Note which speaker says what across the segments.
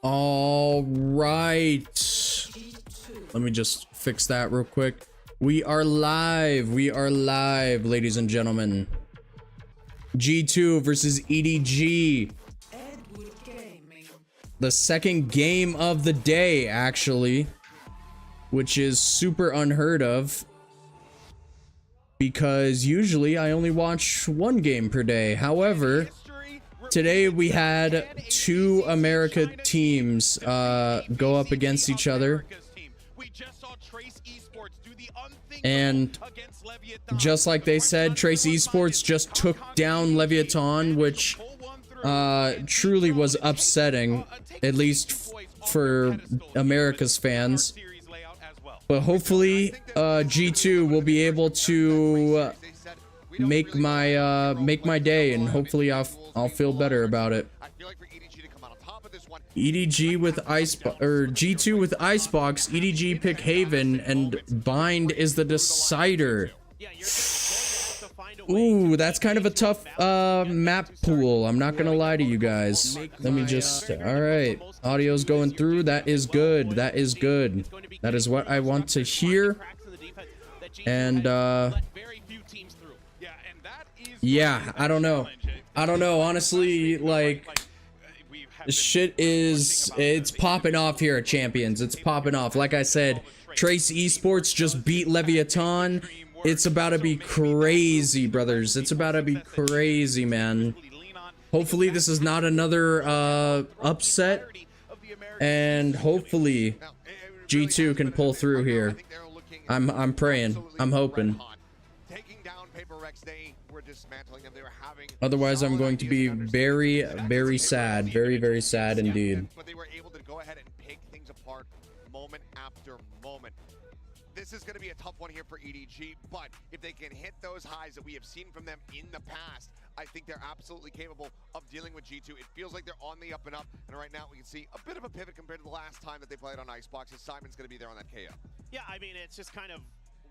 Speaker 1: All right. Let me just fix that real quick. We are live. We are live, ladies and gentlemen. G2 versus EDG. The second game of the day, actually, which is super unheard of because usually I only watch one game per day. However, today we had two America teams go up against each other, and just like they said, Trace Esports just took down Leviathan, which truly was upsetting, at least for America's fans. But hopefully G2 will be able to make my day, and hopefully I'll feel better about it. EDG with G2 with Icebox, EDG pick Haven, and Bind is the decider. Ooh, that's kind of a tough map pool. I'm not gonna lie to you guys. Let me just, all right, audio's going through. That is good. That is good. That is what I want to hear. And yeah, I don't know, honestly. Like, shit is, it's popping off here at Champions. It's popping off. Like I said, Trace Esports just beat Leviathan. It's about to be crazy, brothers. It's about to be crazy, man. Hopefully this is not another upset, and hopefully G2 can pull through here. I'm praying. I'm hoping. Otherwise, I'm going to be very, very sad. Very, very sad indeed.
Speaker 2: But they were able to go ahead and pick things apart moment after moment. This is going to be a tough one here for EDG, but if they can hit those highs that we have seen from them in the past, I think they're absolutely capable of dealing with G2. It feels like they're on the up and up, and right now we can see a bit of a pivot compared to the last time that they played on Icebox, as Simon's going to be there on that KO.
Speaker 3: Yeah, I mean, it's just kind of,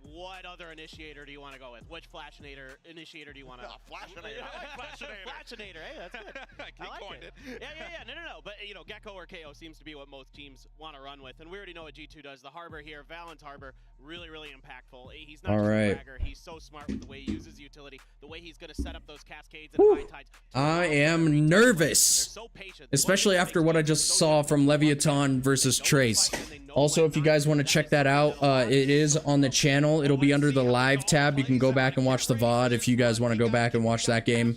Speaker 3: what other initiator do you want to go with? Which Flashinator initiator do you want to?
Speaker 2: Flashinator. I like Flashinator.
Speaker 3: Flashinator. Hey, that's good. I like it.
Speaker 2: it.
Speaker 3: Yeah. No. But, you know, Gecko or KO seems to be what most teams want to run with. And we already know what G2 does. The Harbor here, Valorant Harbor, really, really impactful. He's not just a fragger. He's so smart with the way he uses utility, the way he's going to set up those cascades and high tides.
Speaker 1: I am nervous,
Speaker 3: So patient,
Speaker 1: especially after what I just saw from Leviathan versus Trace. Also, if you guys want to check that out, it is on the channel. It'll be under the live tab. You can go back and watch the VOD if you guys want to go back and watch that game.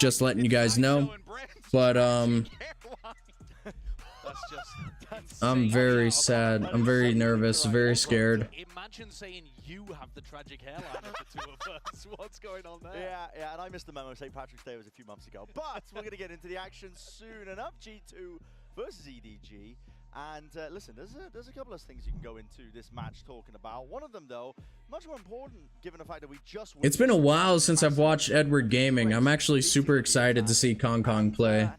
Speaker 1: Just letting you guys know. But I'm very sad. I'm very nervous, very scared.
Speaker 4: Imagine saying you have the tragic hairline of the two of us. What's going on there?
Speaker 5: Yeah, and I missed the memo. St. Patrick's Day was a few months ago. But we're going to get into the action soon enough. G2 versus EDG. And listen, there's a couple of things you can go into this match talking about. One of them, though, much more important, given the fact that we just...
Speaker 1: It's been a while since I've watched Edward Gaming. I'm actually super excited to see Kong Kong play.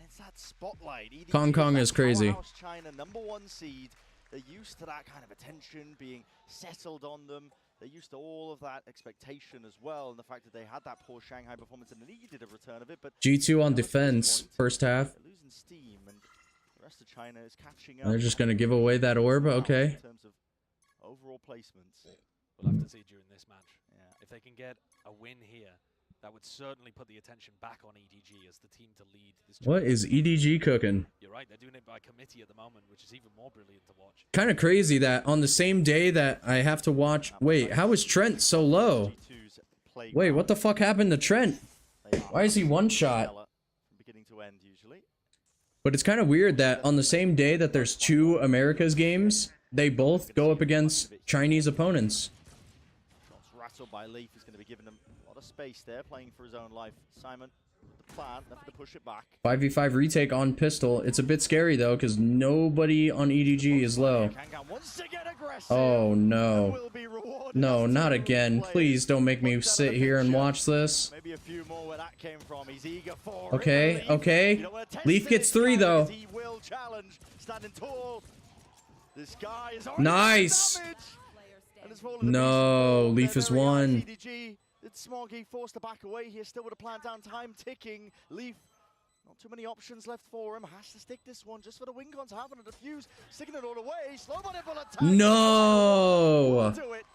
Speaker 1: Kong Kong is crazy.
Speaker 5: China, #1 seed. They're used to that kind of attention being settled on them. They're used to all of that expectation as well, and the fact that they had that poor Shanghai performance and needed a return of it. But
Speaker 1: G2 on defense, first half.
Speaker 5: they're losing steam, and the rest of China is catching up.
Speaker 1: They're just gonna give away that orb, okay.
Speaker 5: In terms of overall placements.
Speaker 4: We'll have to see during this match.
Speaker 5: Yeah.
Speaker 4: If they can get a win here, that would certainly put the attention back on EDG as the team to lead this.
Speaker 1: What is EDG cooking?
Speaker 4: You're right, they're doing it by committee at the moment, which is even more brilliant to watch.
Speaker 1: Kind of crazy that on the same day that I have to watch... Wait, how is Trent so low? Wait, what the fuck happened to Trent? Why is he one shot?
Speaker 5: Beginning to end usually.
Speaker 1: But it's kind of weird that on the same day that there's two America's games, they both go up against Chinese opponents.
Speaker 5: Shots rattled by Leaf is going to be giving him a lot of space there, playing for his own life. Simon, the plan, nothing to push it back.
Speaker 1: 5v5 retake on pistol. It's a bit scary though, because nobody on EDG is low. Oh no. No, not again. Please don't make me sit here and watch this.
Speaker 5: Maybe a few more where that came from. He's eager for
Speaker 1: okay, okay. Leaf gets 3 though.
Speaker 5: He will challenge, standing tall. This guy is
Speaker 1: nice. No, Leaf is 1.
Speaker 5: Did Smoggy forced to back away here, still with a plan down, time ticking. Leaf Not too many options left for him. Has to stick this one just for the win cons. Having a defuse, sticking it all away. Slow body full attack.
Speaker 1: No!
Speaker 5: Do it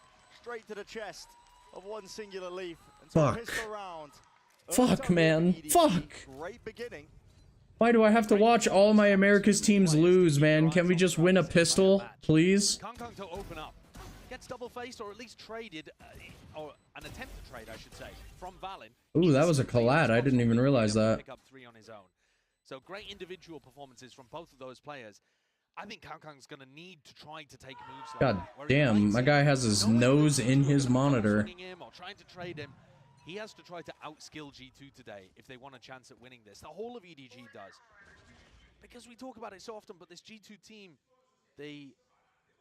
Speaker 5: straight to the chest of one singular leaf. And
Speaker 1: Fuck.
Speaker 5: pistol round.
Speaker 1: Fuck, man.
Speaker 5: EDG.
Speaker 1: Fuck.
Speaker 5: Great beginning.
Speaker 1: Why do I have to watch all my America's teams lose, man? Can we just win a pistol, please?
Speaker 4: Kong to open up. Gets double faced or at least traded, or an attempt to trade, I should say, from Valen.
Speaker 1: Ooh, that was a collab. I didn't even realize that.
Speaker 4: Pick up 3 on his own. So great individual performances from both of those players. I think Kong's going to need to try to take moves like
Speaker 1: God
Speaker 4: that, where
Speaker 1: damn,
Speaker 4: he
Speaker 1: my guy has his nose in his monitor.
Speaker 4: him or trying to trade him. He has to try to outskill G2 today if they want a chance at winning this. The whole of EDG does. Because we talk about it so often, but this G2 team, they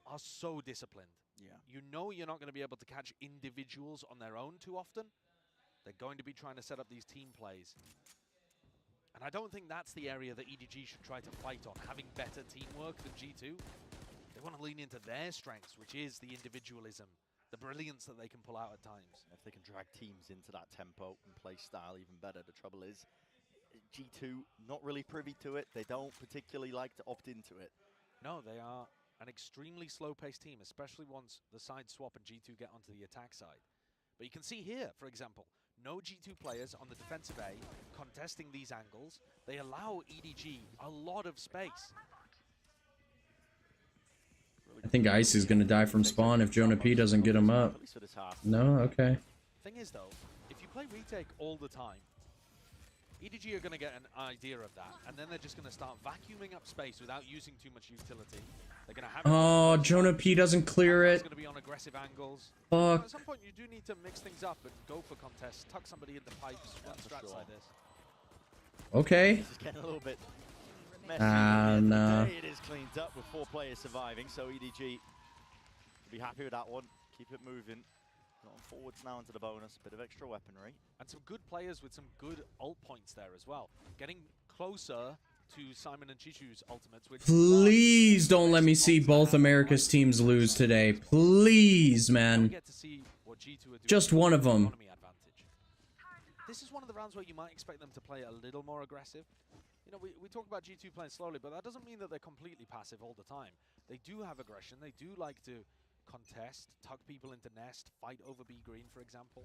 Speaker 4: are so disciplined.
Speaker 5: Yeah.
Speaker 4: You know you're not going to be able to catch individuals on their own too often. They're going to be trying to set up these team plays. And I don't think that's the area that EDG should try to fight on, having better teamwork than G2. They want to lean into their strengths, which is the individualism, the brilliance that they can pull out at times.
Speaker 5: If they can drag teams into that tempo and play style even better, the trouble is G2 not really privy to it. They don't particularly like to opt into it.
Speaker 4: No, they are an extremely slow-paced team, especially once the side swap and G2 get onto the attack side. But you can see here, for example, no G2 players on the defensive A contesting these angles. They allow EDG a lot of space.
Speaker 1: I think Ice is gonna die from spawn if Jonah P doesn't get him up. No? Okay.
Speaker 4: Thing is, though, if you play retake all the time, EDG are going to get an idea of that, and then they're just going to start vacuuming up space without using too much utility. They're going to have.
Speaker 1: Oh, Jonah P doesn't clear it.
Speaker 4: It's going to be on aggressive angles.
Speaker 1: Fuck.
Speaker 4: At some point, you do need to mix things up and go for contests, tuck somebody in the pipes, run strats like this.
Speaker 1: Okay.
Speaker 5: This is getting a little bit messy.
Speaker 1: Nah.
Speaker 5: It is cleaned up with 4 players surviving, so EDG will be happy with that one. Keep it moving. On forwards now into the bonus, bit of extra weaponry.
Speaker 4: And some good players with some good ult points there as well. Getting closer to Simon and Chishu's ultimates. Which
Speaker 1: Please don't let me see both America's teams lose today. Please, man.
Speaker 4: Get to see what G2 are doing.
Speaker 1: Just one of them.
Speaker 4: This is one of the rounds where you might expect them to play a little more aggressive. You know, we talk about G2 playing slowly, but that doesn't mean that they're completely passive all the time. They do have aggression. They do like to contest, tuck people into nest, fight over B green, for example.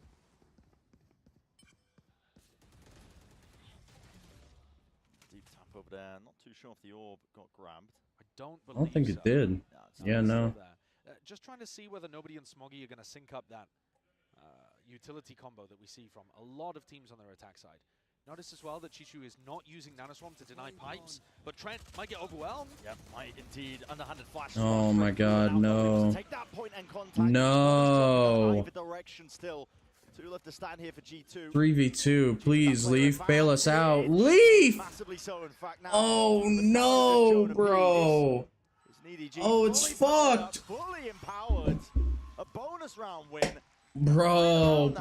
Speaker 5: Deep tap over there. Not too sure if the orb got grabbed.
Speaker 4: I don't
Speaker 1: I don't think
Speaker 4: so.
Speaker 1: it did. Yeah, no.
Speaker 4: Just trying to see whether nobody and Smoggy are going to sync up that utility combo that we see from a lot of teams on their attack side. Notice as well that Chishu is not using Nanoswarm to deny pipes, but Trent might get overwhelmed.
Speaker 5: Yep, might indeed. Underhanded flash.
Speaker 1: Oh my god, no.
Speaker 5: Take that point and contact.
Speaker 1: No.
Speaker 5: Direction still. 2 left to stand here for G2.
Speaker 1: 3v2, please, Leaf, bail us out. Leaf!
Speaker 5: Massively so, in fact. Now,
Speaker 1: Oh no, bro. Oh, it's fucked.
Speaker 5: Fully empowered. A bonus round win.
Speaker 1: Bro.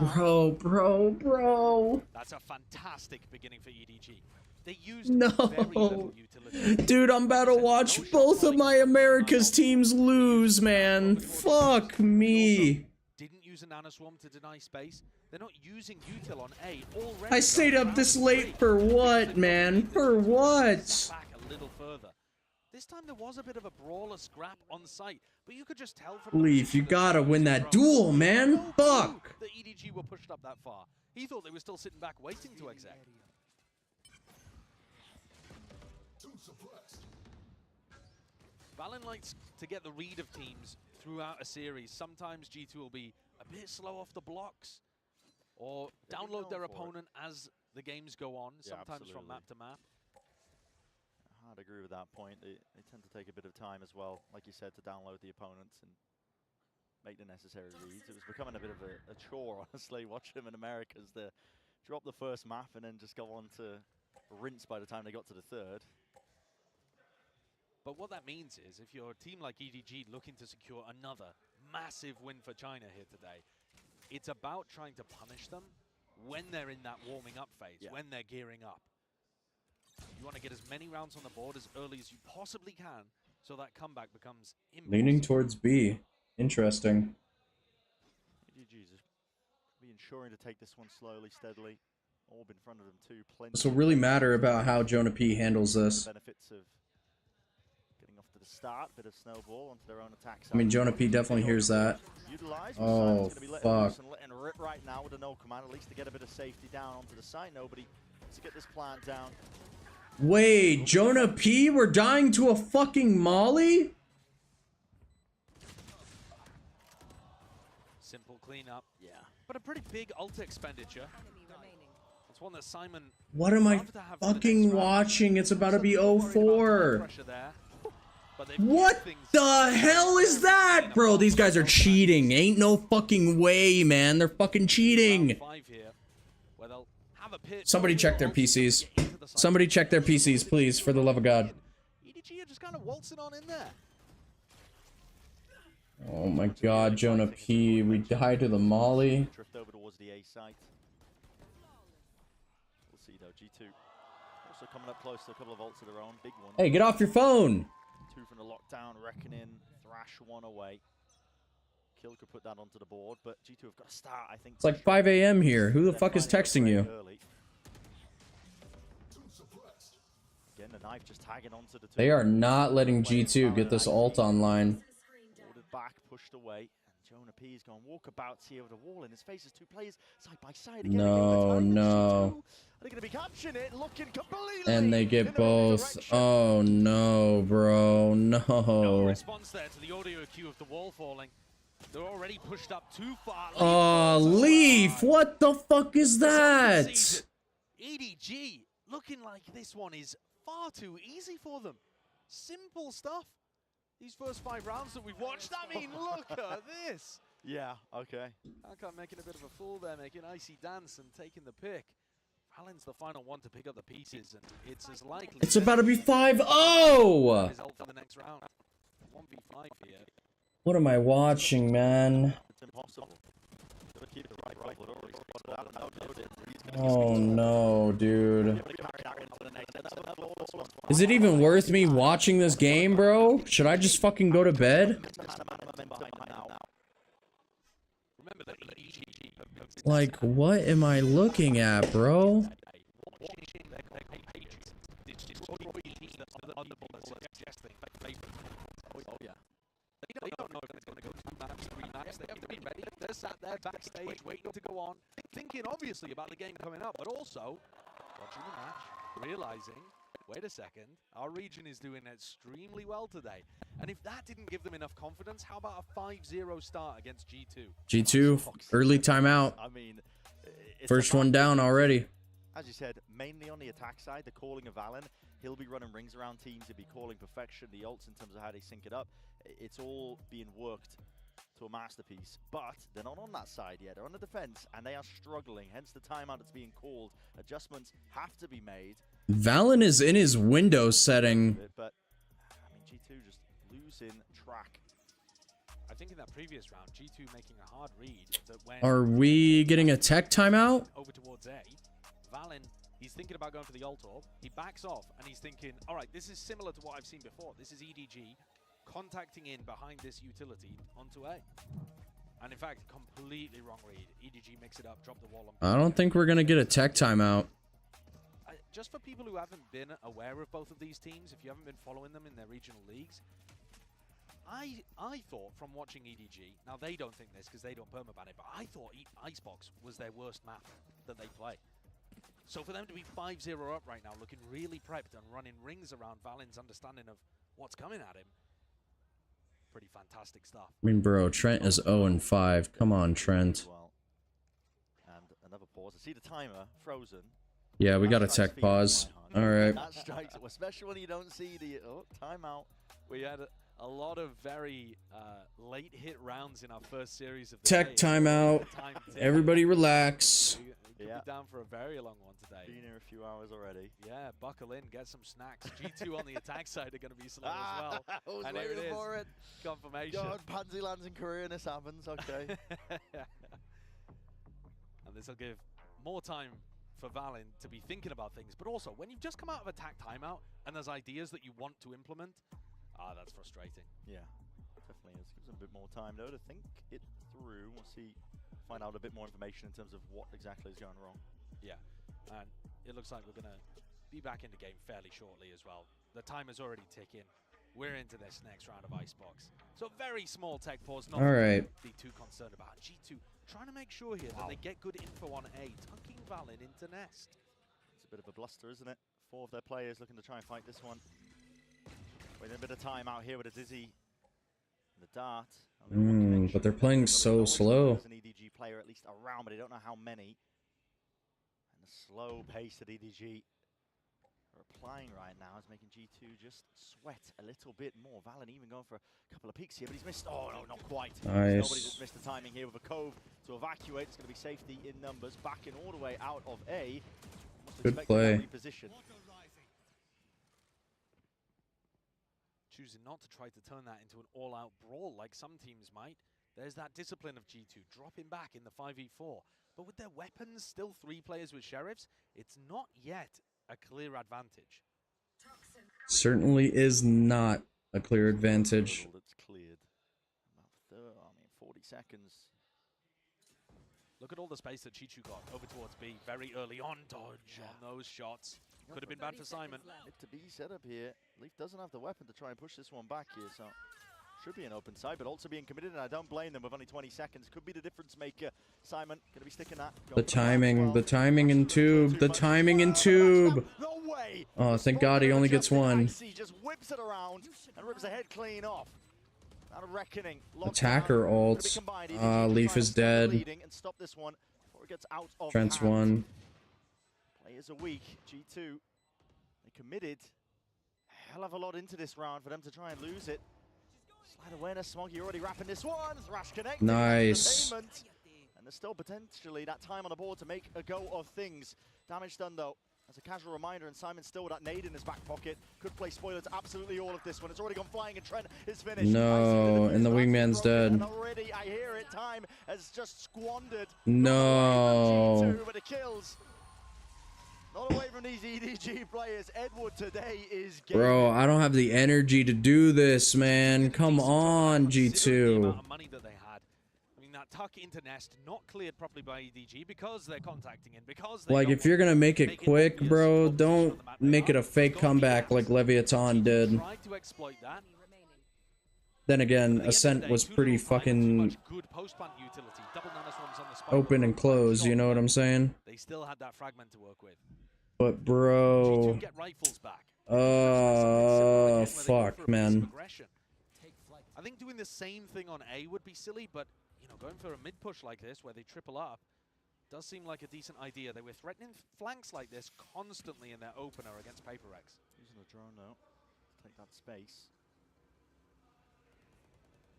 Speaker 4: That's a fantastic beginning for EDG. They used
Speaker 1: No.
Speaker 4: very little utility.
Speaker 1: Dude, I'm about to watch both of my America's teams lose, man. Fuck me.
Speaker 4: Didn't use a Nanoswarm to deny space. They're not using util on A already.
Speaker 1: I stayed up this late for what, man? For what?
Speaker 4: Back a little further. This time there was a bit of a brawler scrap on site, but you could just tell from
Speaker 1: Leaf, you gotta win that duel, man. Fuck.
Speaker 4: The EDG were pushed up that far. He thought they were still sitting back waiting to exec. Valen likes to get the read of teams throughout a series. Sometimes G2 will be a bit slow off the blocks or download their opponent as the games go on, sometimes from map to map.
Speaker 5: I'd agree with that point. They tend to take a bit of time as well, like you said, to download the opponents and make the necessary reads. It was becoming a bit of a chore, honestly, watching them in Americas. They drop the first map and then just go on to rinse by the time they got to the 3rd.
Speaker 4: But what that means is, if you're a team like EDG looking to secure another massive win for China here today, it's about trying to punish them when they're in that warming up phase, when they're gearing up. You want to get as many rounds on the board as early as you possibly can, so that comeback becomes impossible.
Speaker 1: Leaning towards B. Interesting.
Speaker 5: EDG just be ensuring to take this one slowly, steadily. Orb in front of them too.
Speaker 1: This will really matter about how Jonah P handles this.
Speaker 5: Benefits of getting off to the start, bit of snowball onto their own attack side.
Speaker 1: I mean, Jonah P definitely hears that. Oh, fuck.
Speaker 5: Letting rip right now with a no command, at least to get a bit of safety down onto the site. Nobody to get this plant down.
Speaker 1: Wait, Jonah P? We're dying to a fucking molly?
Speaker 4: Simple cleanup.
Speaker 5: Yeah.
Speaker 4: But a pretty big ult expenditure. It's one that Simon...
Speaker 1: What am I fucking watching? It's about to be 0-4. What the hell is that? Bro, these guys are cheating. Ain't no fucking way, man. They're fucking cheating. Somebody check their PCs. Somebody check their PCs, please, for the love of God.
Speaker 4: EDG are just kind of waltzing on in there.
Speaker 1: Oh my God, Jonah P. We died to the molly.
Speaker 5: Drift over towards the A site. We'll see though. G2 also coming up close to a couple of ults of their own. Big one.
Speaker 1: Hey, get off your phone.
Speaker 5: 2 from the lockdown, Reckoning, Thrash 1 away. Kill could put that onto the board, but G2 have got to start, I think.
Speaker 1: It's like 5 a.m. here. Who the fuck is texting you?
Speaker 5: Again, the knife just tagging onto the two.
Speaker 1: They are not letting G2 get this ult online.
Speaker 5: Ordered back, pushed away, and Jonah P is going walkabouts here with a wall in his face as 2 players side by side again.
Speaker 1: No, no.
Speaker 5: Are they going to be capturing it? Looking completely.
Speaker 1: And they get both. Oh no, bro.
Speaker 4: No
Speaker 1: No.
Speaker 4: response there to the audio cue of the wall falling. They're already pushed up too far.
Speaker 1: Oh, Leaf. What the fuck is that?
Speaker 4: EDG looking like this one is far too easy for them. Simple stuff. These first 5 rounds that we've watched, I mean, look at this.
Speaker 5: Yeah, okay.
Speaker 4: Alcott making a bit of a fool there, making icy dance and taking the pick. Alan's the final one to pick up the pieces, and it's as likely.
Speaker 1: It's about to be 5-0.
Speaker 4: Result for the next round. 1v5 here.
Speaker 1: What am I watching, man?
Speaker 5: It's impossible.
Speaker 1: Oh no, dude. Is it even worth me watching this game, bro? Should I just fucking go to bed? Like, what am I looking at, bro?
Speaker 4: They don't know if it's going to go 2 maps, 3 maps. They have to be ready. They're sat there backstage waiting to go on, thinking obviously about the game coming up, but also watching the match, realizing, wait a second, our region is doing extremely well today. And if that didn't give them enough confidence, how about a 5-0 start against G2?
Speaker 1: G2, early timeout.
Speaker 5: I mean,
Speaker 1: First one down already.
Speaker 5: As you said, mainly on the attack side, the calling of Valen. He'll be running rings around teams. He'll be calling perfection, the ults in terms of how they sync it up. It's all being worked to a masterpiece. But they're not on that side yet. They're on the defense, and they are struggling. Hence the timeout that's being called. Adjustments have to be made.
Speaker 1: Valen is in his window setting.
Speaker 5: But, I mean, G2 just losing track.
Speaker 4: I think in that previous round, G2 making a hard read that when
Speaker 1: Are we getting a tech timeout?
Speaker 4: over towards A, Valen, he's thinking about going for the ult orb. He backs off and he's thinking, all right, this is similar to what I've seen before. This is EDG contacting in behind this utility onto A. And in fact, completely wrong read. EDG mix it up, drop the wall on.
Speaker 1: I don't think we're gonna get a tech timeout.
Speaker 4: Just for people who haven't been aware of both of these teams, if you haven't been following them in their regional leagues, I thought from watching EDG, now they don't think this because they don't permaban it, but I thought Icebox was their worst map that they play. So for them to be 5-0 up right now, looking really prepped and running rings around Valen's understanding of what's coming at him, pretty fantastic stuff.
Speaker 1: I mean, bro, Trent is 0-5. Come on, Trent.
Speaker 5: Well, and another pause. I see the timer frozen.
Speaker 1: Yeah, we got a tech pause. All right.
Speaker 5: That strikes, especially when you don't see the timeout.
Speaker 4: We had a lot of very late hit rounds in our first series of the
Speaker 1: Tech
Speaker 4: day.
Speaker 1: timeout. Everybody relax.
Speaker 4: We could be down for a very long one today.
Speaker 5: Been here a few hours already.
Speaker 4: Yeah, buckle in, get some snacks. G2 on the attack side are going to be slow as well.
Speaker 5: I was
Speaker 4: And here it
Speaker 5: waiting
Speaker 4: is.
Speaker 5: for it.
Speaker 4: Confirmation.
Speaker 5: God, Pansy lands in Korea and this happens. Okay.
Speaker 4: And this will give more time for Valen to be thinking about things, but also when you've just come out of attack timeout and there's ideas that you want to implement, that's frustrating.
Speaker 5: Yeah, definitely is. Gives them a bit more time though to think it through. We'll see, find out a bit more information in terms of what exactly is going wrong.
Speaker 4: Yeah, And it looks like we're going to be back in the game fairly shortly as well. The timer's already ticking. We're into this next round of Icebox. So very small tech pause, nothing to be too concerned about. G2 trying to make sure here that they get good info on A, tucking Valen into Nest.
Speaker 5: It's a bit of a bluster, isn't it? 4 of their players looking to try and fight this one. Waiting a bit of time out here with a Dizzy and the Dart.
Speaker 1: But they're playing so slow.
Speaker 5: There's an EDG player at least around, but I don't know how many. And the slow pace that EDG are applying right now is making G2 just sweat a little bit more. Valen even going for a couple of peeks here, but he's missed. Oh, no, not quite.
Speaker 1: Nice.
Speaker 5: Nobody just missed the timing here with a Cove to evacuate. It's going to be safety in numbers. Backing all the way out of A.
Speaker 1: Good play.
Speaker 4: Choosing not to try to turn that into an all-out brawl like some teams might. There's that discipline of G2, dropping back in the 5v4. But with their weapons, still 3 players with Sheriffs, it's not yet a clear advantage.
Speaker 1: Certainly is not a clear advantage.
Speaker 5: That's cleared. About 40 seconds.
Speaker 4: Look at all the space that Chichu got over towards B very early on. Dodge on those shots. Could have been bad for Simon.
Speaker 5: To be set up here. Leaf doesn't have the weapon to try and push this one back here, so should be an open side, but also being committed, and I don't blame them with only 20 seconds. Could be the difference maker. Simon gonna be sticking that.
Speaker 1: The timing in tube, the timing in tube.
Speaker 5: No way.
Speaker 1: Oh, thank God he only gets one.
Speaker 5: He just whips it around and rips the head clean off. Out of reckoning.
Speaker 1: Attacker ult. Leaf is dead.
Speaker 5: And stop this one before it gets out of
Speaker 1: Trent's
Speaker 5: hand.
Speaker 1: one.
Speaker 5: Players are weak. G2, they committed a hell of a lot into this round for them to try and lose it. Slide awareness, Smoggy already wrapping this one. Thrash connecting.
Speaker 1: Nice.
Speaker 5: And there's still potentially that time on the board to make a go of things. Damage done though. As a casual reminder, and Simon still with that nade in his back pocket. Could play spoiler to absolutely all of this one. It's already gone flying and Trent is finished.
Speaker 1: No, and the wingman's dead.
Speaker 5: And already, I hear it, time has just squandered.
Speaker 1: No.
Speaker 5: G2, but the kills. Not away from these EDG players. Edward today is game.
Speaker 1: Bro, I don't have the energy to do this, man. Come on, G2.
Speaker 4: That tuck into Nest not cleared properly by EDG because they're contacting in, because
Speaker 1: Like, if you're gonna make it quick, bro, don't make it a fake comeback like Leviathan did. Then again, Ascent was pretty fucking open and closed, you know what I'm saying?
Speaker 4: They still had that fragment to work with.
Speaker 1: But bro, fuck, man.
Speaker 4: I think doing the same thing on A would be silly, but you know, going for a mid push like this where they triple up does seem like a decent idea. They were threatening flanks like this constantly in their opener against Paper Rex.
Speaker 5: Using the drone now to take that space.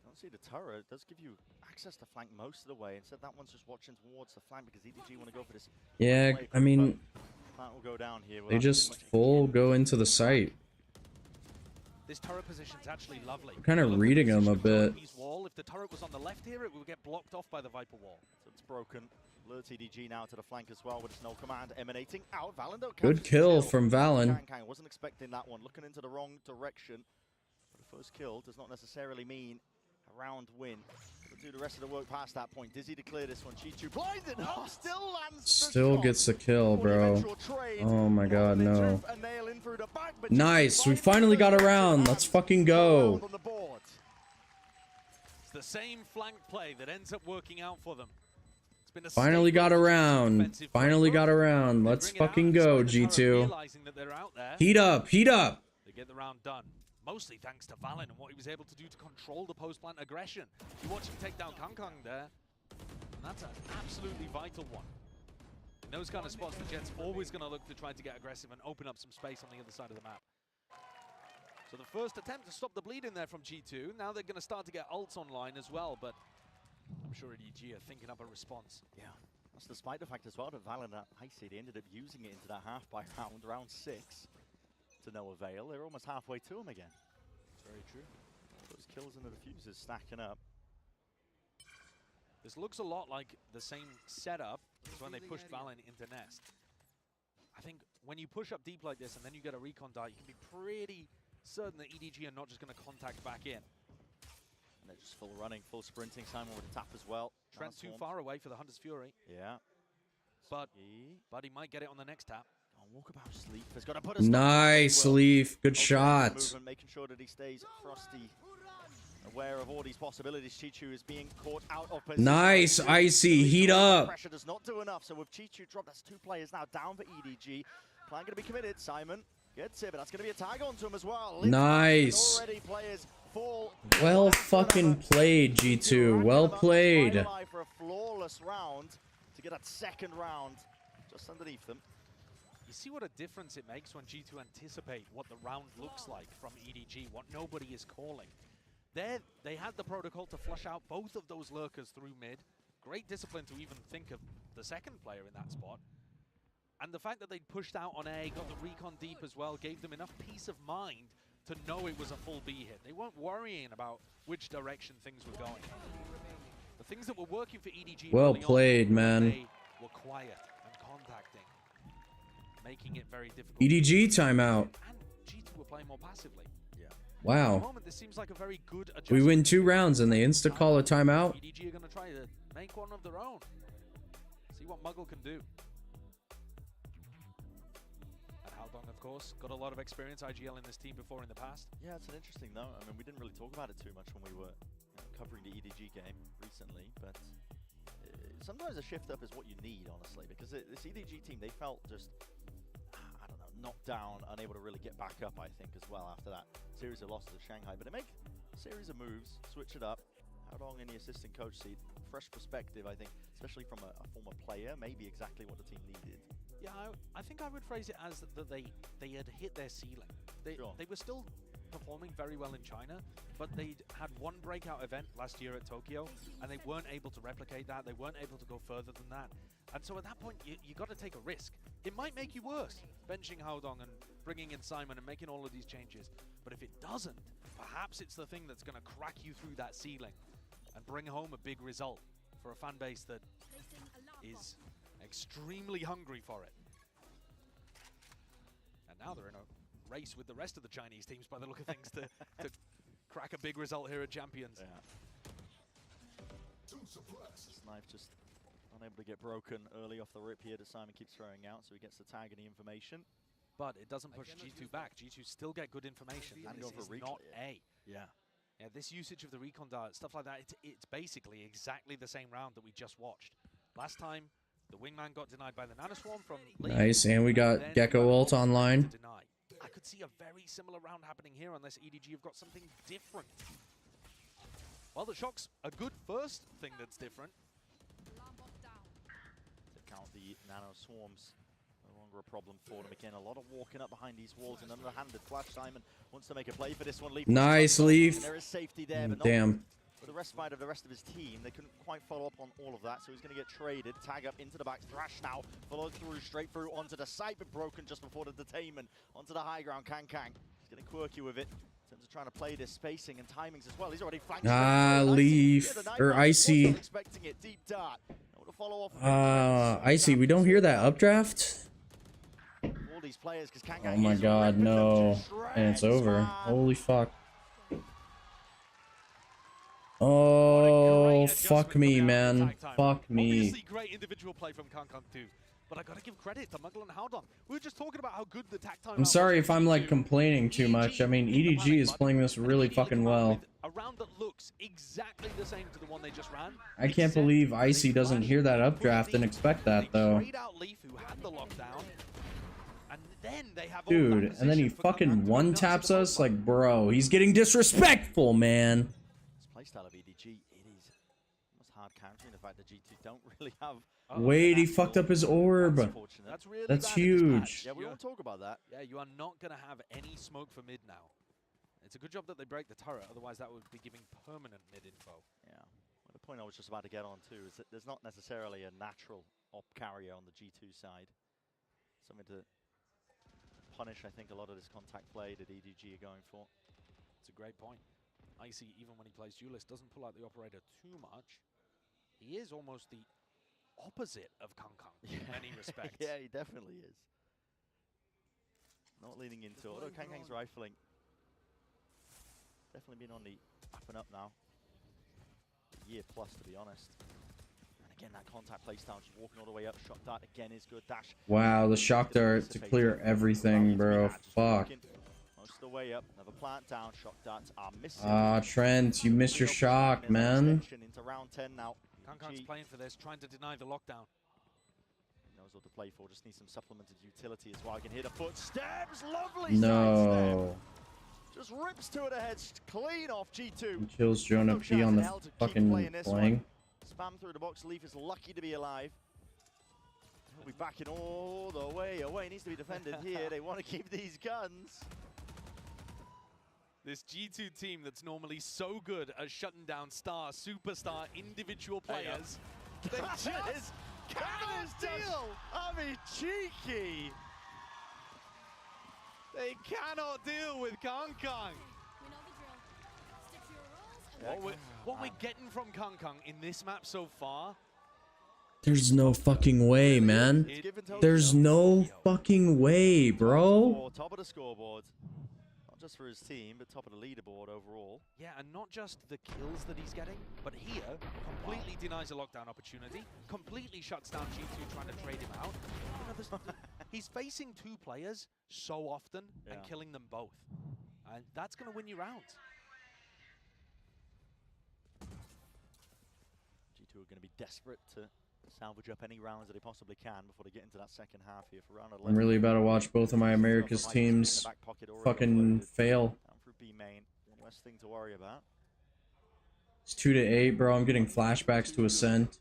Speaker 5: Don't see the turret. It does give you access to flank most of the way. Instead, that one's just watching towards the flank because EDG want to go for this.
Speaker 1: Yeah, I mean,
Speaker 5: that will go down here.
Speaker 1: they just full go into the site.
Speaker 4: This turret position's actually lovely.
Speaker 1: I'm kind of reading them a bit.
Speaker 4: Wall. If the turret was on the left here, it would get blocked off by the Viper wall.
Speaker 5: So it's broken. Lure EDG now to the flank as well with a snow command emanating out. Valen though.
Speaker 1: Good kill from Valen.
Speaker 5: Wasn't expecting that one. Looking into the wrong direction. But the first kill does not necessarily mean a round win. We'll do the rest of the work past that point. Dizzy to clear this one. G2 blinded. Oh, still lands.
Speaker 1: Still gets the kill, bro. Oh my God, no. Nice. We finally got around. Let's fucking go.
Speaker 4: It's the same flank play that ends up working out for them. It's been a
Speaker 1: finally got around. Finally got around. Let's fucking go, G2. Heat up. Heat up.
Speaker 4: They get the round done. Mostly thanks to Valen and what he was able to do to control the post-plant aggression. You watch him take down Kangkang there. And that's an absolutely vital one. In those kind of spots, the Jet's always going to look to try to get aggressive and open up some space on the other side of the map. So the first attempt to stop the bleed in there from G2. Now they're going to start to get ults online as well, but I'm sure EDG are thinking up a response.
Speaker 5: Yeah, that's despite the fact as well that Valen at high seed ended up using it into that half by round 6. To no avail. They're almost halfway to him again.
Speaker 4: Very true.
Speaker 5: All those kills and the diffusers stacking up.
Speaker 4: This looks a lot like the same setup as when they pushed Valen into Nest. I think when you push up deep like this and then you get a recon dart, you can be pretty certain that EDG are not just going to contact back in.
Speaker 5: And they're just full running, full sprinting. Simon with a tap as well.
Speaker 4: Trent too far away for the Hunter's Fury.
Speaker 5: Yeah.
Speaker 4: but he might get it on the next tap.
Speaker 5: Walkabout Sleep has got to put a
Speaker 1: Nice, Leaf. Good shot.
Speaker 5: Movement, making sure that he stays frosty, aware of all these possibilities. Chichu is being caught out of position.
Speaker 1: Nice, Icy. Heat up.
Speaker 5: Pressure does not do enough. So with Chichu dropped, that's 2 players now down for EDG. Plan going to be committed. Simon gets it, but that's going to be a tag onto him as well.
Speaker 1: Nice.
Speaker 5: Already players fall.
Speaker 1: Well fucking played, G2. Well played.
Speaker 5: For a flawless round to get that second round just underneath them.
Speaker 4: You see what a difference it makes when G2 anticipate what the round looks like from EDG, what nobody is calling. They had the protocol to flush out both of those lurkers through mid. Great discipline to even think of the second player in that spot. And the fact that they'd pushed out on A, got the recon deep as well, gave them enough peace of mind to know it was a full B hit. They weren't worrying about which direction things were going. The things that were working for EDG
Speaker 1: well
Speaker 4: early
Speaker 1: played,
Speaker 4: on,
Speaker 1: man.
Speaker 4: they were quiet and contacting, making it very difficult.
Speaker 1: EDG timeout.
Speaker 4: And G2 were playing more passively.
Speaker 5: Yeah.
Speaker 4: At the
Speaker 1: Wow.
Speaker 4: moment, this seems like a very good
Speaker 1: We
Speaker 4: adjustment.
Speaker 1: win 2 rounds and they insta call a timeout.
Speaker 4: EDG are going to try to make one of their own. See what Muggle can do. And Haldong, of course, got a lot of experience IGL in this team before in the past.
Speaker 5: Yeah, it's an interesting note. I mean, we didn't really talk about it too much when we were covering the EDG game recently, but sometimes a shift up is what you need, honestly, because this EDG team, they felt just, I don't know, knocked down, unable to really get back up, I think, as well after that series of losses to Shanghai. But they make a series of moves, switch it up. Haldong in the assistant coach seat, fresh perspective, I think, especially from a former player, maybe exactly what the team needed.
Speaker 4: Yeah, I think I would phrase it as that they had hit their ceiling. They were still performing very well in China, but they'd had one breakout event last year at Tokyo, and they weren't able to replicate that. They weren't able to go further than that. And so at that point, you got to take a risk. It might make you worse, benching Haldong and bringing in Simon and making all of these changes. But if it doesn't, perhaps it's the thing that's going to crack you through that ceiling and bring home a big result for a fan base that is extremely hungry for it. And now they're in a race with the rest of the Chinese teams by the look of things to crack a big result here at Champions.
Speaker 5: Yeah. Snipe just unable to get broken early off the rip here that Simon keeps throwing out, so he gets the tag and the information.
Speaker 4: But it doesn't push G2 back. G2 still get good information.
Speaker 5: And
Speaker 4: This
Speaker 5: go for
Speaker 4: is not A.
Speaker 5: Yeah.
Speaker 4: Yeah, this usage of the recon dart, stuff like that, it's basically exactly the same round that we just watched. Last time, the wingman got denied by the nanoswarm from Lee.
Speaker 1: Nice, and we got
Speaker 4: Then
Speaker 1: Gecko ult online.
Speaker 4: deny. I could see a very similar round happening here unless EDG have got something different. Well, the shock's a good first thing that's different.
Speaker 5: To count the nano swarms, no longer a problem for them. Again, a lot of walking up behind these walls and underhanded flash. Simon wants to make a play for this one. Leaf
Speaker 1: Nice, Leaf.
Speaker 5: and there is safety there, but not
Speaker 1: Damn.
Speaker 5: for the rest of the rest of his team. They couldn't quite follow up on all of that, so he's going to get traded. Tag up into the back. Thrash now followed through, straight through onto the side, but broken just before the detainment. Onto the high ground, Kang. He's getting quirky with it in terms of trying to play this spacing and timings as well. He's already flanked.
Speaker 1: Leaf. Or Icy.
Speaker 5: Expecting it. Deep dart. To follow off
Speaker 1: Icy, we don't hear that updraft?
Speaker 5: all these players, because Kang
Speaker 1: Oh my god, no. And it's over. Holy fuck. Oh, fuck me, man. Fuck me.
Speaker 4: Obviously, great individual play from Kankan too. But I gotta give credit to Muggle and Haldong. We were just talking about how good the tact time.
Speaker 1: I'm sorry if I'm like complaining too much. I mean, EDG is playing this really fucking well.
Speaker 4: A round that looks exactly the same to the one they just ran.
Speaker 1: I can't believe Icy doesn't hear that updraft and expect that though.
Speaker 4: They trade out Leaf, who had the lockdown, and then they have all that
Speaker 1: Dude, and then he
Speaker 4: position for
Speaker 1: fucking
Speaker 4: Kankan to
Speaker 1: one
Speaker 4: go nuts
Speaker 1: taps
Speaker 4: to the
Speaker 1: us
Speaker 4: point.
Speaker 1: like, bro, he's getting disrespectful, man.
Speaker 5: This playstyle of EDG, it is almost hard countering the fact that G2 don't really have.
Speaker 1: Wait, he fucked up his orb.
Speaker 5: That's unfortunate.
Speaker 4: That's really
Speaker 1: That's
Speaker 4: bad in this
Speaker 1: huge.
Speaker 4: patch.
Speaker 5: Yeah, we won't talk about that.
Speaker 4: Yeah, you are not going to have any smoke for mid now. It's a good job that they break the turret, otherwise that would be giving permanent mid info.
Speaker 5: Yeah. Well, the point I was just about to get on to is that there's not necessarily a natural op carrier on the G2 side. Something to punish, I think, a lot of this contact play that EDG are going for.
Speaker 4: It's a great point. Icy, even when he plays duelist, doesn't pull out the operator too much. He is almost the opposite of Kankan in many respects.
Speaker 5: Yeah, he definitely is. Not leaning into it. Although Kang's rifling definitely been on the up and up now. A year plus, to be honest. And Again, that contact place down, just walking all the way up. Shot dart again is good. Dash.
Speaker 1: Wow, the shock dart to clear everything, bro. Fuck.
Speaker 5: Most of the way up. Another plant down. Shock darts are missing.
Speaker 1: Ah, Trent, you missed your shock, man.
Speaker 5: Into round 10 now.
Speaker 4: Kankang's playing for this, trying to deny the lockdown.
Speaker 5: He knows what to play for. Just needs some supplemented utility as well. I can hear the footsteps. Lovely.
Speaker 1: No.
Speaker 5: Just rips two of the heads clean off G2.
Speaker 1: He kills Jonah P on the fucking flank.
Speaker 5: Spam through the box. Leaf is lucky to be alive. He'll be backing all the way away. Needs to be defended here. They want to keep these guns.
Speaker 4: This G2 team that's normally so good at shutting down star, superstar, individual players.
Speaker 5: They just cannot deal. I mean, cheeky.
Speaker 4: They cannot deal with Kankang. What we're getting from Kankang in this map so far.
Speaker 1: There's no fucking way, man. There's no fucking way, bro.
Speaker 5: Top of the scoreboard. Not just for his team, but top of the leaderboard overall.
Speaker 4: Yeah, and not just the kills that he's getting, but here, completely denies a lockdown opportunity, completely shuts down G2 trying to trade him out. You know, he's facing two players so often and killing them both. And that's going to win you rounds.
Speaker 5: G2 are going to be desperate to salvage up any rounds that they possibly can before they get into that second half here for round 11.
Speaker 1: I'm really about to watch both of my America's teams fucking fail.
Speaker 5: Down through B main, less thing to worry about.
Speaker 1: It's 2-8, bro. I'm getting flashbacks to Ascent.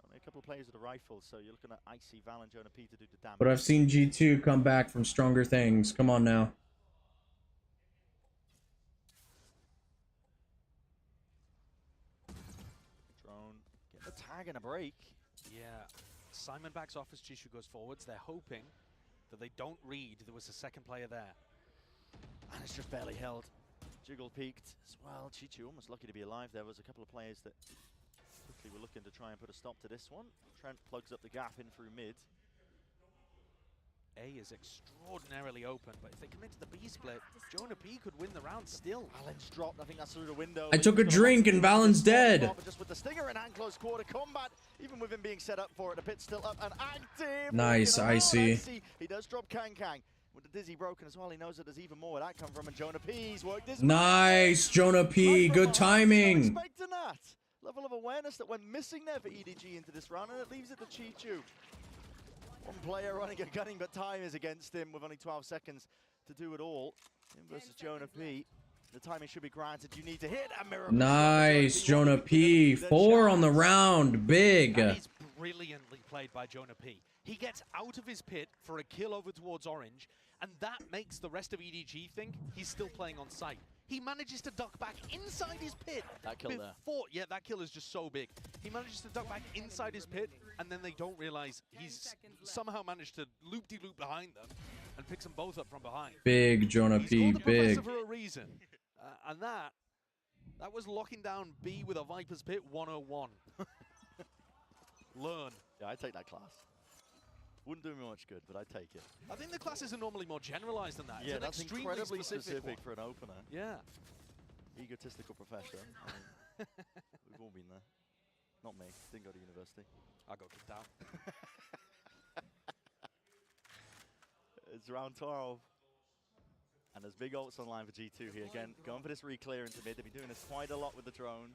Speaker 5: Only a couple of players with a rifle, so you're looking at Icy, Val, and Jonah P to do the damage.
Speaker 1: But I've seen G2 come back from stronger things. Come on now.
Speaker 5: Drone, get the tag and a break.
Speaker 4: Yeah, Simon backs off as Chishu goes forwards. They're hoping that they don't read there was a second player there.
Speaker 5: And it's just barely held. Jiggle peaked as well. Chichu almost lucky to be alive. There was a couple of players that quickly were looking to try and put a stop to this one. Trent plugs up the gap in through mid.
Speaker 4: A is extraordinarily open, but if they come into the B split, Jonah P could win the round still.
Speaker 5: Valen's dropped. I think that's through the window.
Speaker 1: I took a drink and Valen's dead.
Speaker 5: Just with the stinger in hand, close quarter combat. Even with him being set up for it, the pit's still up and active.
Speaker 1: Nice, Icy.
Speaker 5: He does drop Kang. With the dizzy broken as well, he knows that there's even more where that come from, and Jonah P's worked this.
Speaker 1: Nice, Jonah P. Good timing.
Speaker 5: Expecting that level of awareness that went missing there for EDG into this round, and it leaves it to Chichu. One player running and gunning, but time is against him with only 12 seconds to do it all. Him versus Jonah P. The timing should be granted. You need to hit a miracle.
Speaker 1: Nice, Jonah P. 4 on the round. Big.
Speaker 4: That is brilliantly played by Jonah P. He gets out of his pit for a kill over towards Orange, and that makes the rest of EDG think he's still playing on site. He manages to duck back inside his pit.
Speaker 5: That kill there.
Speaker 4: Yeah, that kill is just so big. He manages to duck back inside his pit, and then they don't realize he's somehow managed to loop-de-loop behind them and picks them both up from behind.
Speaker 1: Big Jonah P,
Speaker 4: He's called the
Speaker 1: big.
Speaker 4: professor for a reason. And that was locking down B with a Viper's Pit 101. Learn.
Speaker 5: Yeah, I take that class. Wouldn't do me much good, but I take it.
Speaker 4: I think the classes are normally more generalized than that.
Speaker 5: Yeah,
Speaker 4: it's
Speaker 5: that's
Speaker 4: extremely
Speaker 5: incredibly
Speaker 4: specific
Speaker 5: for an opener.
Speaker 4: Yeah.
Speaker 5: Egotistical professor. I mean, we've all been there. Not me. Didn't go to university.
Speaker 4: I got kicked out.
Speaker 5: It's round 12. And there's big ults online for G2 here. Again, going for this re-clear into mid. They've been doing this quite a lot with the drone.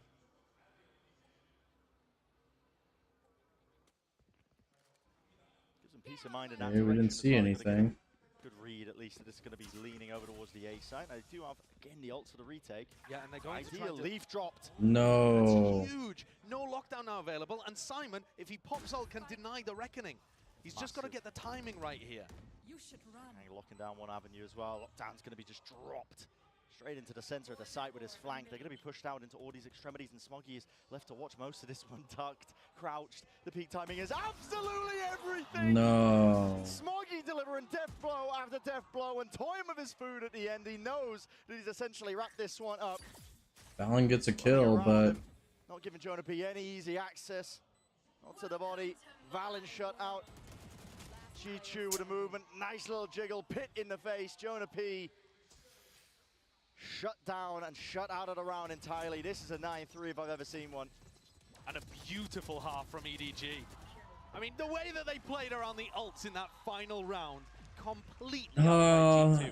Speaker 5: Gives them peace of mind in that
Speaker 1: Yeah, we didn't see anything.
Speaker 5: Good read, at least, that this is going to be leaning over towards the A side. Now, they do have, again, the ults for the retake.
Speaker 4: Yeah, and they're going to try
Speaker 5: Ideal,
Speaker 4: to...
Speaker 5: Leaf dropped.
Speaker 1: No.
Speaker 4: That's huge. No lockdown now available, and Simon, if he pops ult, can deny the reckoning. He's just got to get the timing right here.
Speaker 6: You should run.
Speaker 5: Locking down one avenue as well. Lockdown's going to be just dropped straight into the center of the site with his flank. They're going to be pushed out into all these extremities, and Smoggy is left to watch most of this one. Tucked, crouched. The peak timing is absolutely everything.
Speaker 1: No.
Speaker 5: Smoggy delivering death blow after death blow and toying with his food at the end. He knows that he's essentially wrapped this one up.
Speaker 1: Valen gets a kill, but
Speaker 5: not giving Jonah P any easy access. Not to the body. Valen shut out. Chichu with a movement, nice little jiggle, pit in the face. Jonah P shut down and shut out of the round entirely. This is a 9-3 if I've ever seen one.
Speaker 4: And a beautiful half from EDG. I mean, the way that they played around the ults in that final round, completely outplayed G2.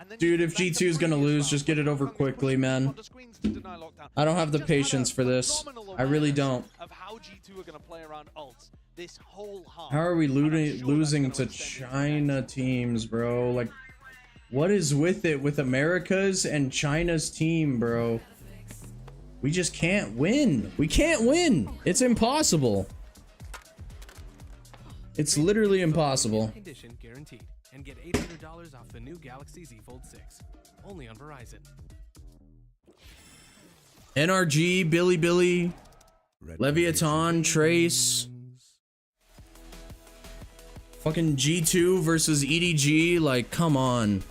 Speaker 4: And then
Speaker 1: Dude,
Speaker 4: you
Speaker 1: if
Speaker 4: think back
Speaker 1: G2
Speaker 4: to
Speaker 1: is gonna
Speaker 4: previous
Speaker 1: lose,
Speaker 4: rounds
Speaker 1: just get
Speaker 4: when
Speaker 1: it over
Speaker 4: Hong Kong was
Speaker 1: quickly,
Speaker 4: pushing
Speaker 1: man.
Speaker 4: onto screens to deny lockdown.
Speaker 1: I don't have the
Speaker 4: Just had a
Speaker 1: patience for this.
Speaker 4: phenomenal
Speaker 1: I really
Speaker 4: awareness
Speaker 1: don't.
Speaker 4: of how G2 are going to play around ults this whole half.
Speaker 1: How are we
Speaker 4: And I'm sure
Speaker 1: losing
Speaker 4: that's
Speaker 1: to
Speaker 4: gonna extend into the
Speaker 1: China
Speaker 4: next.
Speaker 1: teams, bro? Like, what is with it with America's and China's team, bro? We just can't win. We can't win. It's impossible. It's literally impossible.
Speaker 6: Condition guaranteed, and get $800 off the new Galaxy Z Fold 6, only on Verizon.
Speaker 1: NRG, Billy, Leviathan, Trace. Fucking G2 versus EDG. Like, come on.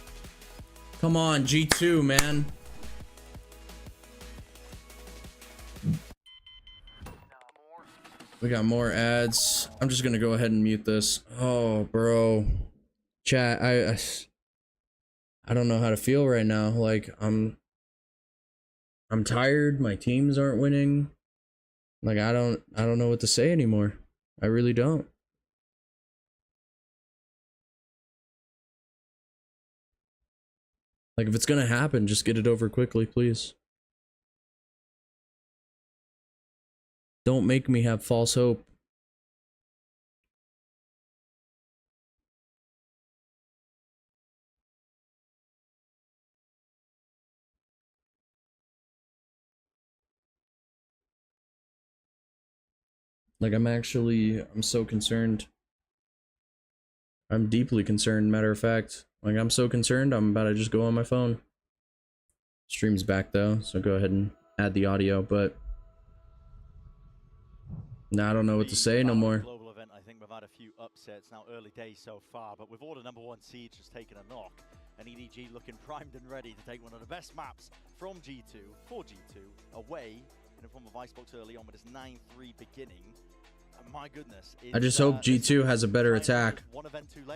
Speaker 1: Come on, G2, man. We got more ads. I'm just gonna go ahead and mute this. Oh, bro. Chat, I don't know how to feel right now. Like, I'm tired. My teams aren't winning. Like, I don't know what to say anymore. I really don't. Like, if it's gonna happen, just get it over quickly, please. Don't make me have false hope. Like, I'm so concerned. I'm deeply concerned, matter of fact. Like, I'm so concerned, I'm about to just go on my phone. Stream's back though, so go ahead and add the audio, but now I don't know what to say no more.
Speaker 5: Global event, I think we've had a few upsets now, early days so far, but with all the #1 seeds just taking a knock, and EDG looking primed and ready to take one of the best maps from G2 for G2 away in the form of Icebox early on with this 9-3 beginning. My goodness.
Speaker 1: I just hope G2 has a better attack.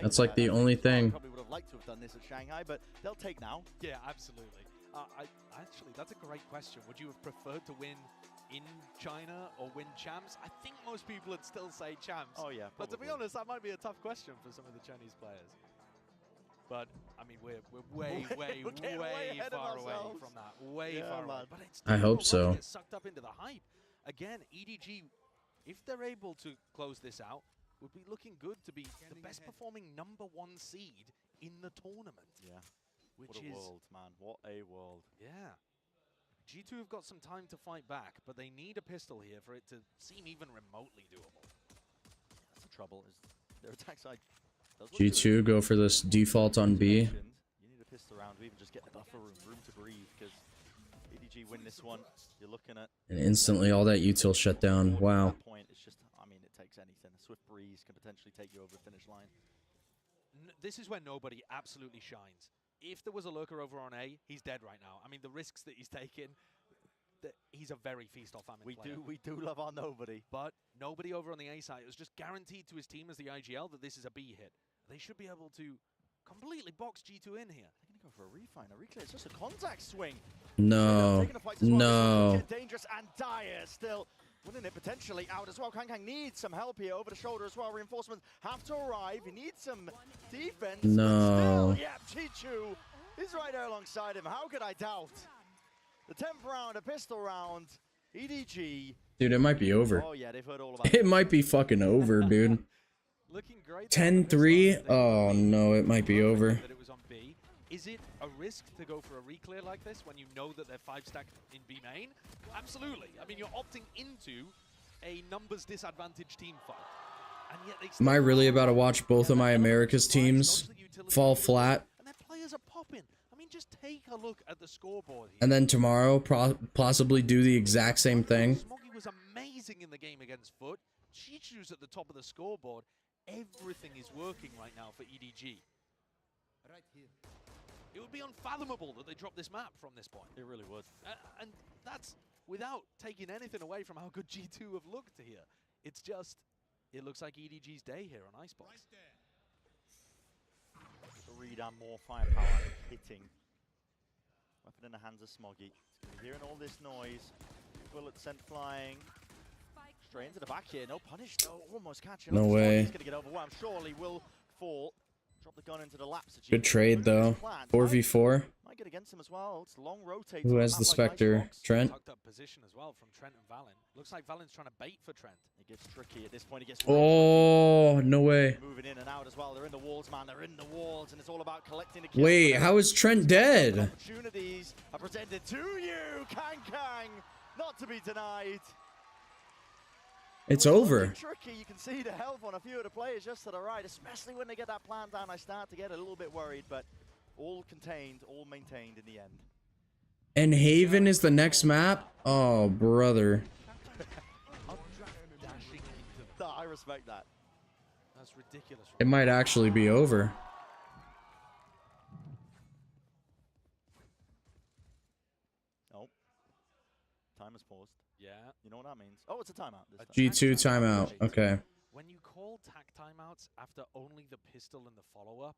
Speaker 1: That's like the only thing.
Speaker 5: Probably would have liked to have done this at Shanghai, but they'll take now.
Speaker 4: Yeah, absolutely. Actually, that's a great question. Would you have preferred to win in China or win champs? I think most people would still say champs.
Speaker 5: Oh yeah,
Speaker 4: but to be
Speaker 5: probably.
Speaker 4: honest, that might be a tough question for some of the Chinese players. But I mean, we're way
Speaker 5: ahead of
Speaker 4: far away
Speaker 5: ourselves.
Speaker 4: from that. Way far away. But it's
Speaker 1: I hope
Speaker 4: difficult not to
Speaker 1: so.
Speaker 4: get sucked up into the hype. Again, EDG, if they're able to close this out, would be looking good to be the best performing #1 seed in the tournament.
Speaker 5: Yeah.
Speaker 4: Which
Speaker 5: What a world, man. What a world.
Speaker 4: Yeah. G2 have got some time to fight back, but they need a pistol here for it to seem even remotely doable.
Speaker 5: That's the trouble, is their attack side does look
Speaker 1: G2
Speaker 5: good.
Speaker 1: go for this default on B.
Speaker 5: You need a pistol round to even just get the buffer room to breathe, because EDG win this one, you're looking at...
Speaker 1: And instantly all that util shut down. Wow.
Speaker 5: At that point, it's just, I mean, it takes anything. A swift breeze can potentially take you over the finish line.
Speaker 4: This is where nobody absolutely shines. If there was a lurker over on A, he's dead right now. I mean, the risks that he's taken, he's a very feast or famine player.
Speaker 5: We do love our nobody.
Speaker 4: But nobody over on the A side. It was just guaranteed to his team as the IGL that this is a B hit. They should be able to completely box G2 in here.
Speaker 5: They're going to go for a refine, a reclear. It's just a contact swing.
Speaker 1: No.
Speaker 5: Taking the fights as well.
Speaker 1: No.
Speaker 5: Get dangerous, and Dire still winning it potentially out as well. Kang needs some help here over the shoulder as well. Reinforcements have to arrive. He needs some defense.
Speaker 1: No.
Speaker 5: But still, yeah, Chichu is right there alongside him. How could I doubt? The 10th round, a pistol round. EDG.
Speaker 1: Dude, it might be over.
Speaker 5: Oh yeah, they've heard all about
Speaker 1: It might be fucking over, dude.
Speaker 4: Looking great.
Speaker 1: 10-3? Oh no, it might be over.
Speaker 4: That it was on B. Is it a risk to go for a reclear like this when you know that they're 5-stacked in B main? Absolutely. I mean, you're opting into a numbers disadvantaged team fight. And yet they
Speaker 1: Am I really about to watch both of my America's teams fall flat?
Speaker 4: And their players are popping. I mean, just take a look at the scoreboard here.
Speaker 1: And then tomorrow, possibly do the exact same thing?
Speaker 4: Smoggy was amazing in the game against Foot. Chichu's at the top of the scoreboard. Everything is working right now for EDG.
Speaker 7: Right here.
Speaker 4: It would be unfathomable that they drop this map from this point.
Speaker 5: It really would.
Speaker 4: And that's without taking anything away from how good G2 have looked here. It's just, it looks like EDG's day here on Icebox.
Speaker 7: Right there.
Speaker 5: The read and more firepower hitting. Weapon in the hands of Smoggy. He's hearing all this noise. Bullets sent flying. Straight into the back here. No punish. No, almost catching.
Speaker 1: No
Speaker 5: up.
Speaker 1: way.
Speaker 5: He's going to get overwhelmed. Surely will fall. Drop the gun into the laps.
Speaker 1: Good trade though. 4v4.
Speaker 5: Might get against him as well. It's long rotate.
Speaker 1: Who has the Spectre? Trent?
Speaker 4: Tucked up position as well from Trent and Valen. Looks like Valen's trying to bait for Trent.
Speaker 5: It gets tricky at this point. It gets
Speaker 1: Oh, no way.
Speaker 5: moving in and out as well. They're in the walls, man. They're in the walls, and it's all about collecting the kills.
Speaker 1: Wait, how is Trent dead?
Speaker 5: Opportunities are presented to you, Kang, not to be denied.
Speaker 1: It's
Speaker 5: It was
Speaker 1: over.
Speaker 5: looking tricky. You can see the health on a few of the players just to the right, especially when they get that plan down. I start to get a little bit worried, but all contained, all maintained in the end.
Speaker 1: And Haven is the next map? Oh, brother.
Speaker 4: Dashing into
Speaker 5: I respect that.
Speaker 4: That's ridiculous.
Speaker 1: It might actually be over.
Speaker 5: Nope. Time is paused.
Speaker 4: Yeah.
Speaker 5: You know what that means? Oh, it's a timeout. This time.
Speaker 1: G2 timeout. Okay.
Speaker 4: When you call tac timeouts after only the pistol and the follow-up,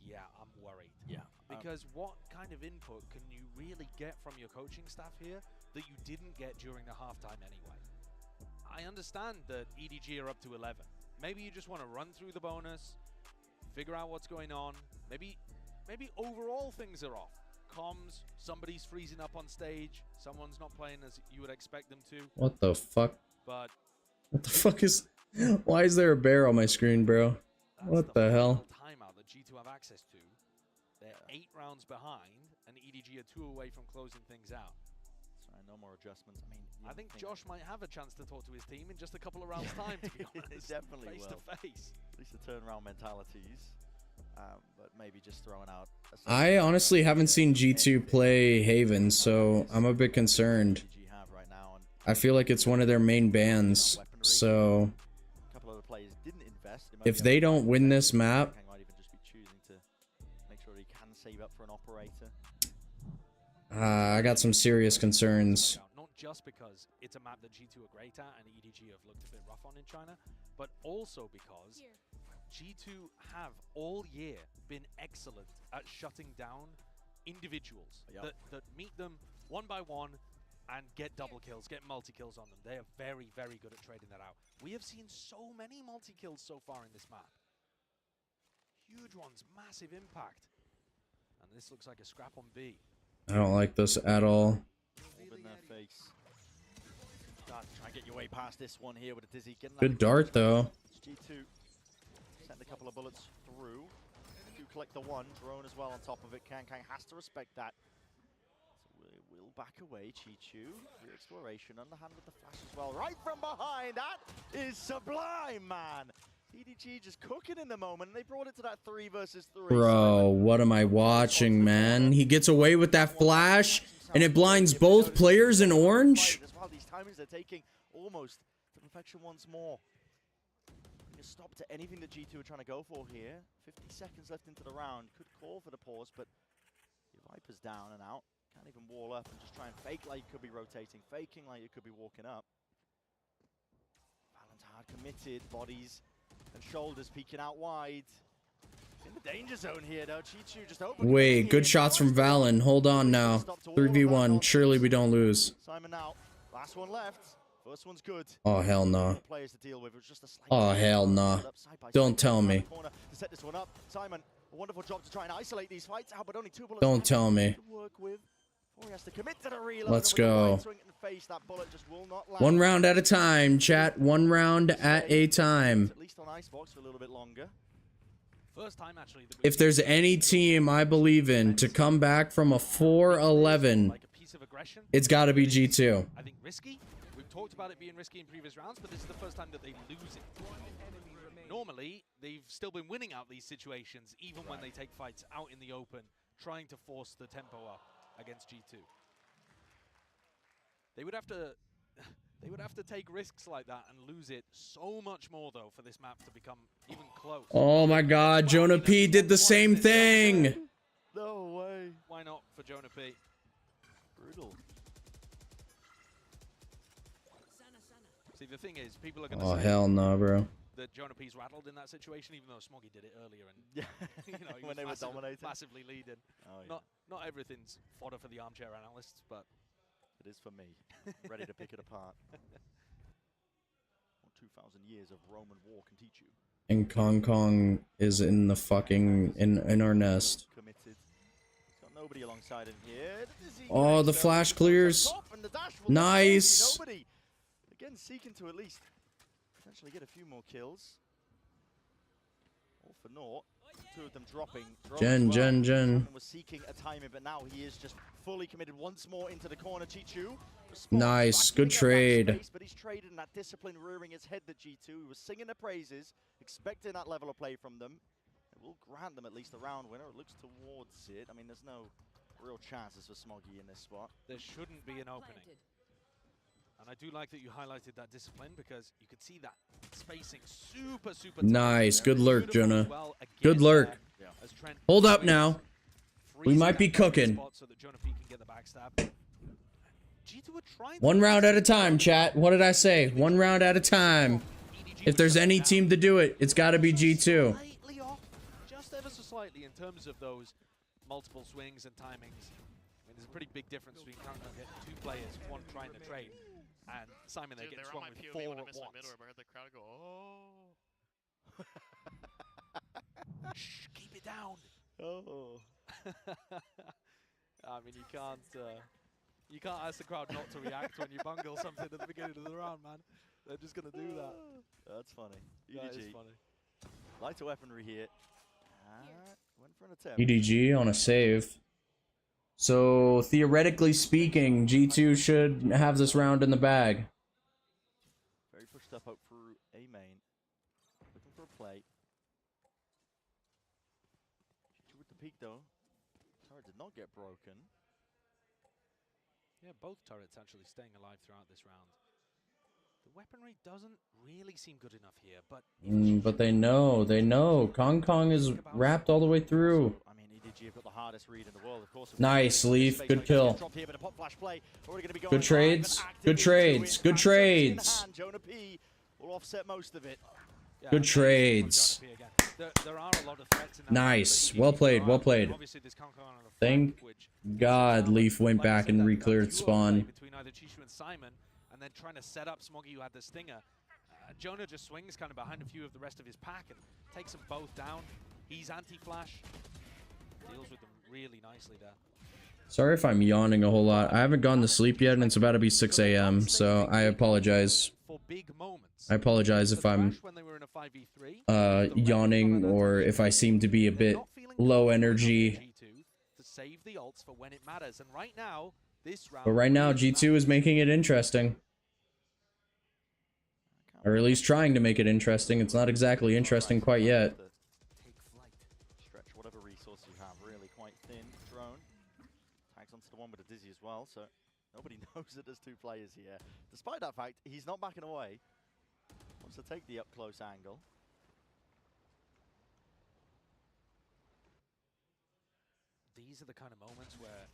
Speaker 4: yeah, I'm worried.
Speaker 5: Yeah.
Speaker 4: Because what kind of input can you really get from your coaching staff here that you didn't get during the halftime anyway? I understand that EDG are up to 11. Maybe you just want to run through the bonus, figure out what's going on. Maybe overall things are off. Comms, somebody's freezing up on stage, someone's not playing as you would expect them to.
Speaker 1: What the fuck?
Speaker 4: But
Speaker 1: What the fuck is... Why is there a bear on my screen, bro? What the hell?
Speaker 4: Timeout that G2 have access to. They're 8 rounds behind, and EDG are 2 away from closing things out.
Speaker 5: Sorry, no more adjustments. I mean,
Speaker 4: I think Josh might have a chance to talk to his team in just a couple of rounds' time, to be honest.
Speaker 5: Definitely
Speaker 4: face
Speaker 5: will.
Speaker 4: to face.
Speaker 5: At least the turnaround mentalities. But maybe just throwing out.
Speaker 1: I honestly haven't seen G2 play Haven, so I'm a bit concerned.
Speaker 5: EDG have right now, and
Speaker 1: I feel like it's one of their main bans, so
Speaker 5: a couple of the players didn't invest.
Speaker 1: if they don't win this map,
Speaker 5: Kang might even just be choosing to make sure he can save up for an operator.
Speaker 1: I got some serious concerns.
Speaker 4: Not just because it's a map that G2 are great at and EDG have looked a bit rough on in China, but also because G2 have all year been excellent at shutting down individuals that meet them one by one and get double kills, get multi-kills on them. They are very, very good at trading that out. We have seen so many multi-kills so far in this map. Huge ones, massive impact. And this looks like a scrap on B.
Speaker 1: I don't like this at all.
Speaker 5: Hold in their face. Start to try and get your way past this one here with a dizzy.
Speaker 1: Good dart, though.
Speaker 5: G2 send a couple of bullets through. Do collect the one. Drone as well on top of it. Kang has to respect that. So we will back away. Chi-Chu. Free exploration. Underhand with the flash as well. Right from behind. That is sublime, man. EDG just cooking in the moment. And they brought it to that 3 versus 3.
Speaker 1: Bro, what am I watching, man? He gets away with that flash, and it blinds both players in orange?
Speaker 5: As well, these timings are taking almost to perfection once more. Stop to anything that G2 are trying to go for here. 50 seconds left into the round. Could call for the pause, but Viper's down and out. Can't even wall up and just try and fake like you could be rotating. Faking like you could be walking up. Valen's hard committed. Bodies and shoulders peeking out wide. In the danger zone here though. Chi-Chu just open.
Speaker 1: Wait, good shots from Valen. Hold on now. 3v1. Surely we don't lose.
Speaker 5: Simon now. Last one left. First one's good.
Speaker 1: Oh, hell no.
Speaker 5: Players to deal with. It was just a slight
Speaker 1: Oh, hell no. Don't tell me.
Speaker 5: To set this one up. Simon, a wonderful job to try and isolate these fights out, but only 2 bullets.
Speaker 1: Don't tell me.
Speaker 5: To work with. He has to commit to the reload.
Speaker 1: Let's go.
Speaker 5: Face, that bullet just will not land.
Speaker 1: 1 round at a time, chat. 1 round at a time.
Speaker 5: At least on Icebox for a little bit longer.
Speaker 4: First time actually.
Speaker 1: If there's any team I believe in to come back from a 4-11,
Speaker 4: Like a piece of aggression.
Speaker 1: it's got to be G2.
Speaker 4: I think risky. We've talked about it being risky in previous rounds, but this is the first time that they lose it. Normally, they've still been winning out these situations, even when they take fights out in the open, trying to force the tempo up against G2. They would have to take risks like that and lose it so much more though for this map to become even close.
Speaker 1: Oh my god, Jonah P did the same thing.
Speaker 5: No way.
Speaker 4: Why not for Jonah P?
Speaker 5: Brutal.
Speaker 4: See, the thing is, people are going to
Speaker 1: Oh
Speaker 4: say
Speaker 1: hell no, bro.
Speaker 4: that Jonah P's rattled in that situation, even though Smoggy did it earlier and
Speaker 5: Yeah.
Speaker 4: you know, he
Speaker 5: When they were
Speaker 4: was
Speaker 5: dominating.
Speaker 4: massively leading.
Speaker 5: Oh, yeah.
Speaker 4: Not everything's fodder for the armchair analysts, but
Speaker 5: It is for me. Ready to pick it apart. 2,000 years of Roman war can teach you.
Speaker 1: And Kong is in the fucking in our nest.
Speaker 5: Committed. He's got nobody alongside him here.
Speaker 1: Oh, the flash clears. Nice.
Speaker 5: Nobody. Again, seeking to at least potentially get a few more kills. All for naught. Two of them dropping.
Speaker 1: Jen.
Speaker 5: Was seeking a timing, but now he is just fully committed once more into the corner. Chichu.
Speaker 1: Nice, good trade.
Speaker 5: Space, but he's traded in that discipline, rearing his head. The G2, he was singing their praises, expecting that level of play from them. It will grant them at least a round winner. It looks towards it. I mean, there's no real chances for Smoggy in this spot.
Speaker 4: There shouldn't be an opening. And I do like that you highlighted that discipline because you could see that spacing super
Speaker 1: nice.
Speaker 4: tight.
Speaker 1: Good lurk, Jonah.
Speaker 4: Well,
Speaker 1: good lurk.
Speaker 4: as Trent
Speaker 1: Hold up now. We might be cooking.
Speaker 4: So that Jonah P can get the backstab. G2 are trying
Speaker 1: One round at a time, chat. What did I say? One round at a time. If there's any team to do it, it's got to be G2.
Speaker 4: Slightly off, just ever so slightly in terms of those multiple swings and timings. I mean, there's a pretty big difference between getting two players, one trying to trade, and Simon there getting swung with four at once.
Speaker 8: I heard the crowd go, oh.
Speaker 4: Shh, keep it down.
Speaker 5: Oh.
Speaker 4: I mean, you can't ask the crowd not to react when you bungle something at the beginning of the round, man. They're just gonna do that.
Speaker 5: That's funny.
Speaker 4: That
Speaker 5: EDG.
Speaker 4: is funny.
Speaker 5: Lighter weaponry here. Went for an attempt.
Speaker 1: EDG on a save. So theoretically speaking, G2 should have this round in the bag.
Speaker 5: Very pushed up through A main. Looking for a play. G2 with the peak though. Turret did not get broken.
Speaker 4: Yeah, both turrets actually staying alive throughout this round. The weaponry doesn't really seem good enough here, but...
Speaker 1: But they know. Kong is wrapped all the way through.
Speaker 5: I mean, EDG have got the hardest read in the world, of course.
Speaker 1: Nice, Leaf. Good kill. Good trades. Good trades. Good trades.
Speaker 5: Jonah P will offset most of it.
Speaker 4: Yeah,
Speaker 1: Good trades.
Speaker 4: There are a lot of threats in that
Speaker 1: Nice. Well played. Well played. Thank God Leaf went back and re-cleared spawn.
Speaker 4: Between either Chishu and Simon, and then trying to set up Smoggy, who had the stinger. Jonah just swings kind of behind a few of the rest of his pack and takes them both down. He's anti-flash. Deals with them really nicely there.
Speaker 1: Sorry if I'm yawning a whole lot. I haven't gone to sleep yet and it's about to be 6 a.m. So I apologize.
Speaker 4: For big moments.
Speaker 1: I apologize if I'm yawning or if I seem to be a bit low energy.
Speaker 4: To save the ults for when it matters. And right now, this round,
Speaker 1: But right now G2 is making it interesting. Or at least trying to make it interesting. It's not exactly interesting quite yet.
Speaker 5: Take flight. Stretch whatever resources you have. Really quite thin. Drone. Tags onto the one with a dizzy as well. So nobody knows that there's two players here. Despite that fact, he's not backing away. Wants to take the up close angle.
Speaker 4: These are the kind of moments where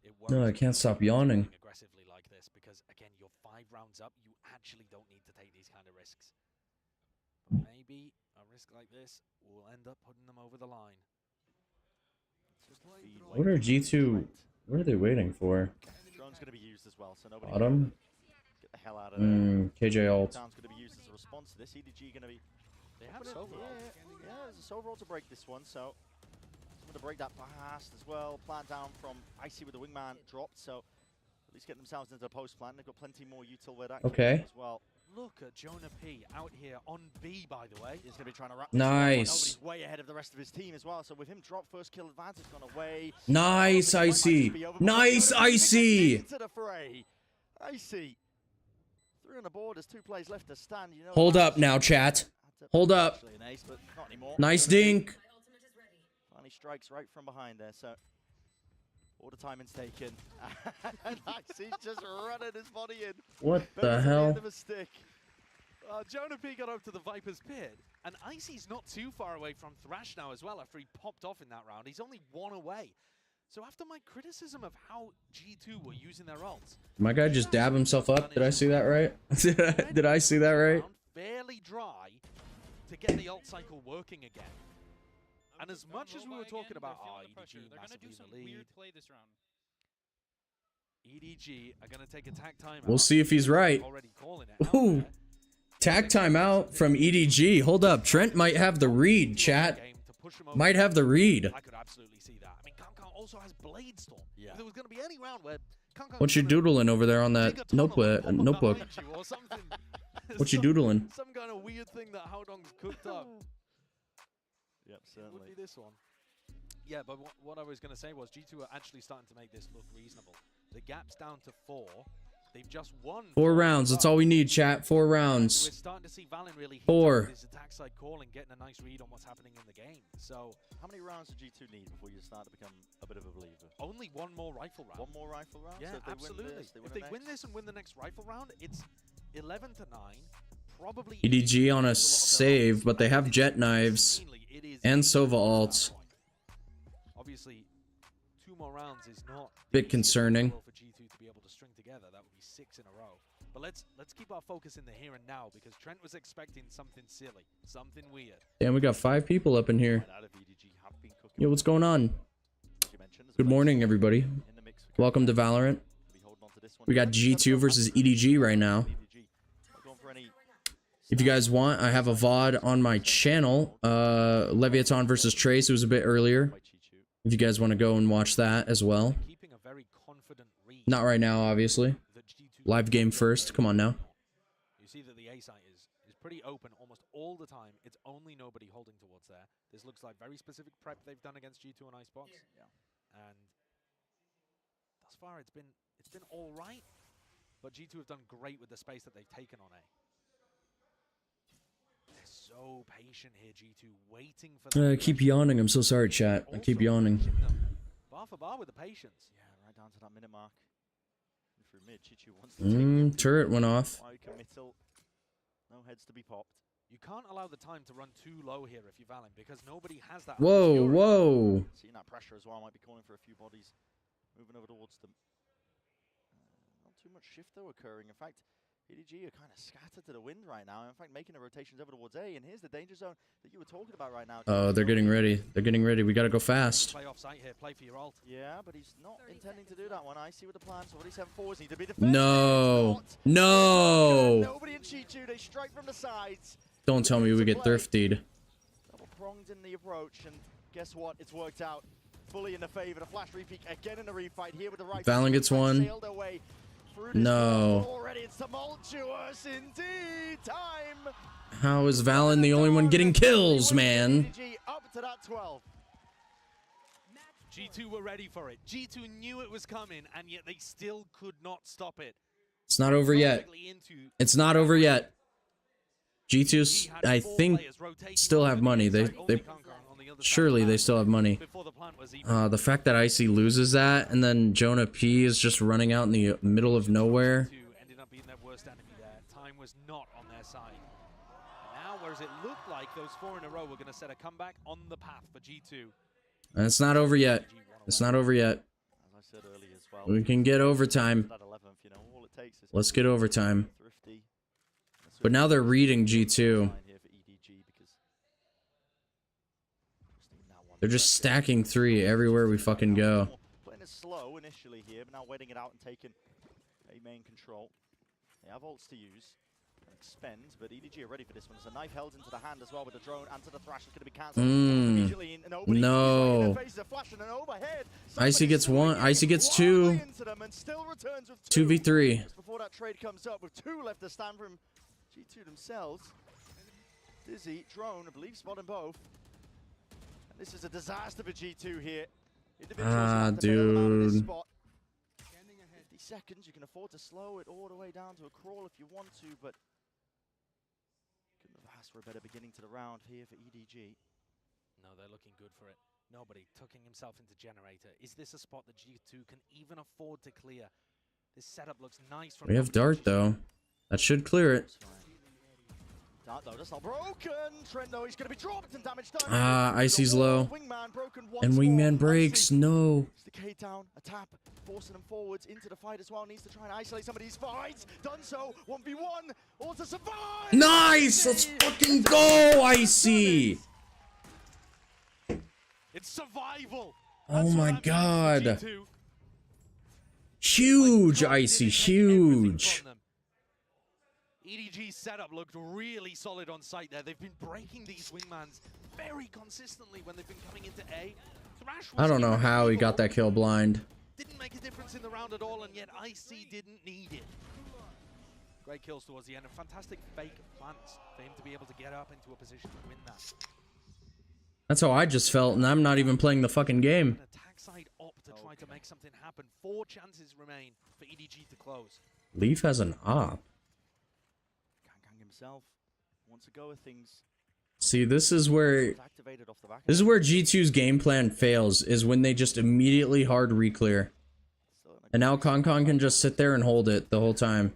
Speaker 4: it
Speaker 1: No, I can't stop yawning.
Speaker 4: aggressively like this because again, you're 5 rounds up. You actually don't need to take these kind of risks. But maybe a risk like this will end up putting them over the line.
Speaker 1: What are G2? What are they waiting for?
Speaker 5: Drone's going to be used as well, so nobody
Speaker 1: Bottom?
Speaker 5: get the hell out of there.
Speaker 1: KJ ult.
Speaker 5: Down's going to be used as a response to this. EDG going to be.
Speaker 4: They have Sova.
Speaker 5: Yeah, there's a Sova ult to break this one, so someone to break that fast as well. Plant down from Icy with the wingman dropped, so at least get themselves into the post plant. They've got plenty more util where that
Speaker 1: Okay.
Speaker 5: as well.
Speaker 4: Look at Jonah P out here on B, by the way.
Speaker 5: He's going to be trying to wrap
Speaker 1: Nice.
Speaker 5: Nobody's way ahead of the rest of his team as well. So with him drop first kill advantage gone away.
Speaker 1: Nice, Icy. Nice, Icy.
Speaker 5: Into the fray. Icy. 3 on the board. There's 2 plays left to stand. You know,
Speaker 1: Hold up now, chat. Hold up.
Speaker 5: Actually an ace, but not anymore.
Speaker 1: Nice dink.
Speaker 5: Finally strikes right from behind there. So all the timing's taken. And Icy's just running his body in.
Speaker 1: What
Speaker 5: Bends
Speaker 1: the
Speaker 5: at
Speaker 1: hell?
Speaker 5: end of a stick.
Speaker 4: Jonah P got up to the Viper's Pit, and Icy's not too far away from Thrash now as well after he popped off in that round. He's only 1 away. So after my criticism of how G2 were using their ults...
Speaker 1: My guy just dabbed himself up. Did I see that right? Did I see that right?
Speaker 4: Fairly dry to get the ult cycle working again. And as much as we were talking about, EDG massively in the lead, EDG are going to take attack time.
Speaker 1: We'll see if he's right.
Speaker 4: Already calling it out
Speaker 1: Ooh.
Speaker 4: there.
Speaker 1: Tag timeout from EDG. Hold up. Trent might have the read, chat. Might have the read.
Speaker 4: I could absolutely see that. I mean, Kankan also has Blade Storm.
Speaker 5: Yeah.
Speaker 4: If there was going to be any round where Kankan
Speaker 1: What you doodling over there on that notebook?
Speaker 4: or something.
Speaker 1: What you doodling?
Speaker 4: Some kind of weird thing that Howdong's cooked up.
Speaker 5: Yep,
Speaker 4: It
Speaker 5: certainly.
Speaker 4: would be this one. Yeah, but what I was going to say was G2 are actually starting to make this look reasonable. The gap's down to 4. They've just won
Speaker 1: 4 rounds. That's all we need, chat. 4
Speaker 4: We're
Speaker 1: rounds.
Speaker 4: starting to see Valen really hit
Speaker 1: 4.
Speaker 4: up with his attack side call and getting a nice read on what's happening in the game. So
Speaker 5: How many rounds do G2 need before you start to become a bit of a believer?
Speaker 4: only one more rifle round.
Speaker 5: One more rifle round?
Speaker 4: Yeah,
Speaker 5: So if they
Speaker 4: absolutely.
Speaker 5: Win this,
Speaker 4: If they win this and win the next rifle round, it's 11 to 9. Probably
Speaker 1: EDG on a save, but they have jet knives and Sova ults.
Speaker 4: Obviously, 2 more rounds is not
Speaker 1: Bit concerning.
Speaker 4: for G2 to be able to string together. That would be 6 in a row. But let's keep our focus in the here and now because Trent was expecting something silly, something weird.
Speaker 1: Damn, we got 5 people up in here.
Speaker 5: Out of EDG have been cooking.
Speaker 1: Yo, what's going on?
Speaker 5: As you mentioned, there's
Speaker 1: Good morning, everybody.
Speaker 5: in the mix for
Speaker 1: Welcome to Valorant.
Speaker 5: be holding on to this one.
Speaker 1: We got G2 versus EDG right now.
Speaker 5: EDG. Not going for any
Speaker 1: If you guys want, I have a VOD on my channel. Leviathan versus Trace. It was a bit earlier.
Speaker 5: by G2.
Speaker 1: If you guys want to go and watch that as well.
Speaker 4: Keeping a very confident read.
Speaker 1: Not right now, obviously.
Speaker 4: that G2
Speaker 1: Live game first. Come on now.
Speaker 4: You see that the A site is pretty open almost all the time. It's only nobody holding towards there. This looks like very specific prep they've done against G2 and Icebox.
Speaker 5: Yeah.
Speaker 4: And thus far it's been all right. But G2 have done great with the space that they've taken on A. They're so patient here, G2, waiting for
Speaker 1: I
Speaker 4: that
Speaker 1: keep
Speaker 4: pressure.
Speaker 1: yawning. I'm so sorry, chat. I keep
Speaker 4: Also
Speaker 1: yawning.
Speaker 4: pushing them bar for bar with the patience.
Speaker 5: Yeah, right down to that minute mark. And through mid, Chichu wants to take it.
Speaker 1: Turret went off.
Speaker 5: Wide committal. No heads to be popped.
Speaker 4: You can't allow the time to run too low here if you're Valen because nobody has that.
Speaker 1: Whoa,
Speaker 4: obscurity.
Speaker 1: whoa.
Speaker 5: Seeing that pressure as well, might be calling for a few bodies moving over towards them. Not too much shift though occurring. In fact, EDG are kind of scattered to the wind right now. In fact, making the rotations over towards A. And here's the danger zone that you were talking about right now.
Speaker 1: Oh, they're getting ready. They're getting ready. We gotta go fast.
Speaker 4: Play off site here, play for your ult.
Speaker 5: Yeah, but he's not intending to do that one. I see with the plans. Already 7-4s need to be the
Speaker 1: No. No.
Speaker 5: Nobody in Chichu. They strike from the sides.
Speaker 1: Don't tell me we get thriftied.
Speaker 5: Double pronged in the approach, and guess what? It's worked out fully in the favor. The flash repeat again in the refight here with the right.
Speaker 1: Valen gets one. No.
Speaker 5: Already it's tumultuous indeed. Time.
Speaker 1: How is Valen the only one getting kills, man?
Speaker 5: EDG up to that 12.
Speaker 4: G2 were ready for it. G2 knew it was coming, and yet they still could not stop it.
Speaker 1: It's not over yet.
Speaker 4: Perfectly into
Speaker 1: It's not over yet. G2,
Speaker 4: He had
Speaker 1: I
Speaker 4: 4
Speaker 1: think,
Speaker 4: players rotating
Speaker 1: still
Speaker 4: over
Speaker 1: have
Speaker 4: the
Speaker 1: money.
Speaker 4: inside,
Speaker 1: They
Speaker 4: only Kankan on the other side
Speaker 1: surely
Speaker 4: of the
Speaker 1: they
Speaker 4: map
Speaker 1: still have money.
Speaker 4: before the plant was even.
Speaker 1: The fact that Icy loses that, and then Jonah P is just running out in the middle of nowhere.
Speaker 4: G2 ended up being their worst enemy there. Time was not on their side. And now, whereas it looked like those 4 in a row were going to set a comeback on the path for G2.
Speaker 1: And it's not over yet. It's not over yet.
Speaker 5: As I said earlier as well.
Speaker 1: We can get overtime.
Speaker 5: That 11th, you know, all it takes is
Speaker 1: Let's get overtime.
Speaker 5: thrifty.
Speaker 1: But now they're reading G2.
Speaker 5: Here for EDG because
Speaker 1: They're just stacking 3 everywhere we fucking go.
Speaker 5: Playing it slow initially here, but now waiting it out and taking a main control. They have ults to use. Expend, but EDG are ready for this one. There's a knife held into the hand as well with the drone, and to the thrash is going to be cancelled immediately. And nobody
Speaker 1: No.
Speaker 5: in their faces, a flash and an overhead.
Speaker 1: Icy gets
Speaker 5: Somebody's
Speaker 1: 1.
Speaker 5: swinging
Speaker 1: Icy gets
Speaker 5: wildly
Speaker 1: 2.
Speaker 5: into them and still returns with
Speaker 1: 2v3.
Speaker 5: Just before that trade comes up with 2 left to stand from G2 themselves. Dizzy, drone, I believe, spotting both. And this is a disaster for G2 here. Individuals have to bail them out of this
Speaker 1: dude.
Speaker 5: spot. 50 seconds, you can afford to slow it all the way down to a crawl if you want to, but couldn't have asked for a better beginning to the round here for EDG.
Speaker 4: No, they're looking good for it. Nobody tucking himself into generator. Is this a spot that G2 can even afford to clear? This setup looks nice from
Speaker 1: We have Dart, though. That should clear it.
Speaker 5: Dart though, that's not broken. Trent though, he's going to be dropped and damage done.
Speaker 1: Icy's low.
Speaker 5: Wingman broken
Speaker 1: And
Speaker 5: once
Speaker 1: Wingman
Speaker 5: more.
Speaker 1: breaks.
Speaker 5: Icy.
Speaker 1: No.
Speaker 5: It's the K down, a tap, forcing them forwards into the fight as well. Needs to try and isolate some of these fights. Done so, 1v1, all to survive.
Speaker 1: Nice! Let's fucking go, Icy!
Speaker 4: It's survival.
Speaker 1: Oh
Speaker 4: That's what
Speaker 1: my
Speaker 4: that means for
Speaker 1: god.
Speaker 4: G2.
Speaker 1: Huge,
Speaker 4: Like,
Speaker 1: Icy,
Speaker 4: did it take everything
Speaker 1: huge.
Speaker 4: from them. EDG's setup looked really solid on site there. They've been breaking these wingmans very consistently when they've been coming into A. Thrash
Speaker 1: I
Speaker 4: was
Speaker 1: don't know how he got
Speaker 4: irredeemable.
Speaker 1: that kill blind.
Speaker 4: Didn't make a difference in the round at all, and yet IC didn't need it. Great kills towards the end, and fantastic fake plants for him to be able to get up into a position to win that.
Speaker 1: That's how I just felt, and I'm not even playing the fucking game.
Speaker 4: An attack side op to try to make something happen. 4 chances remain for EDG to close.
Speaker 1: Leaf has an op.
Speaker 5: Kang himself wants to go with things.
Speaker 1: See, this is where
Speaker 5: Activated off the back.
Speaker 1: G2's game plan fails, is when they just immediately hard reclear. And now Concon can just sit there and hold it the whole time.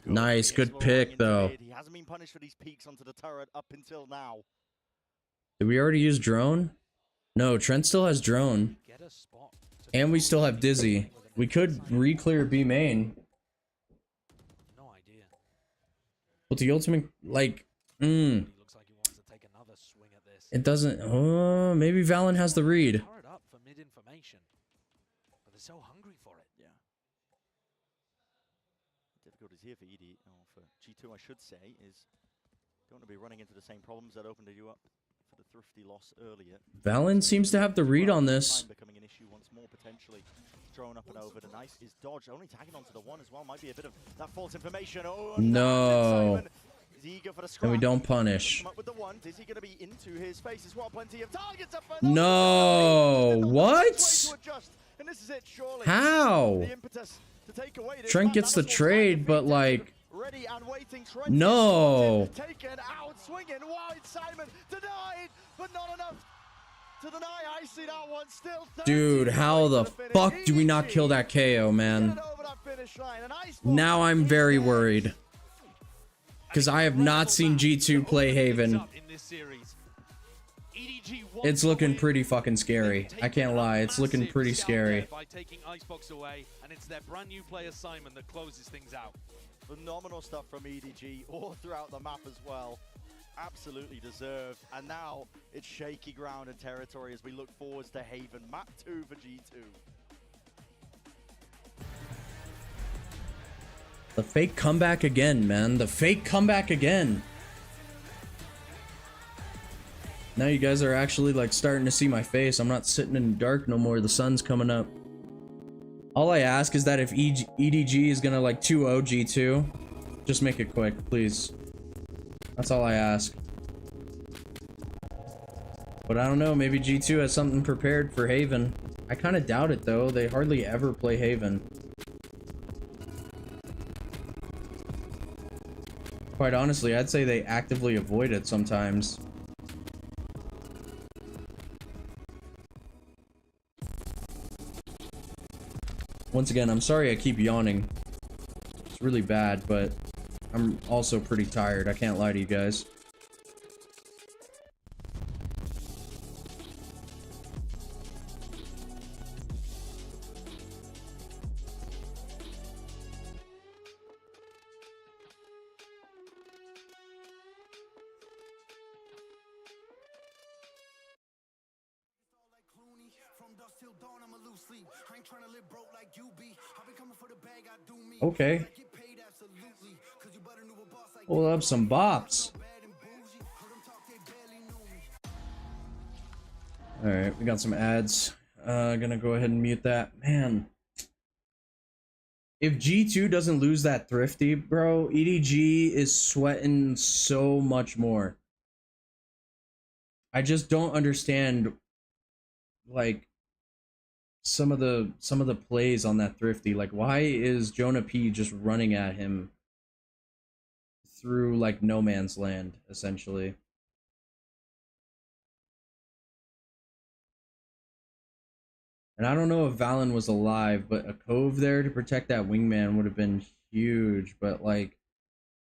Speaker 1: Nice, good pick though.
Speaker 5: He hasn't been punished for these peeks onto the turret up until now.
Speaker 1: Did we already use drone? No, Trent still has drone.
Speaker 4: Get a spot to
Speaker 1: And we still have Dizzy. We could re-clear B main.
Speaker 4: no idea.
Speaker 1: But the ultimate, like,
Speaker 4: He looks like he wants to take another swing at this.
Speaker 1: it doesn't. Oh, maybe Valen has the read.
Speaker 4: Turret up for mid information, but they're so hungry for it.
Speaker 5: Yeah. Difficulties here for ED, or for G2, I should say, is don't want to be running into the same problems that opened you up for the thrifty loss earlier.
Speaker 1: Valen seems to have the read on this.
Speaker 5: Time becoming an issue once more potentially. Thrown up and over. The nice is dodged. Only tagging onto the one as well. Might be a bit of that false information. Oh
Speaker 1: No.
Speaker 5: Simon is eager for the
Speaker 1: And
Speaker 5: scrap.
Speaker 1: we don't punish.
Speaker 5: Come up with the one. Is he going to be into his face as well? Plenty of targets up.
Speaker 1: No. What?
Speaker 5: And this is it, surely.
Speaker 1: How?
Speaker 5: The impetus to take away this
Speaker 1: Trent
Speaker 5: man.
Speaker 1: gets the
Speaker 5: That was
Speaker 1: trade, but like,
Speaker 5: ready and waiting. Trent
Speaker 1: no.
Speaker 5: is spotted, taken out, swinging wide. Simon denied, but not enough to deny. I see that one still.
Speaker 1: Dude, how the fuck do we not kill that KO, man? Now I'm very worried. Because I have not seen G2 play Haven. It's looking pretty fucking scary. I can't lie, it's looking pretty scary.
Speaker 4: By taking Icebox away, and it's their brand new player Simon that closes things out.
Speaker 5: Phenomenal stuff from EDG all throughout the map as well. Absolutely deserved. And now it's shaky ground and territory as we look forwards to Haven. Map 2 for G2.
Speaker 1: The fake comeback again, man. The fake comeback again. Now you guys are actually like starting to see my face. I'm not sitting in the dark no more. The sun's coming up. All I ask is that if EDG is gonna like 2-0 G2, just make it quick, please. That's all I ask. But I don't know, maybe G2 has something prepared for Haven. I kind of doubt it though. They hardly ever play Haven. Quite honestly, I'd say they actively avoid it sometimes. Once again, I'm sorry I keep yawning. It's really bad, but I'm also pretty tired. I can't lie to you guys. Okay. Pull up some bops. Alright, we got some ads. Gonna go ahead and mute that. Man. If G2 doesn't lose that thrifty, bro, EDG is sweating so much more. I just don't understand, like, some of the plays on that thrifty. Like, why is Jonah P just running at him through like no man's land, essentially? And I don't know if Valen was alive, but a cove there to protect that wingman would have been huge. But like,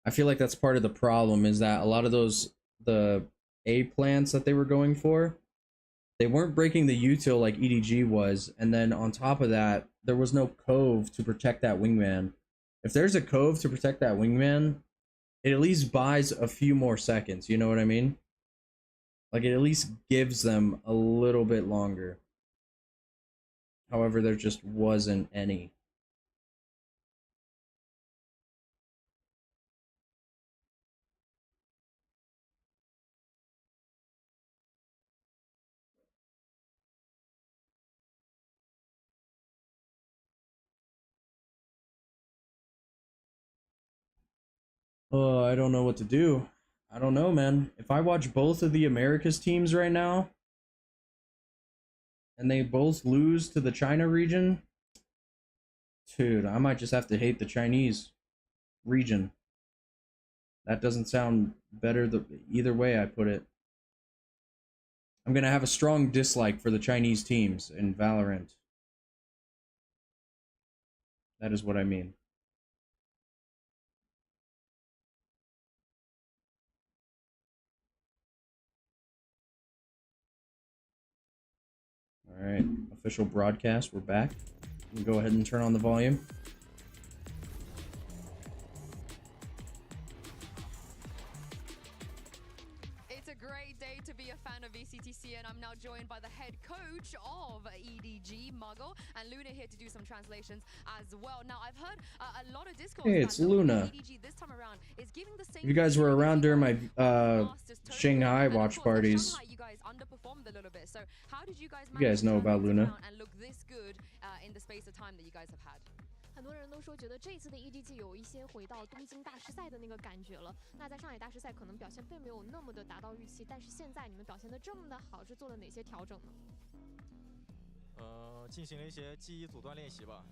Speaker 1: I feel like that's part of the problem, is that a lot of the A plants that they were going for, they weren't breaking the util like EDG was, and then on top of that, there was no cove to protect that wingman. If there's a cove to protect that wingman, it at least buys a few more seconds, you know what I mean? Like, it at least gives them a little bit longer. However, there just wasn't any. Oh, I don't know what to do. I don't know, man. If I watch both of the Americas teams right now, and they both lose to the China region, dude, I might just have to hate the Chinese region. That doesn't sound better either way I put it. I'm gonna have a strong dislike for the Chinese teams in Valorant. That is what I mean. Alright, official broadcast, we're back. We can go ahead and turn on the volume.
Speaker 9: It's a great day to be a fan of VCTC, and I'm now joined by the head coach of EDG, Muggle, and Luna here to do some translations as well. Now, I've heard a lot of discourse.
Speaker 1: Hey, it's Luna.
Speaker 9: EDG this time around is giving the same.
Speaker 1: You guys were around during my Shanghai watch parties.
Speaker 9: You guys underperformed a little bit. So, how did you guys?
Speaker 1: You guys know about Luna.
Speaker 9: And look this good in the space of time that you guys have had.
Speaker 10: 很多人都说觉得这次的 EDG 有一些回到东京大师赛的那个感觉了。那在上海大师赛可能表现并没有那么的达到预期，但是现在你们表现的这么的好，是做了哪些调整呢？
Speaker 11: 进行了一些记忆阻断练习吧，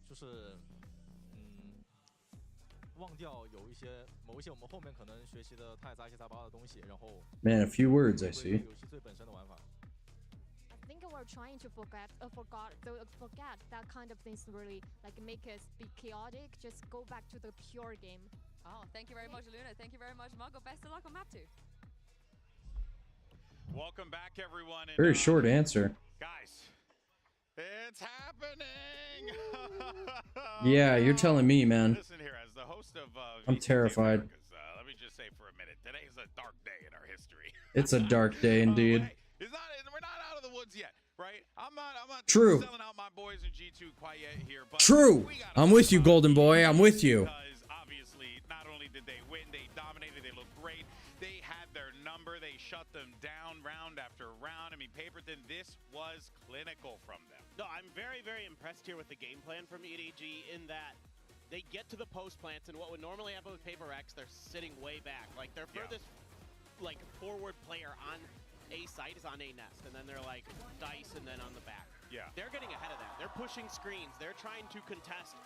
Speaker 11: 就是忘掉有一些某一些我们后面可能学习的太杂七杂八的东西，然后
Speaker 1: Man, a few words I see.
Speaker 11: 游戏最本身的玩法。
Speaker 10: I think we're trying to forget that kind of things really like make us be chaotic. Just go back to the pure game.
Speaker 9: Oh, thank you very much, Luna. Thank you very much, Muggle. Best of luck on map 2.
Speaker 12: Welcome back, everyone. And,
Speaker 1: Very short answer.
Speaker 12: Guys, it's happening.
Speaker 1: Yeah, you're telling me, man.
Speaker 12: Listen here, as the host of
Speaker 1: I'm
Speaker 12: VCT
Speaker 1: terrified.
Speaker 12: Americas, let me just say for a minute, today is a dark day in our history.
Speaker 1: It's a dark day indeed.
Speaker 12: We're not out of the woods yet, right? I'm not
Speaker 1: True.
Speaker 12: selling out my boys in G2 quite yet here. But
Speaker 1: True. I'm with you, Golden Boy. I'm with you.
Speaker 12: Because obviously, not only did they win, they dominated, they looked great. They had their number. They shut them down round after round. I mean, Paperton, this was clinical from them.
Speaker 3: No, I'm very, very impressed here with the game plan from EDG in that they get to the post plants, and what would normally happen with Paper X, they're sitting way back. Like, their furthest like forward player on A site is on A nest, and then they're like dice and then on the back.
Speaker 12: Yeah.
Speaker 3: They're getting ahead of that. They're pushing screens. They're trying to contest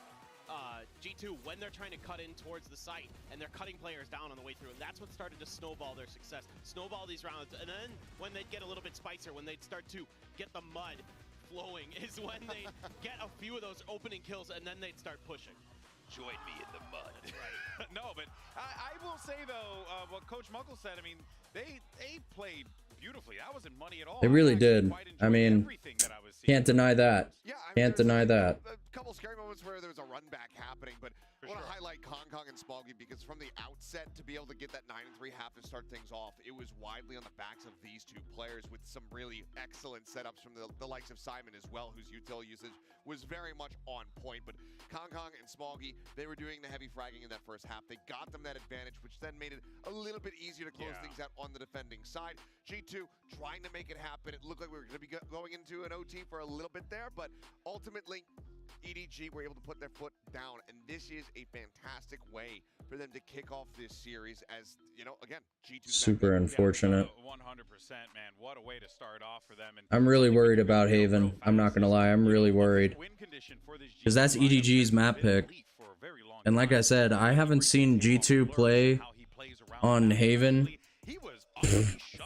Speaker 3: G2 when they're trying to cut in towards the site, and they're cutting players down on the way through, and that's what started to snowball their success, snowball these rounds. And then when they'd get a little bit spicier, when they'd start to get the mud flowing, is when they get a few of those opening kills, and then they'd start pushing.
Speaker 12: Join me in the mud. Right. No, but I will say though, what Coach Muckle said, I mean, they played beautifully. That wasn't money at all.
Speaker 1: They really did. I mean, can't deny that.
Speaker 2: Yeah,
Speaker 1: Can't deny that.
Speaker 2: A couple scary moments where there was a run back happening, but I want to highlight Kong and Smoggy because from the outset, to be able to get that 9-3 half to start things off, it was widely on the backs of these two players with some really excellent setups from the likes of Simon as well, whose util usage was very much on point. But Kong and Smoggy, they were doing the heavy fragging in that first half. They got them that advantage, which then made it a little bit easier to close things out on the defending side. G2 trying to make it happen. It looked like we were going to be going into an OT for a little bit there, but ultimately, EDG were able to put their foot down, and this is a fantastic way for them to kick off this series as, you know, again, G2
Speaker 1: Super unfortunate.
Speaker 12: 100%, man. What a way to start off for them. And
Speaker 1: I'm really worried about Haven. I'm not gonna lie, I'm really worried. Because that's EDG's map pick. And like I said, I haven't seen G2 play on Haven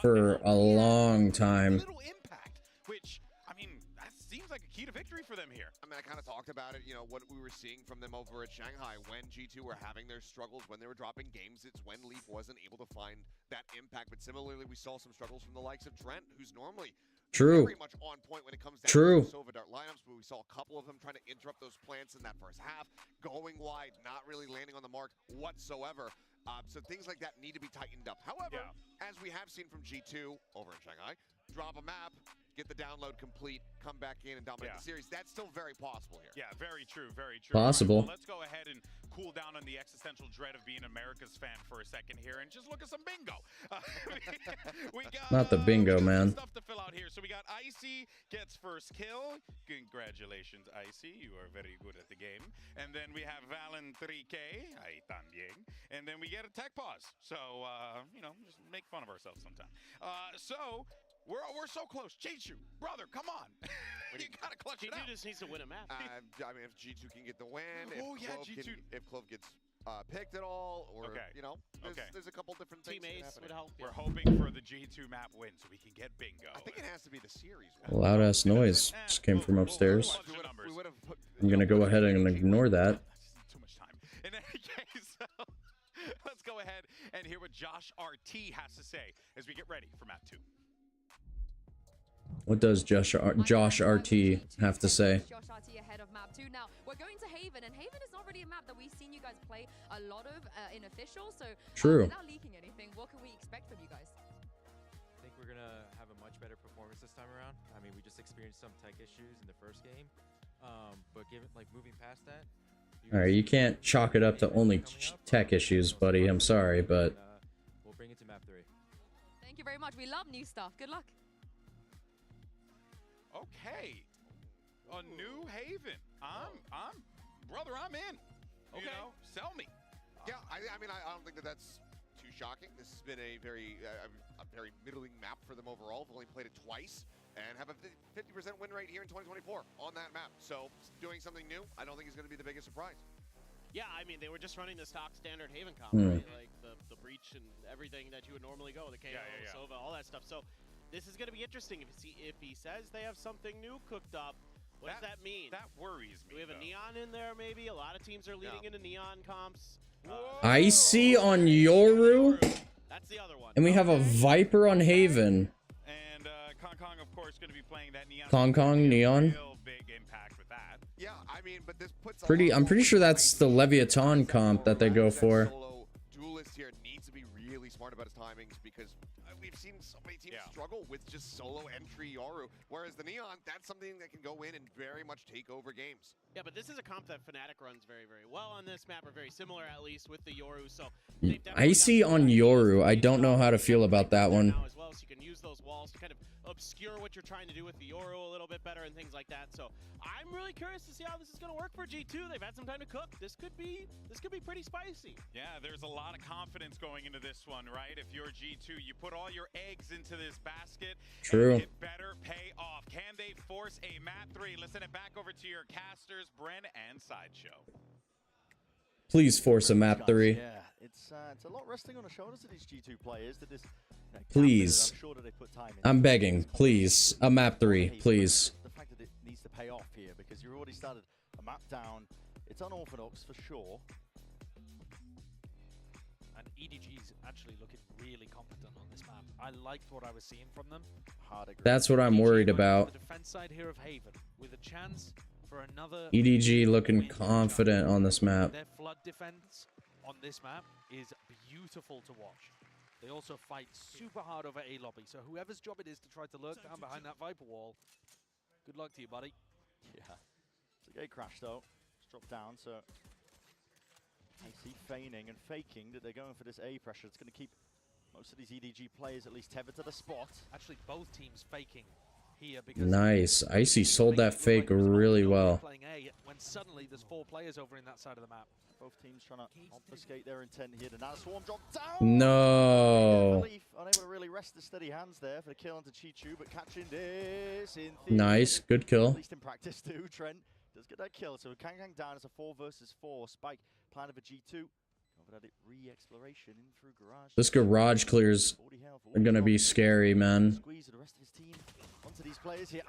Speaker 1: for a long time.
Speaker 12: Which, I mean, that seems like a key to victory for them here.
Speaker 2: I mean, I kind of talked about it, you know, what we were seeing from them over at Shanghai when G2 were having their struggles, when they were dropping games. It's when Leaf wasn't able to find that impact. But similarly, we saw some struggles from the likes of Trent, who's normally very much on point when it comes down to Sova Dart lineups, but we saw a couple of them trying to interrupt those plants in that first half, going wide, not really landing on the mark whatsoever. So things like that need to be tightened up. However, as we have seen from G2 over in Shanghai, drop a map, get the download complete, come back in and dominate the series. That's still very possible here.
Speaker 12: Yeah, very true, very true.
Speaker 1: Possible.
Speaker 12: Right, well, let's go ahead and cool down on the existential dread of being America's fan for a second here and just look at some bingo. We got
Speaker 1: Not the bingo,
Speaker 12: some
Speaker 1: man.
Speaker 12: stuff to fill out here. So we got Icy gets first kill. Congratulations, Icy. You are very good at the game. And then we have Valen 3K. Ahí también. And then we get a tech pause. So, you know, just make fun of ourselves sometime. So we're so close. G2, brother, come on. You gotta clutch it out.
Speaker 3: G2 just needs to win a map.
Speaker 2: I mean, if G2 can get the win,
Speaker 12: Oh, yeah,
Speaker 2: if Clove gets picked at all, or you know, there's a couple different things.
Speaker 3: Team Ace would help.
Speaker 12: We're hoping for the G2 map win so we can get bingo.
Speaker 2: I think it has to be the series win.
Speaker 1: Loud ass noise just came from upstairs. I'm gonna go ahead and ignore that.
Speaker 12: Too much time. In any case, let's go ahead and hear what Josh RT has to say as we get ready for map 2.
Speaker 1: What does Josh RT have to say?
Speaker 9: Josh RT ahead of map 2. Now, we're going to Haven, and Haven is not really a map that we've seen you guys play a lot of in official, so
Speaker 1: True.
Speaker 9: without leaking anything, what can we expect from you guys?
Speaker 11: I think we're gonna have a much better performance this time around. I mean, we just experienced some tech issues in the first game, but given like moving past that.
Speaker 1: Alright, you can't chalk it up to only tech issues, buddy. I'm sorry, but
Speaker 11: we'll bring it to map 3.
Speaker 9: Thank you very much. We love new stuff. Good luck.
Speaker 12: Okay, a new Haven. Brother, I'm in. Okay, you know, sell me.
Speaker 2: Yeah, I mean, I don't think that's too shocking. This has been a very middling map for them overall. They've only played it twice and have a 50% win rate here in 2024 on that map. So doing something new, I don't think is going to be the biggest surprise.
Speaker 3: Yeah, I mean, they were just running the stock standard Haven comp, right? Like the breach and everything that you would normally go, the KO, Sova, all that stuff. So this is going to be interesting if he says they have something new cooked up. What does that mean?
Speaker 12: That worries me.
Speaker 3: Do we have a Neon in there, maybe? A lot of teams are leading into Neon comps.
Speaker 1: Icy on Yoru,
Speaker 3: That's the other one.
Speaker 1: and we have a Viper on Haven.
Speaker 12: And Kong, of course, going to be playing that Neon.
Speaker 1: Kong Neon.
Speaker 12: Real big impact with that.
Speaker 2: Yeah, I mean, but this puts
Speaker 1: I'm pretty sure that's the Leviathan comp that they go for.
Speaker 2: Solo duelist here needs to be really smart about his timings because we've seen so many teams struggle with just solo entry Yoru, whereas the Neon, that's something that can go in and very much take over games.
Speaker 3: Yeah, but this is a comp that Fnatic runs very, very well on this map, or very similar at least with the Yoru. So
Speaker 1: Icy on Yoru. I don't know how to feel about that one.
Speaker 3: As well, so you can use those walls to kind of obscure what you're trying to do with the Yoru a little bit better and things like that. So I'm really curious to see how this is going to work for G2. They've had some time to cook. This could be pretty spicy.
Speaker 12: Yeah, there's a lot of confidence going into this one, right? If you're G2, you put all your eggs into this basket.
Speaker 1: True.
Speaker 12: And it better pay off. Can they force a map 3? Let's send it back over to your casters, Bren and Sideshow.
Speaker 1: Please force a map 3.
Speaker 5: Yeah, it's a lot resting on the shoulders of these G2 players that this.
Speaker 1: Please.
Speaker 5: I'm sure that they put time in.
Speaker 1: I'm begging. Please. A map 3. Please.
Speaker 5: The fact that it needs to pay off here because you've already started a map down. It's unorthodox for sure.
Speaker 4: And EDG's actually looking really competent on this map. I liked what I was seeing from them.
Speaker 1: That's what I'm worried about.
Speaker 4: The defense side here of Haven with a chance for another
Speaker 1: EDG looking confident on this map.
Speaker 4: Their flood defense on this map is beautiful to watch. They also fight super hard over A lobby, so whoever's job it is to try to lurk down behind that Viper wall, good luck to you, buddy.
Speaker 5: Yeah, it's a gate crash though. It's dropped down, so I see feigning and faking that they're going for this A pressure. It's going to keep most of these EDG players at least tethered to the spot.
Speaker 4: Actually, both teams faking here because
Speaker 1: Nice. Icy sold that fake really well.
Speaker 4: Playing A when suddenly there's 4 players over in that side of the map.
Speaker 5: Both teams trying to obfuscate their intent here. The Nana Swarm dropped down.
Speaker 1: No.
Speaker 5: Unable to really rest the steady hands there for the kill onto Chi-Chu, but catching this in
Speaker 1: Nice. Good kill.
Speaker 5: At least in practice too. Trent does get that kill. So Kang down as a 4 versus 4. Spike plan of a G2. Re-exploration in through garage.
Speaker 1: This garage clears are gonna be scary, man.
Speaker 5: Squeeze the rest of his team onto these players here.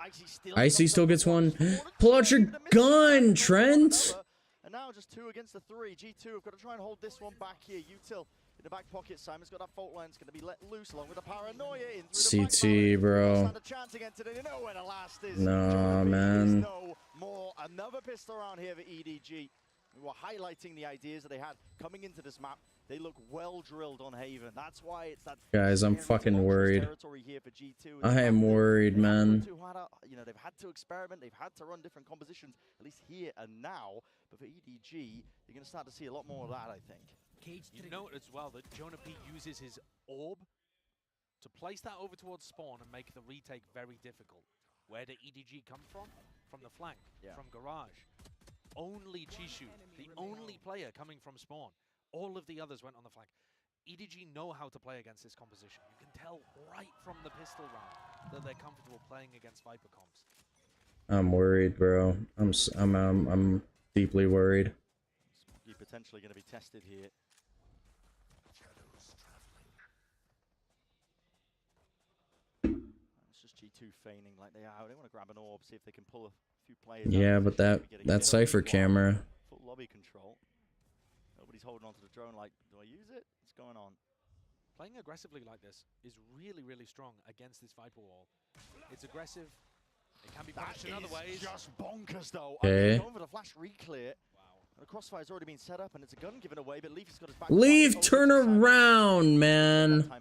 Speaker 1: Icy still gets one. Pull out your gun, Trent.
Speaker 5: And now just 2 against the 3. G2 have got to try and hold this one back here. Util in the back pocket. Simon's got that fault line. It's going to be let loose along with the paranoia in through
Speaker 1: CT, bro. Nah, man.
Speaker 5: No more. Another pistol around here for EDG. We were highlighting the ideas that they had coming into this map. They look well drilled on Haven. That's why it's that.
Speaker 1: Guys, I'm
Speaker 5: scary
Speaker 1: fucking
Speaker 5: tumultuous
Speaker 1: worried.
Speaker 5: territory here for G2.
Speaker 1: I am worried, man.
Speaker 5: You know, they've had to experiment. They've had to run different compositions, at least here and now. But for EDG, you're going to start to see a lot more of that, I think.
Speaker 4: You note as well that Jonah P uses his orb to place that over towards spawn and make the retake very difficult. Where did EDG come from? From the flank, from Garage. Only Chishu, the only player coming from spawn. All of the others went on the flank. EDG know how to play against this composition. You can tell right from the pistol round that they're comfortable playing against Viper comps.
Speaker 1: I'm worried, bro. I'm deeply worried.
Speaker 5: You're potentially going to be tested here. It's just G2 feigning like they are. They want to grab an orb, see if they can pull a few players.
Speaker 1: Yeah, but that Cypher camera.
Speaker 5: Full lobby control. Nobody's holding onto the drone like, do I use it? What's going on?
Speaker 4: Playing aggressively like this is really, really strong against this Viper wall. It's aggressive. It can be punished in other ways.
Speaker 5: Just bonkers though.
Speaker 1: Okay.
Speaker 5: Going for the flash reclear. Wow. The crossfire's already been set up and it's a gun given away, but Leaf has got his back.
Speaker 1: Leaf, turn around, man.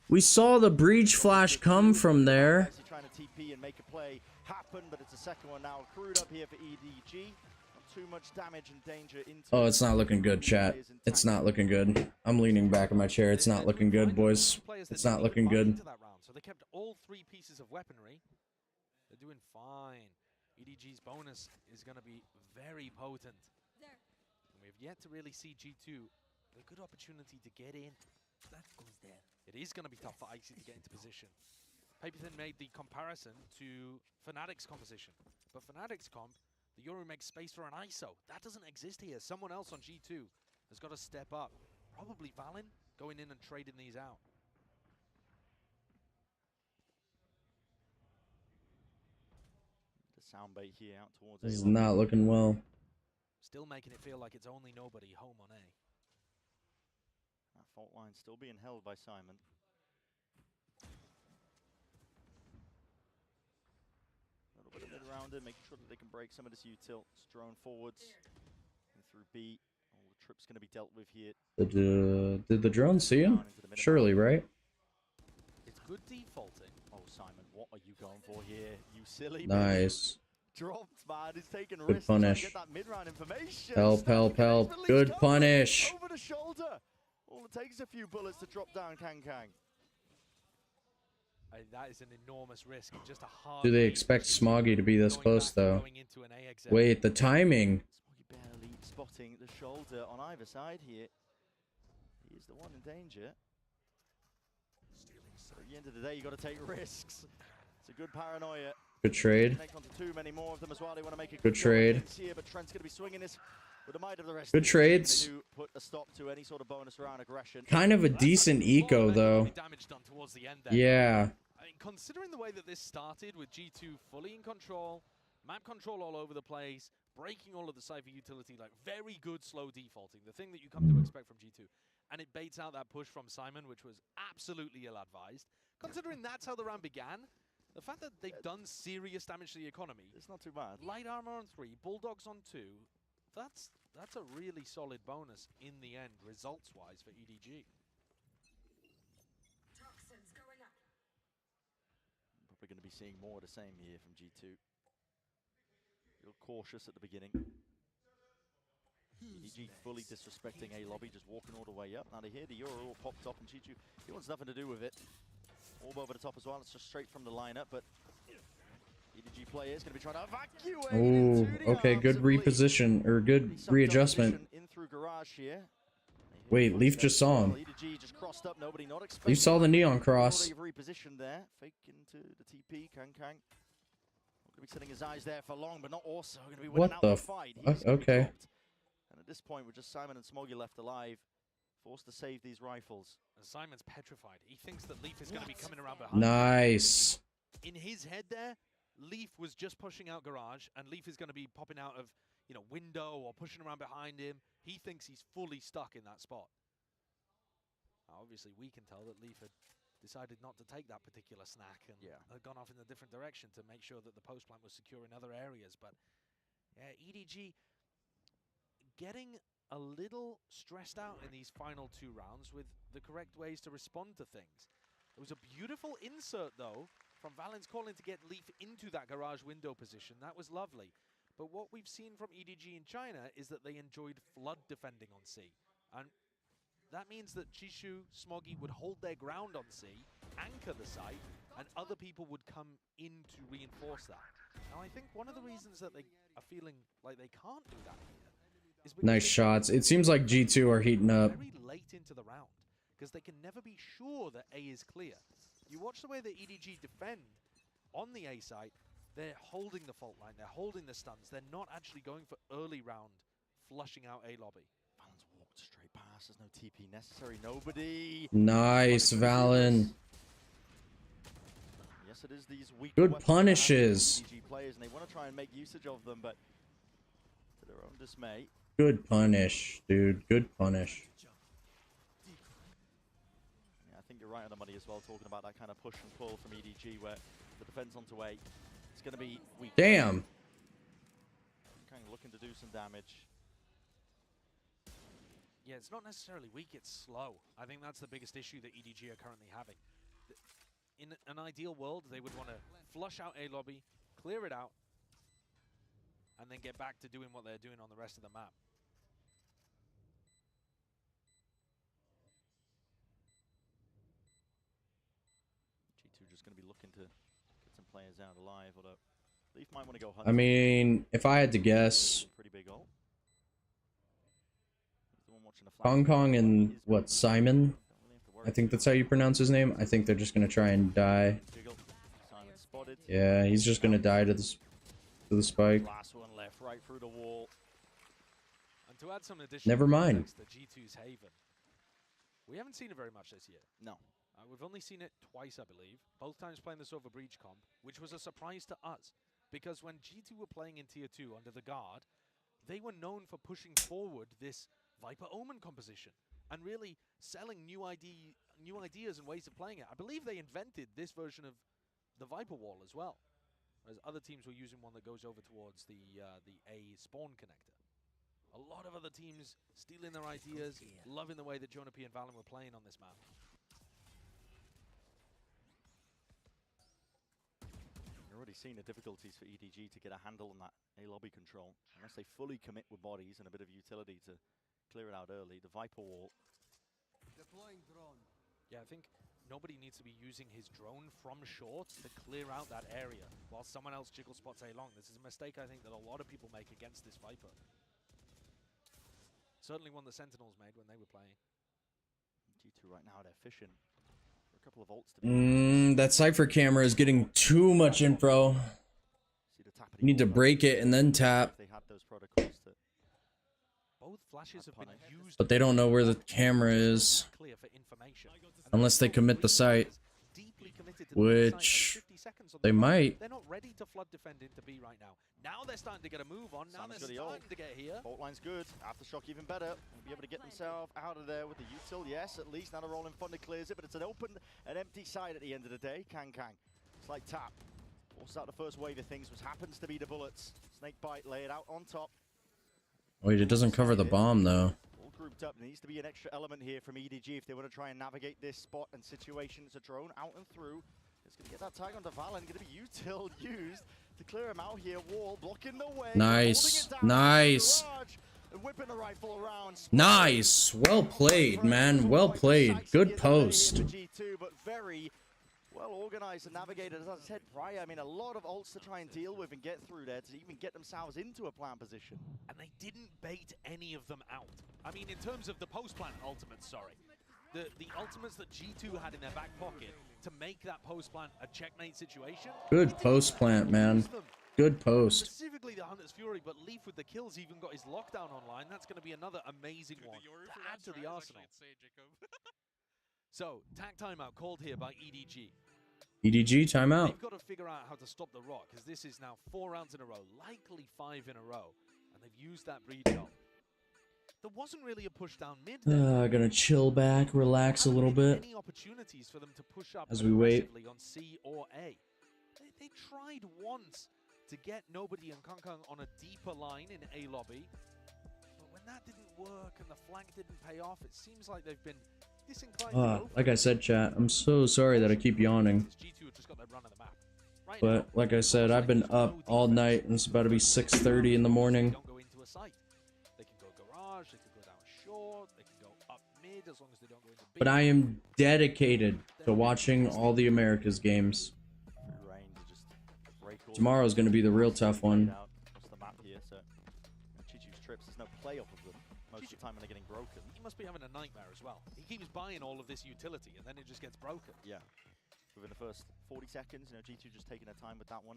Speaker 1: We saw the breach flash come from there.
Speaker 5: Trying to TP and make a play happen, but it's a second one now accrued up here for EDG. Not too much damage and danger into.
Speaker 1: Oh, it's not looking good, chat. It's not looking good. I'm leaning back in my chair. It's not looking good, boys. It's not looking good.
Speaker 4: So they kept all three pieces of weaponry. They're doing fine. EDG's bonus is going to be very potent. And we've yet to really see G2 a good opportunity to get in. That goes there. It is going to be tough for Icy to get into position. Paperthin made the comparison to Fnatic's composition. But Fnatic's comp, the Yoru makes space for an ISO. That doesn't exist here. Someone else on G2 has got to step up. Probably Valen going in and trading these out.
Speaker 5: The soundbait here out towards
Speaker 1: This is
Speaker 5: A.
Speaker 1: not looking well.
Speaker 4: Still making it feel like it's only nobody home on A.
Speaker 5: That fault line still being held by Simon. A little bit of mid-rounder, making sure that they can break some of this util. It's drone forwards. And through B. All the trip's going to be dealt with here.
Speaker 1: Did the drone see him? Surely, right?
Speaker 5: It's good defaulting. Oh, Simon, what are you going for here? You silly
Speaker 1: Nice.
Speaker 5: Dropped, man. He's taking
Speaker 1: Good
Speaker 5: risks.
Speaker 1: punish.
Speaker 5: Get that mid-round information.
Speaker 1: Help, help, help. Good punish.
Speaker 5: Over the shoulder. All it takes is a few bullets to drop down Kang Kang.
Speaker 4: That is an enormous risk. Just a hard
Speaker 1: Do they expect Smoggy to be this close, though? Wait, the timing.
Speaker 5: Smoggy barely spotting the shoulder on either side here. He is the one in danger. So at the end of the day, you got to take risks. It's a good paranoia.
Speaker 1: Good trade.
Speaker 5: Too many more of them as well. They want to make a
Speaker 1: Good trade.
Speaker 5: here, but Trent's going to be swinging this with the might of the rest.
Speaker 1: Good trades.
Speaker 5: They do put a stop to any sort of bonus round aggression.
Speaker 1: Kind of a decent eco, though. Yeah.
Speaker 4: I mean, considering the way that this started with G2 fully in control, map control all over the place, breaking all of the Cypher utility, like very good slow defaulting, the thing that you come to expect from G2. And it baits out that push from Simon, which was absolutely ill-advised. Considering that's how the round began, the fact that they've done serious damage to the economy.
Speaker 5: It's not too bad.
Speaker 4: Light armor on 3, Bulldogs on 2. That's a really solid bonus in the end, results-wise, for EDG.
Speaker 5: Probably going to be seeing more of the same here from G2. A little cautious at the beginning. EDG fully disrespecting A lobby, just walking all the way up. Now they hear the Euro all popped up, and G2, he wants nothing to do with it. Orb over the top as well. It's just straight from the lineup, but EDG player is going to be trying to evacuate.
Speaker 1: Ooh, okay, good reposition, or good readjustment.
Speaker 5: In through garage here.
Speaker 1: Wait, Leaf just saw him.
Speaker 5: EDG just crossed up, nobody not expecting.
Speaker 1: You saw the neon cross.
Speaker 5: Repositioned there, fake into the TP, Kang Kang. Not going to be setting his eyes there for long, but not also going to be winning out the fight.
Speaker 1: Okay.
Speaker 5: And at this point, with just Simon and Smoggy left alive, forced to save these rifles.
Speaker 4: And Simon's petrified. He thinks that Leaf is going to be coming around behind
Speaker 1: Nice.
Speaker 4: him. In his head there, Leaf was just pushing out garage, and Leaf is going to be popping out of, you know, window or pushing around behind him. He thinks he's fully stuck in that spot. Now, obviously, we can tell that Leaf had decided not to take that particular snack and had gone off in a different direction to make sure that the post plant was secure in other areas. But yeah, EDG getting a little stressed out in these final 2 rounds with the correct ways to respond to things. It was a beautiful insert, though, from Valen's calling to get Leaf into that garage window position. That was lovely. But what we've seen from EDG in China is that they enjoyed flood defending on C. And that means that Chishu, Smoggy would hold their ground on C, anchor the site, and other people would come in to reinforce that. Now, I think one of the reasons that they are feeling like they can't do that here is because
Speaker 1: Nice shots. It seems like G2 are heating up.
Speaker 4: very late into the round, because they can never be sure that A is clear. You watch the way that EDG defend on the A site, they're holding the fault line, they're holding the stuns, they're not actually going for early round flushing out A lobby.
Speaker 5: Valen's walked straight past, there's no TP necessary, nobody.
Speaker 1: Nice, Valen.
Speaker 5: Yes, it is these weak
Speaker 1: Good punishes.
Speaker 5: EDG players, and they want to try and make usage of them, but to their own dismay.
Speaker 1: Good punish, dude. Good punish.
Speaker 5: Yeah, I think you're right on the money as well, talking about that kind of push and pull from EDG, where the defense onto A, it's going to be weak.
Speaker 1: Damn.
Speaker 5: Kind of looking to do some damage.
Speaker 4: Yeah, it's not necessarily weak, it's slow. I think that's the biggest issue that EDG are currently having. In an ideal world, they would want to flush out A lobby, clear it out, and then get back to doing what they're doing on the rest of the map.
Speaker 5: G2 just going to be looking to get some players out alive, although Leaf might want to go hunt.
Speaker 1: I mean, if I had to guess,
Speaker 5: Pretty big ult. He's the one watching the
Speaker 1: Hong
Speaker 5: flag.
Speaker 1: Kong and what, Simon? I think that's how you pronounce his name. I think they're just gonna try and die.
Speaker 5: Jiggle. Simon spotted.
Speaker 1: Yeah, he's just gonna die to the spike.
Speaker 5: Last one left, right through the wall.
Speaker 4: And to add some additional
Speaker 1: Never mind.
Speaker 4: context to G2's Haven, we haven't seen it very much this year.
Speaker 5: No.
Speaker 4: We've only seen it twice, I believe. Both times playing this over Breach comp, which was a surprise to us. Because when G2 were playing in Tier 2 under the Guard, they were known for pushing forward this Viper Omen composition and really selling new ideas and ways of playing it. I believe they invented this version of the Viper Wall as well, whereas other teams were using one that goes over towards the A spawn connector. A lot of other teams stealing their ideas, loving the way that Jonah P and Valen were playing on this map.
Speaker 5: You're already seeing the difficulties for EDG to get a handle on that A lobby control. Unless they fully commit with bodies and a bit of utility to clear it out early. The Viper Wall.
Speaker 7: Deploying drone.
Speaker 4: Yeah, I think nobody needs to be using his drone from short to clear out that area while someone else jiggle spots A long. This is a mistake I think that a lot of people make against this Viper. Certainly one the Sentinels made when they were playing.
Speaker 5: G2 right now, they're fishing for a couple of ults to be
Speaker 1: That Cypher camera is getting too much info.
Speaker 5: See the tap
Speaker 1: You need to break it and then tap.
Speaker 5: They had those protocols to
Speaker 4: Both flashes have been used,
Speaker 1: But they don't know where the camera is.
Speaker 4: clear for information.
Speaker 1: Unless they commit the site.
Speaker 4: Deeply committed to the B site,
Speaker 1: Which
Speaker 4: and 50 seconds on
Speaker 1: they
Speaker 4: the clock.
Speaker 1: might.
Speaker 4: They're not ready to flood defend into B right now. Now they're starting to get a move on. Now
Speaker 5: Simon's
Speaker 4: they're
Speaker 5: got the ult.
Speaker 4: starting to get here.
Speaker 5: Bolt line's good. Aftershock even better. Will be able to get themselves out of there with the util. Yes, at least now the Rolling Thunder clears it, but it's an open and empty side at the end of the day. Kang. It's like tap. Forced out the first wave of things, which happens to be the bullets. Snake bite, lay it out on top.
Speaker 1: Wait, it doesn't cover the bomb though.
Speaker 5: All grouped up. There needs to be an extra element here from EDG if they want to try and navigate this spot and situation. It's a drone out and through. It's going to get that tag onto Valen. Going to be util used to clear him out here. Wall blocking the way.
Speaker 1: Nice.
Speaker 5: Holding it down.
Speaker 1: Nice.
Speaker 5: And whipping the rifle around.
Speaker 1: Nice. Well played, man. Well played. Good post.
Speaker 5: G2, but very well organized and navigated. As I said prior, I mean, a lot of ults to try and deal with and get through there to even get themselves into a plant position.
Speaker 4: And they didn't bait any of them out. I mean, in terms of the post-plant ultimates, sorry. The ultimates that G2 had in their back pocket to make that post-plant a checkmate situation.
Speaker 1: Good post plant, man. Good post.
Speaker 4: Specifically the Hunter's Fury, but Leaf with the kills even got his lockdown online. That's going to be another amazing one to add to the arsenal. So, tag timeout called here by EDG.
Speaker 1: EDG timeout.
Speaker 4: They've got to figure out how to stop the Rock, because this is now 4 rounds in a row, likely 5 in a row, and they've used that breed ult. There wasn't really a push down mid.
Speaker 1: Gonna chill back, relax a little bit
Speaker 4: Any opportunities for them to push up
Speaker 1: as we wait.
Speaker 4: aggressively on C or A. They tried once to get Nobody and Kong on a deeper line in A lobby, but when when that didn't work and the flank didn't pay off, it seems like they've been disinclined.
Speaker 1: Like I said, chat, I'm so sorry that I keep yawning.
Speaker 4: G2 have just got their run of the map. Right
Speaker 1: But like I said, I've been up all night and it's about to be 6:30 in the morning.
Speaker 4: Don't go into a site. They can go garage, they can go down short, they can go up mid as long as they don't go into big.
Speaker 1: But I am dedicated to watching all the Americas games. Tomorrow's going to be the real tough one.
Speaker 5: Across the map here, so Chi-Chu's trips, there's no play off of them most of the time when they're getting broken.
Speaker 4: He must be having a nightmare as well. He keeps buying all of this utility and then it just gets broken.
Speaker 5: Yeah. Within the first 40 seconds, you know, G2 just taking their time with that one.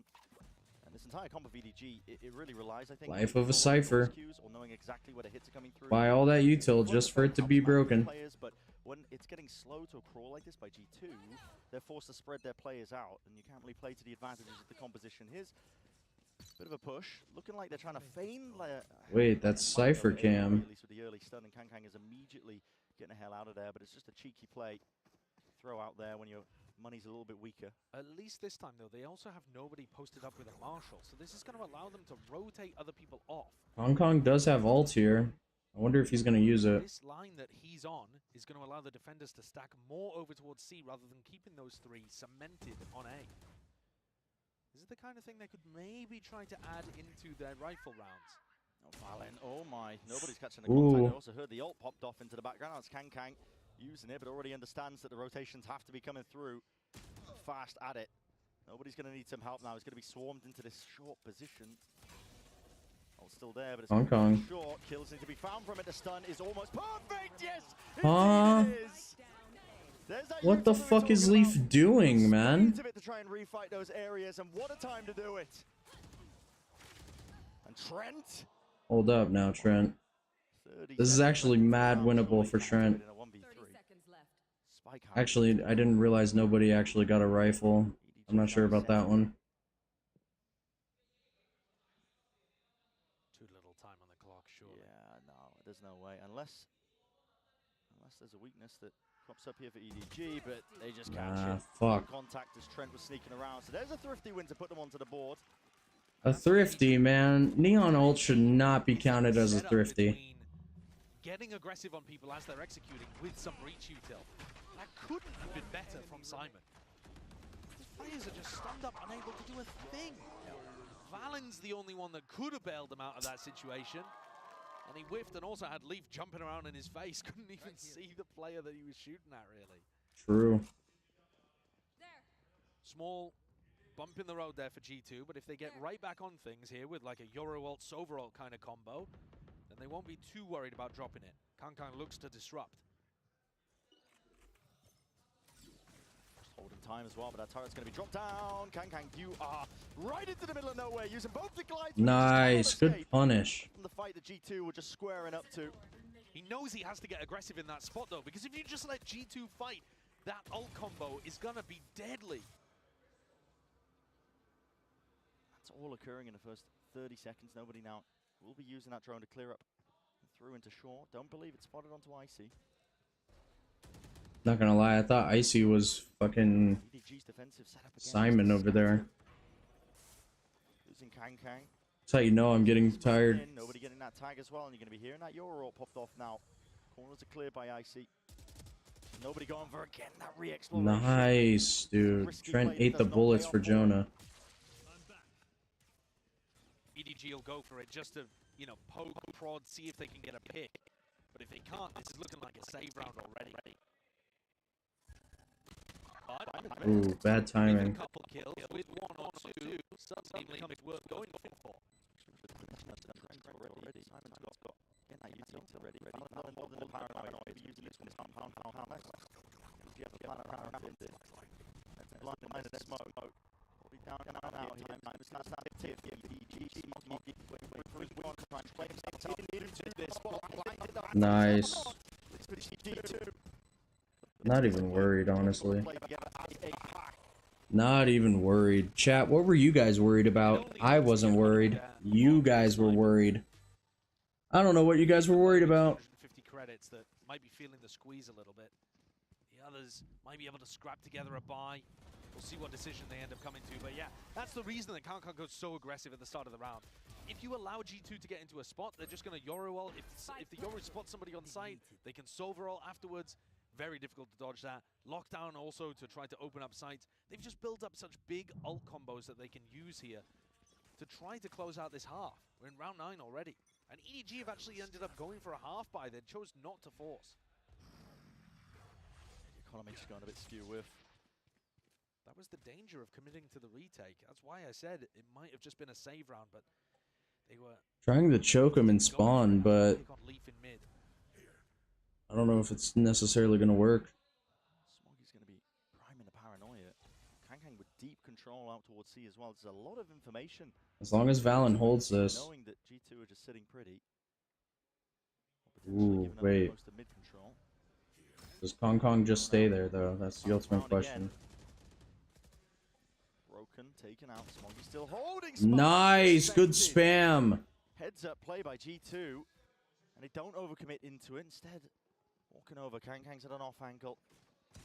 Speaker 5: And this entire comp of EDG, it really relies, I think,
Speaker 1: Life of a Cypher.
Speaker 5: or knowing exactly where the hits are coming through.
Speaker 1: Buy all that util just for it to be broken.
Speaker 5: But when it's getting slow to a crawl like this by G2, they're forced to spread their players out, and you can't really play to the advantages of the composition. Here's a bit of a push, looking like they're trying to feign.
Speaker 1: Wait, that's Cypher Cam.
Speaker 5: At least with the early stun, and Kang is immediately getting the hell out of there, but it's just a cheeky play. Throw out there when your money's a little bit weaker.
Speaker 4: At least this time, though, they also have nobody posted up with a Marshal, so this is going to allow them to rotate other people off.
Speaker 1: Hong Kong does have ult here. I wonder if he's going to use it.
Speaker 4: This line that he's on is going to allow the defenders to stack more over towards C rather than keeping those three cemented on A. This is the kind of thing they could maybe try to add into their rifle rounds.
Speaker 5: Oh, Valen, oh my, nobody's catching the contact. I also heard the ult popped off into the background. It's Kang using it, but already understands that the rotations have to be coming through fast at it. Nobody's going to need some help now. He's going to be swarmed into this short position. Oh, still there, but it's
Speaker 1: Hong Kong.
Speaker 5: Short. Kills need to be found from it. The stun is almost perfect. Yes, it is.
Speaker 1: What the fuck is Leaf doing, man?
Speaker 5: To try and refight those areas, and what a time to do it. And Trent.
Speaker 1: Hold up now, Trent. This is actually mad winnable for Trent. Actually, I didn't realize nobody actually got a rifle. I'm not sure about that one.
Speaker 4: Too little time on the clock, surely.
Speaker 5: Yeah, no, there's no way. Unless there's a weakness that crops up here for EDG, but they just catch it.
Speaker 1: Fuck.
Speaker 5: Contact as Trent was sneaking around. So there's a thrifty win to put them onto the board.
Speaker 1: A thrifty, man. Neon ult should not be counted as a thrifty.
Speaker 4: Getting aggressive on people as they're executing with some breach util. That couldn't have been better from Simon. These players are just stunned up, unable to do a thing. Valen's the only one that could have bailed them out of that situation. And he whiffed and also had Leaf jumping around in his face. Couldn't even see the player that he was shooting at, really.
Speaker 1: True.
Speaker 4: Small bump in the road there for G2, but if they get right back on things here with like a Euro ult, Sova ult kind of combo, then they won't be too worried about dropping it. Kang looks to disrupt.
Speaker 5: Holding time as well, but that turret's going to be dropped down. Kang, you are right into the middle of nowhere, using both the glides.
Speaker 1: Nice, good punish.
Speaker 5: From the fight that G2 were just squaring up to.
Speaker 4: He knows he has to get aggressive in that spot, though, because if you just let G2 fight, that ult combo is going to be deadly.
Speaker 5: That's all occurring in the first 30 seconds. Nobody now will be using that drone to clear up and through into short. Don't believe it's spotted onto Icy.
Speaker 1: Not gonna lie, I thought Icy was fucking Simon over there.
Speaker 5: Losing Kang.
Speaker 1: That's how you know I'm getting tired.
Speaker 5: Nobody getting that tag as well, and you're going to be hearing that Euro ult popped off now. Corners are clear by Icy. Nobody going for again that re-exploration.
Speaker 1: Nice, dude. Trent ate the bullets for Jonah.
Speaker 4: EDG will go for it just to, you know, poke, prod, see if they can get a pick. But if they can't, this is looking like a save round already.
Speaker 1: Ooh, bad timing.
Speaker 4: A couple kills with 1 or 2, suddenly becomes worth going for.
Speaker 1: Nice. Not even worried, honestly. Not even worried. Chat, what were you guys worried about? I wasn't worried. You guys were worried. I don't know what you guys were worried about.
Speaker 4: 150 credits that might be feeling the squeeze a little bit. The others might be able to scrap together a buy. We'll see what decision they end up coming to. But yeah, that's the reason that Kang goes so aggressive at the start of the round. if you allow G2 to get into a spot, they're just going to Yoru ult. If the Yoru spots somebody on site, they can Sova ult afterwards. Very difficult to dodge that. Lockdown also to try to open up sites. They've just built up such big ult combos that they can use here to try to close out this half. We're in round 9 already. And EDG have actually ended up going for a half buy. They chose not to force.
Speaker 5: The economy's going a bit skew with.
Speaker 4: That was the danger of committing to the retake. That's why I said it might have just been a save round, but they were
Speaker 1: Trying to choke him in spawn, but I don't know if it's necessarily going to work.
Speaker 5: Smoggy's going to be priming the paranoia. Kang with deep control out towards C as well. There's a lot of information.
Speaker 1: As long as Valen holds this.
Speaker 5: Knowing that G2 are just sitting pretty.
Speaker 1: Ooh, wait. Does Kong just stay there, though? That's the ultimate question.
Speaker 5: Broken, taken out. Smoggy still holding.
Speaker 1: Nice! Good spam!
Speaker 5: Heads up play by G2. And they don't overcommit into it. Instead, walking over. Kang's at an off angle.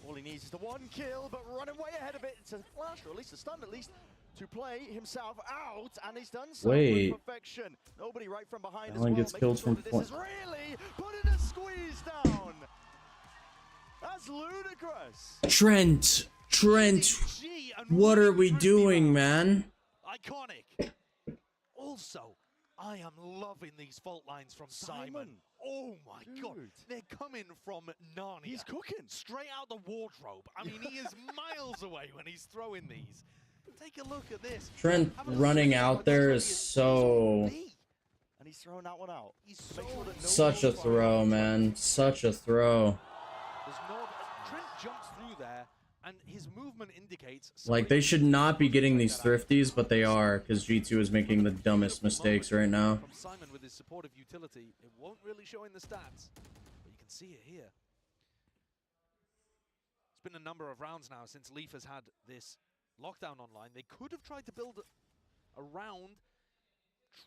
Speaker 5: All he needs is the one kill, but running way ahead of it. It's a flash, or at least a stun, at least to play himself out, and he's done so with perfection. Nobody right from behind as well.
Speaker 1: Gets killed from
Speaker 5: this is really putting a squeeze down. That's ludicrous.
Speaker 1: Trent, what are we doing, man?
Speaker 4: Iconic. Also, I am loving these fault lines from Simon. Oh my god, they're coming from Narnia.
Speaker 5: He's cooking.
Speaker 4: Straight out the wardrobe. I mean, he is miles away when he's throwing these. Take a look at this.
Speaker 1: Trent running out there is so...
Speaker 5: And he's throwing that one out.
Speaker 1: Such a throw, man. Such a throw.
Speaker 4: Trent jumps through there, and his movement indicates...
Speaker 1: Like, they should not be getting these thrifties, but they are, because G2 is making the dumbest mistakes right now.
Speaker 4: From Simon with his supportive utility, it won't really show in the stats, but you can see it here. It's been a number of rounds now since Leaf has had this lockdown online. They could have tried to build a round,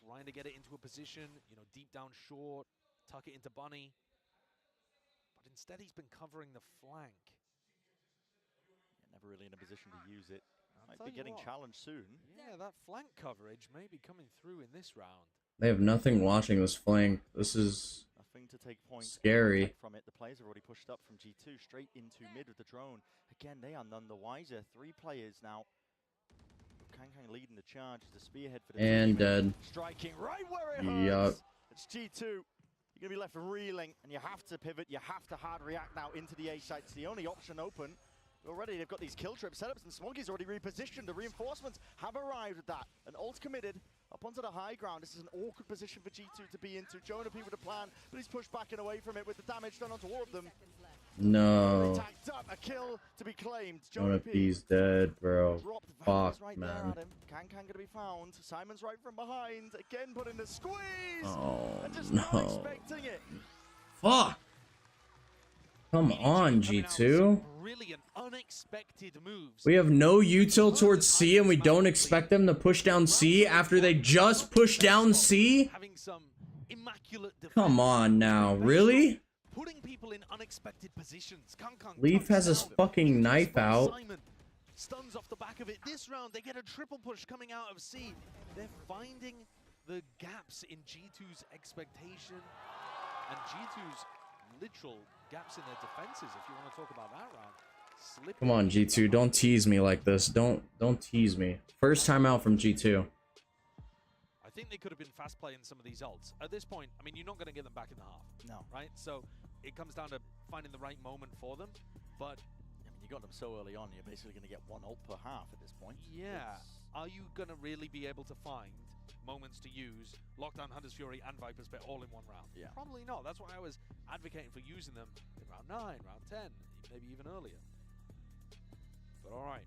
Speaker 4: trying to get it into a position, you know, deep down short, tuck it into Bunny. But instead he's been covering the flank.
Speaker 5: Never really in a position to use it. Might be getting challenged soon.
Speaker 4: Yeah, that flank coverage may be coming through in this round.
Speaker 1: They have nothing watching this flank. This is
Speaker 5: nothing to take point
Speaker 1: scary.
Speaker 5: From it. The players have already pushed up from G2 straight into mid with the drone. Again, they are none the wiser. 3 players now. Kang leading the charge as the spearhead for the
Speaker 1: and
Speaker 5: team.
Speaker 1: dead.
Speaker 5: Striking right where it hurts. It's G2. You're going to be left reeling, and you have to pivot. You have to hard react now into the A site. It's the only option open. Already they've got these kill trip setups, and Smoggy's already repositioned. The reinforcements have arrived at that. An ult committed up onto the high ground. This is an awkward position for G2 to be into. Jonah P with a plan, but he's pushed back and away from it with the damage done onto all of them.
Speaker 1: No.
Speaker 5: Up, a kill to be claimed.
Speaker 1: Jonah P's dead, bro. Fuck,
Speaker 5: right
Speaker 1: man.
Speaker 5: Kang gonna be found. Simon's right from behind. Again putting the squeeze.
Speaker 1: Oh,
Speaker 5: and just not expecting it.
Speaker 1: Fuck. Come on, G2.
Speaker 4: Brilliant, unexpected moves.
Speaker 1: We have no util towards C, and we don't expect them to push down C after they just pushed down C? Come on now, really?
Speaker 4: Putting people in unexpected positions.
Speaker 1: Leaf has his fucking knife out.
Speaker 4: Simon stuns off the back of it. This round, they get a triple push coming out of C. They're finding the gaps in G2's expectation and G2's literal gaps in their defenses, if you want to talk about that round.
Speaker 1: Come on, G2, don't tease me like this. Don't tease me. First time out from G2.
Speaker 4: I think they could have been fast playing some of these ults. At this point, I mean, you're not going to get them back in the half.
Speaker 5: No.
Speaker 4: Right? So it comes down to finding the right moment for them. But
Speaker 5: I mean, you got them so early on, you're basically going to get 1 ult per half at this point.
Speaker 4: Yeah. Are you going to really be able to find moments to use Lockdown, Hunter's Fury, and Viper's Pit all in one round?
Speaker 5: Yeah.
Speaker 4: Probably not. That's why I was advocating for using them in round 9, round 10, maybe even earlier. But alright,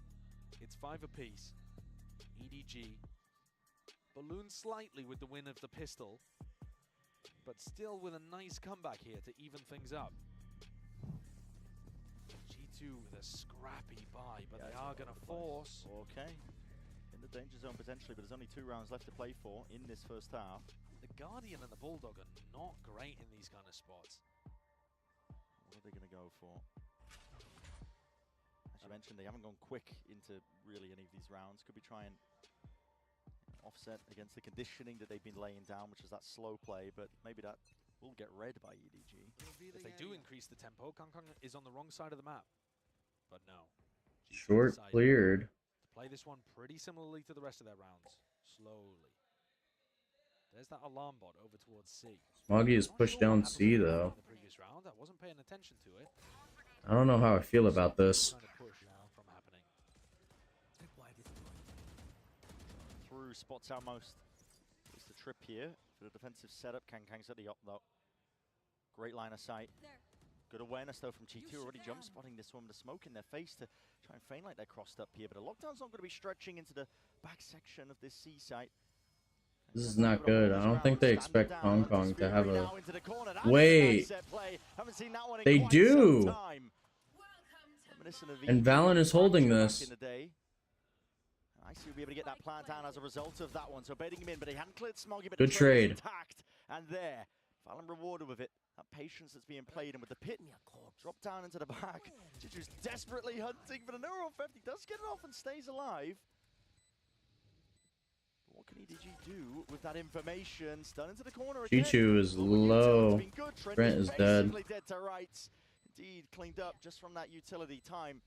Speaker 4: it's 5 apiece. EDG balloons slightly with the win of the pistol, but still with a nice comeback here to even things up. G2 with a scrappy buy, but they are going to force.
Speaker 5: Okay. In the danger zone potentially, but there's only 2 rounds left to play for in this first half.
Speaker 4: The Guardian and the Bulldog are not great in these kind of spots.
Speaker 5: What are they going to go for? As you mentioned, they haven't gone quick into really any of these rounds. Could be trying offset against the conditioning that they've been laying down, which is that slow play, but maybe that will get read by EDG.
Speaker 4: If they do increase the tempo, Kong is on the wrong side of the map. But no.
Speaker 1: Short cleared.
Speaker 4: To play this one pretty similarly to the rest of their rounds. Slowly. There's that alarm bot over towards C.
Speaker 1: Smoggy is pushed down C though.
Speaker 4: The previous round, I wasn't paying attention to it.
Speaker 1: I don't know how I feel about this.
Speaker 5: Through spots out most. It's the trip here for the defensive setup. Kang's at the op though. Great line of sight. Good awareness though from G2, already jump spotting this one with a smoke in their face to try and feign like they're crossed up here. But a lockdown's not going to be stretching into the back section of this C site.
Speaker 1: This is not good. I don't think they expect Hong Kong to have a... Wait! They do! And Valen is holding this.
Speaker 5: I see we'll be able to get that plant down as a result of that one. So baiting him in, but he hadn't cleared Smoggy, but
Speaker 1: good trade.
Speaker 5: Intact. And there, Valen rewarded with it. That patience that's being played, and with the pit drop down into the back. Chichu's desperately hunting for the neural theft. He does get it off and stays alive. What can EDG do with that information? Stun into the corner again.
Speaker 1: Chichu is low. Brent is dead.
Speaker 5: Dead to rights. Indeed, cleaned up just from that utility time.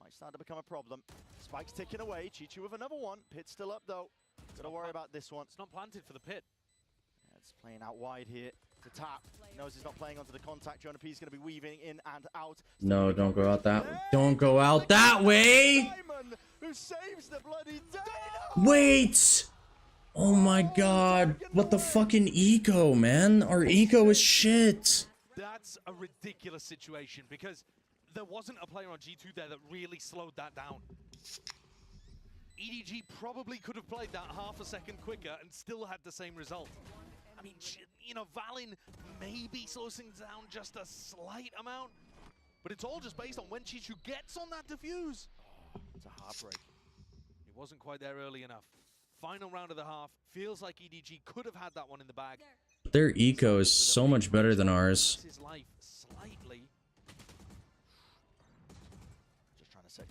Speaker 5: Might start to become a problem. Spike's ticking away. Chichu with another one. Pit's still up though. Gotta worry about this one.
Speaker 4: It's not planted for the pit.
Speaker 5: Yeah, it's playing out wide here. To tap. He knows he's not playing onto the contact. Jonah P is going to be weaving in and out.
Speaker 1: No, don't go out that way. Don't go out that way!
Speaker 5: Who saves the bloody day?
Speaker 1: Wait! Oh my god. What the fucking eco, man? Our eco is shit.
Speaker 4: That's a ridiculous situation because there wasn't a player on G2 there that really slowed that down. EDG probably could have played that half a second quicker and still had the same result. I mean, you know, Valen maybe slows things down just a slight amount, but it's all just based on when Chichu gets on that defuse.
Speaker 5: Oh, it's a heartbreak.
Speaker 4: He wasn't quite there early enough. Final round of the half. Feels like EDG could have had that one in the bag.
Speaker 1: Their eco is so much better than ours.
Speaker 4: His life slightly.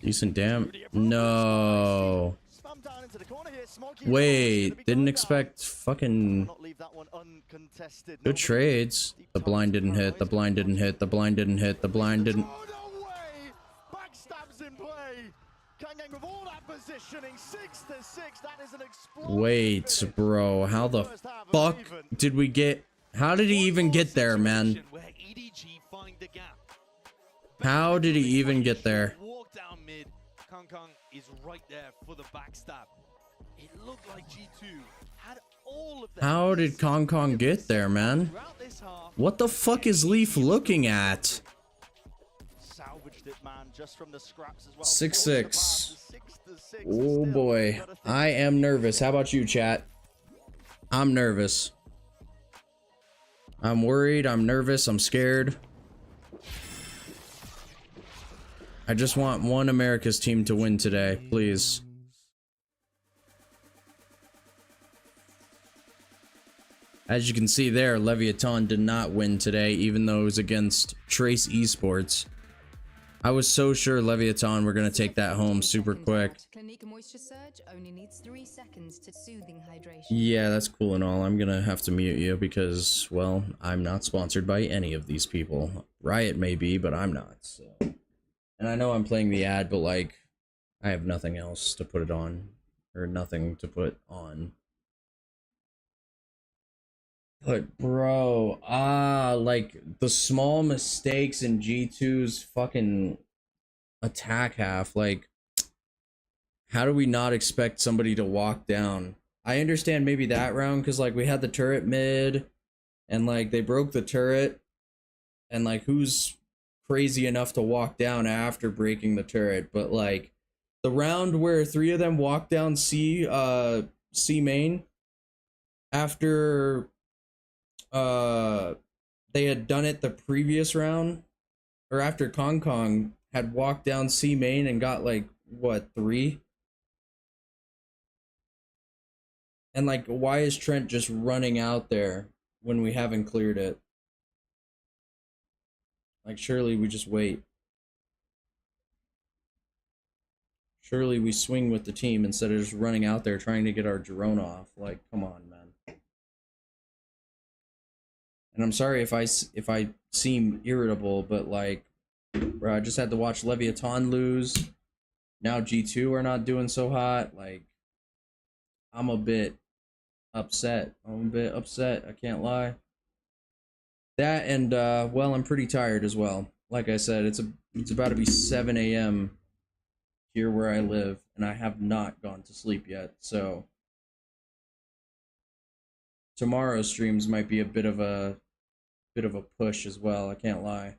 Speaker 1: Decent damn. No. Wait, didn't expect fucking... Good trades. The blind didn't hit, the blind didn't hit, the blind didn't hit, the blind didn't... Wait, bro, how the fuck did we get... How did he even get there, man? How did he even get there?
Speaker 4: Walk down mid. Kong is right there for the backstab. It looked like G2 had all of them.
Speaker 1: How did Kong get there, man? What the fuck is Leaf looking at?
Speaker 5: Salvaged it, man, just from the scraps as well.
Speaker 1: 6-6. Oh boy, I am nervous. How about you, chat? I'm nervous. I'm worried, I'm nervous, I'm scared. I just want one America's team to win today, please. As you can see there, Leviathan did not win today, even though it was against Trace Esports. I was so sure Leviathan were going to take that home super quick. Yeah, that's cool and all. I'm going to have to mute you because, well, I'm not sponsored by any of these people. Riot may be, but I'm not, so... And I know I'm playing the ad, but like, I have nothing else to put it on. Or nothing to put on. But bro, like the small mistakes in G2's fucking attack half, like, how do we not expect somebody to walk down? I understand maybe that round, because like we had the turret mid, and like they broke the turret, and like who's crazy enough to walk down after breaking the turret? But like the round where 3 of them walked down C main after they had done it the previous round, or after Kong had walked down C main and got like what, 3? And like, why is Trent just running out there when we haven't cleared it? Like, surely we just wait. Surely we swing with the team instead of just running out there trying to get our drone off. Like, come on, man. And I'm sorry if I seem irritable, but like, bro, I just had to watch Leviathan lose. Now G2 are not doing so hot. Like, I'm a bit upset. I can't lie. That and well, I'm pretty tired as well. Like I said, it's about to be 7 a.m. here where I live, and I have not gone to sleep yet. So tomorrow's streams might be a bit of a push as well. I can't lie.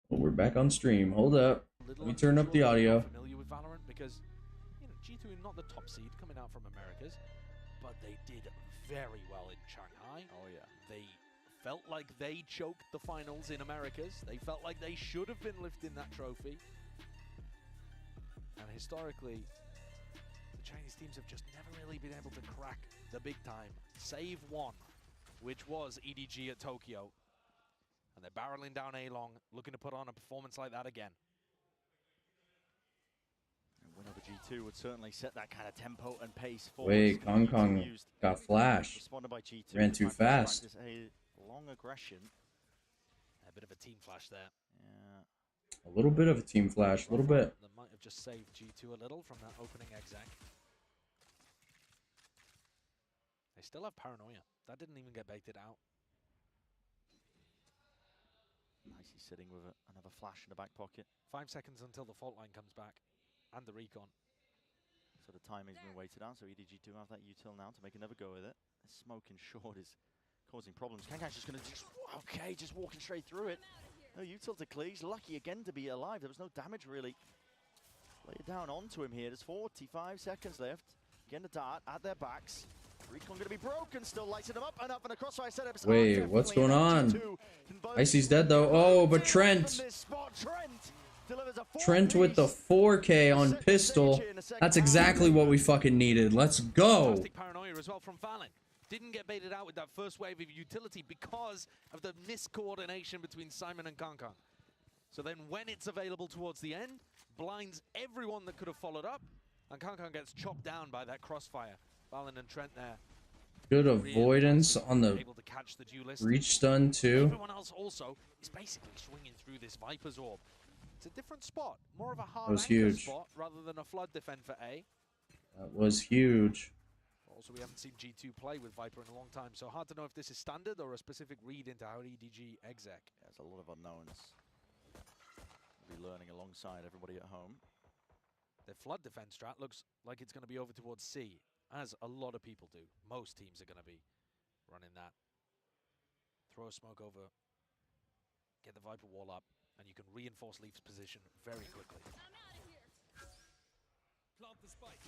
Speaker 1: Well, we're back on stream. Hold up. Let me turn up the audio.
Speaker 4: Familiar with Valorant because, you know, G2 are not the top seed coming out from Americas, but they did very well in Shanghai.
Speaker 5: Oh yeah.
Speaker 4: They felt like they choked the finals in Americas. They felt like they should have been lifting that trophy. And historically, the Chinese teams have just never really been able to crack the big time, save one, which was EDG at Tokyo. And they're barreling down A-Long, looking to put on a performance like that again.
Speaker 5: A win over G2 would certainly set that kind of tempo and pace forward.
Speaker 1: Wait, Hong Kong got flash.
Speaker 5: Responded by G2.
Speaker 1: Ran too fast.
Speaker 5: A long aggression.
Speaker 4: A bit of a team flash there.
Speaker 5: Yeah.
Speaker 1: A little bit of a team flash, a little bit.
Speaker 4: That might have just saved G2 a little from that opening exec. They still have paranoia. That didn't even get baited out.
Speaker 5: Nicely sitting with another flash in the back pocket.
Speaker 4: 5 seconds until the fault line comes back. And the recon.
Speaker 5: So the timing's been waited out, so EDG do have that util now to make another go with it. The smoke in short is causing problems. Kankang's just going to just walking straight through it. No util to clear. He's lucky again to be alive. There was no damage really. Lay it down onto him here. There's 45 seconds left. Again the dart at their backs. Recon going to be broken, still lighting them up and up and a crossfire setup.
Speaker 1: Wait, what's going on? Icy's dead though. Oh, but Trent with the 4K on pistol. That's exactly what we fucking needed. Let's go.
Speaker 4: Fantastic paranoia as well from Valen. Didn't get baited out with that first wave of utility because of the miscoordination between Simon and Kang Kang. So then when it's available towards the end, blinds everyone that could have followed up, and Kang Kang gets chopped down by that crossfire. Valen and Trent there.
Speaker 1: Good avoidance on the
Speaker 4: able to catch the duelist.
Speaker 1: reach stun too.
Speaker 4: Everyone else also is basically swinging through this Viper's Orb. It's a different spot, more of a hard anchor
Speaker 1: huge.
Speaker 4: spot rather than a flood defend for A.
Speaker 1: That was huge.
Speaker 4: Also, we haven't seen G2 play with Viper in a long time, so hard to know if this is standard or a specific read into how EDG exec.
Speaker 5: There's a lot of unknowns. We'll be learning alongside everybody at home.
Speaker 4: Their flood defense strat looks like it's going to be over towards C, as a lot of people do. Most teams are going to be running that. Throw a smoke over, get the Viper wall up, and you can reinforce Leaf's position very quickly.
Speaker 6: Plant the spike.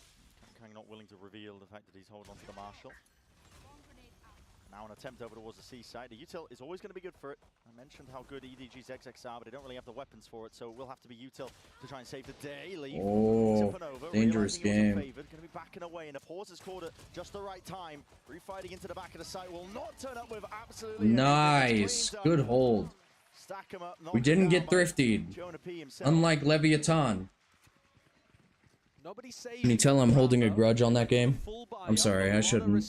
Speaker 5: Kang not willing to reveal the fact that he's holding on to the Marshal. Now an attempt over towards the C side. The util is always going to be good for it. I mentioned how good EDG's execs are, but they don't really have the weapons for it, so it will have to be util to try and save the day. Leaf.
Speaker 1: Oh, dangerous game.
Speaker 5: Going to be backing away, and a pause is caught at just the right time. Refighting into the back of the site will not turn up with absolutely
Speaker 1: nice. Good hold.
Speaker 5: Stack him up,
Speaker 1: We didn't get thriftied, unlike Leviathan. Can you tell I'm holding a grudge on that game? I'm sorry, I shouldn't.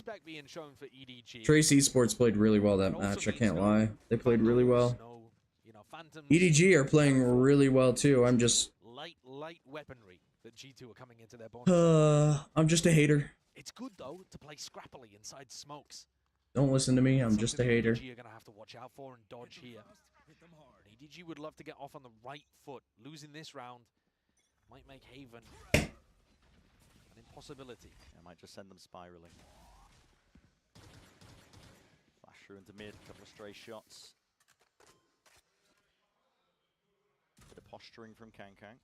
Speaker 1: Trace Esports played really well that match, I can't lie. They played really well. EDG are playing really well too, I'm just...
Speaker 4: Light weaponry that G2 are coming into their bonus.
Speaker 1: I'm just a hater.
Speaker 4: It's good though to play scrappily inside smokes.
Speaker 1: Don't listen to me, I'm just a hater.
Speaker 4: EDG are going to have to watch out for and dodge here. EDG would love to get off on the right foot. Losing this round might make Haven an impossibility.
Speaker 5: I might just send them spiraling. Flash through into mid, couple of stray shots. Bit of posturing from Kang Kang.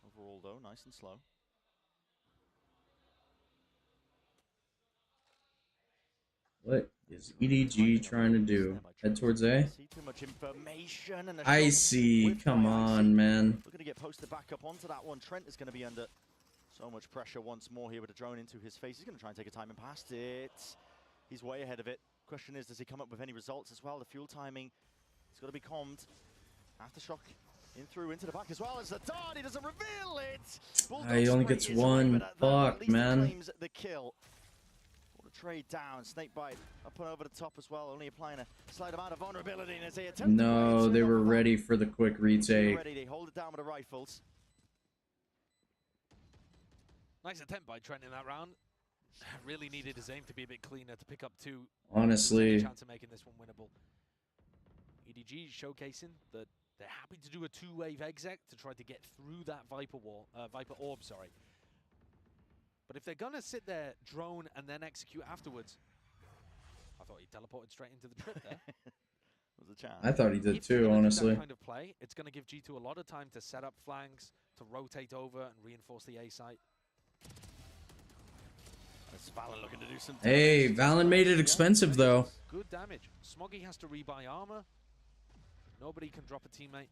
Speaker 5: Overall though, nice and slow.
Speaker 1: What is EDG trying to do? Head towards A? I see. Come on, man.
Speaker 5: We're going to get posted back up onto that one. Trent is going to be under So much pressure once more here with a drone into his face. He's going to try and take a timing past it. He's way ahead of it. Question is, does he come up with any results as well? The fuel timing, it's got to be calmed. Aftershock in through into the back as well as the dart. He doesn't reveal it.
Speaker 1: He only gets one. Fuck, man.
Speaker 5: Claims the kill. Trade down, Snakebite up and over the top as well, only applying a slight amount of vulnerability as they attempt.
Speaker 1: No, they were ready for the quick retake.
Speaker 5: They hold it down with the rifles.
Speaker 4: Nice attempt by Trent in that round. Really needed his aim to be a bit cleaner to pick up two.
Speaker 1: Honestly.
Speaker 4: Chance of making this one winnable. EDG showcasing that they're happy to do a two-wave exec to try to get through that Viper wall, Viper orb, sorry. But if they're gonna sit there, drone, and then execute afterwards, I thought he teleported straight into the trip there.
Speaker 5: Was a chance.
Speaker 1: I thought he did too, honestly.
Speaker 4: That kind of play, it's gonna give G2 a lot of time to set up flanks, to rotate over and reinforce the A site.
Speaker 5: Valen looking to do some
Speaker 1: hey, Valen made it expensive though.
Speaker 4: Good damage. Smoggy has to rebuy armor. Nobody can drop a teammate.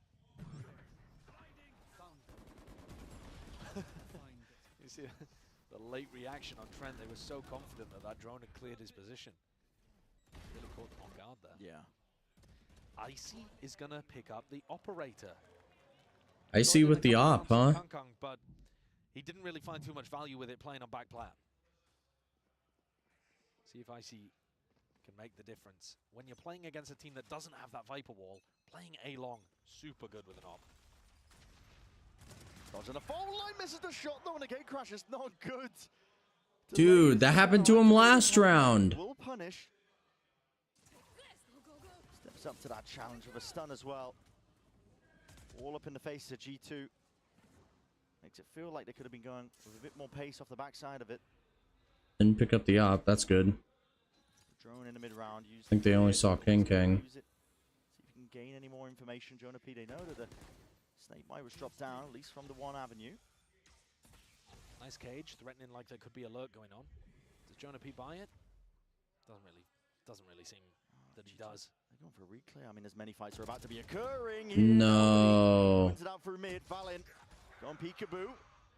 Speaker 4: You see the late reaction on Trent. They were so confident that that drone had cleared his position. Really caught them on guard there.
Speaker 5: Yeah.
Speaker 4: Icy is gonna pick up the operator.
Speaker 1: Icy with the op, huh?
Speaker 4: But he didn't really find too much value with it playing on back plan. See if Icy can make the difference. When you're playing against a team that doesn't have that Viper wall, playing A-long, super good with an op.
Speaker 5: Dodging the phone line, misses the shot though, and the gate crash is not good.
Speaker 1: Dude, that happened to him last round.
Speaker 5: Will punish. Steps up to that challenge with a stun as well. All up in the face of G2. Makes it feel like they could have been going with a bit more pace off the backside of it.
Speaker 1: Didn't pick up the op, that's good.
Speaker 5: Drone in the mid round.
Speaker 1: I think they only saw King.
Speaker 5: See if you can gain any more information. Jonah P, they know that the Snakebite was dropped down, at least from the one avenue.
Speaker 4: Nice cage, threatening like there could be alert going on. Does Jonah P buy it? Doesn't really seem that he does.
Speaker 5: They're going for a reclear. I mean, as many fights are about to be occurring.
Speaker 1: No.
Speaker 5: Pointed out through mid. Valen gone peekaboo.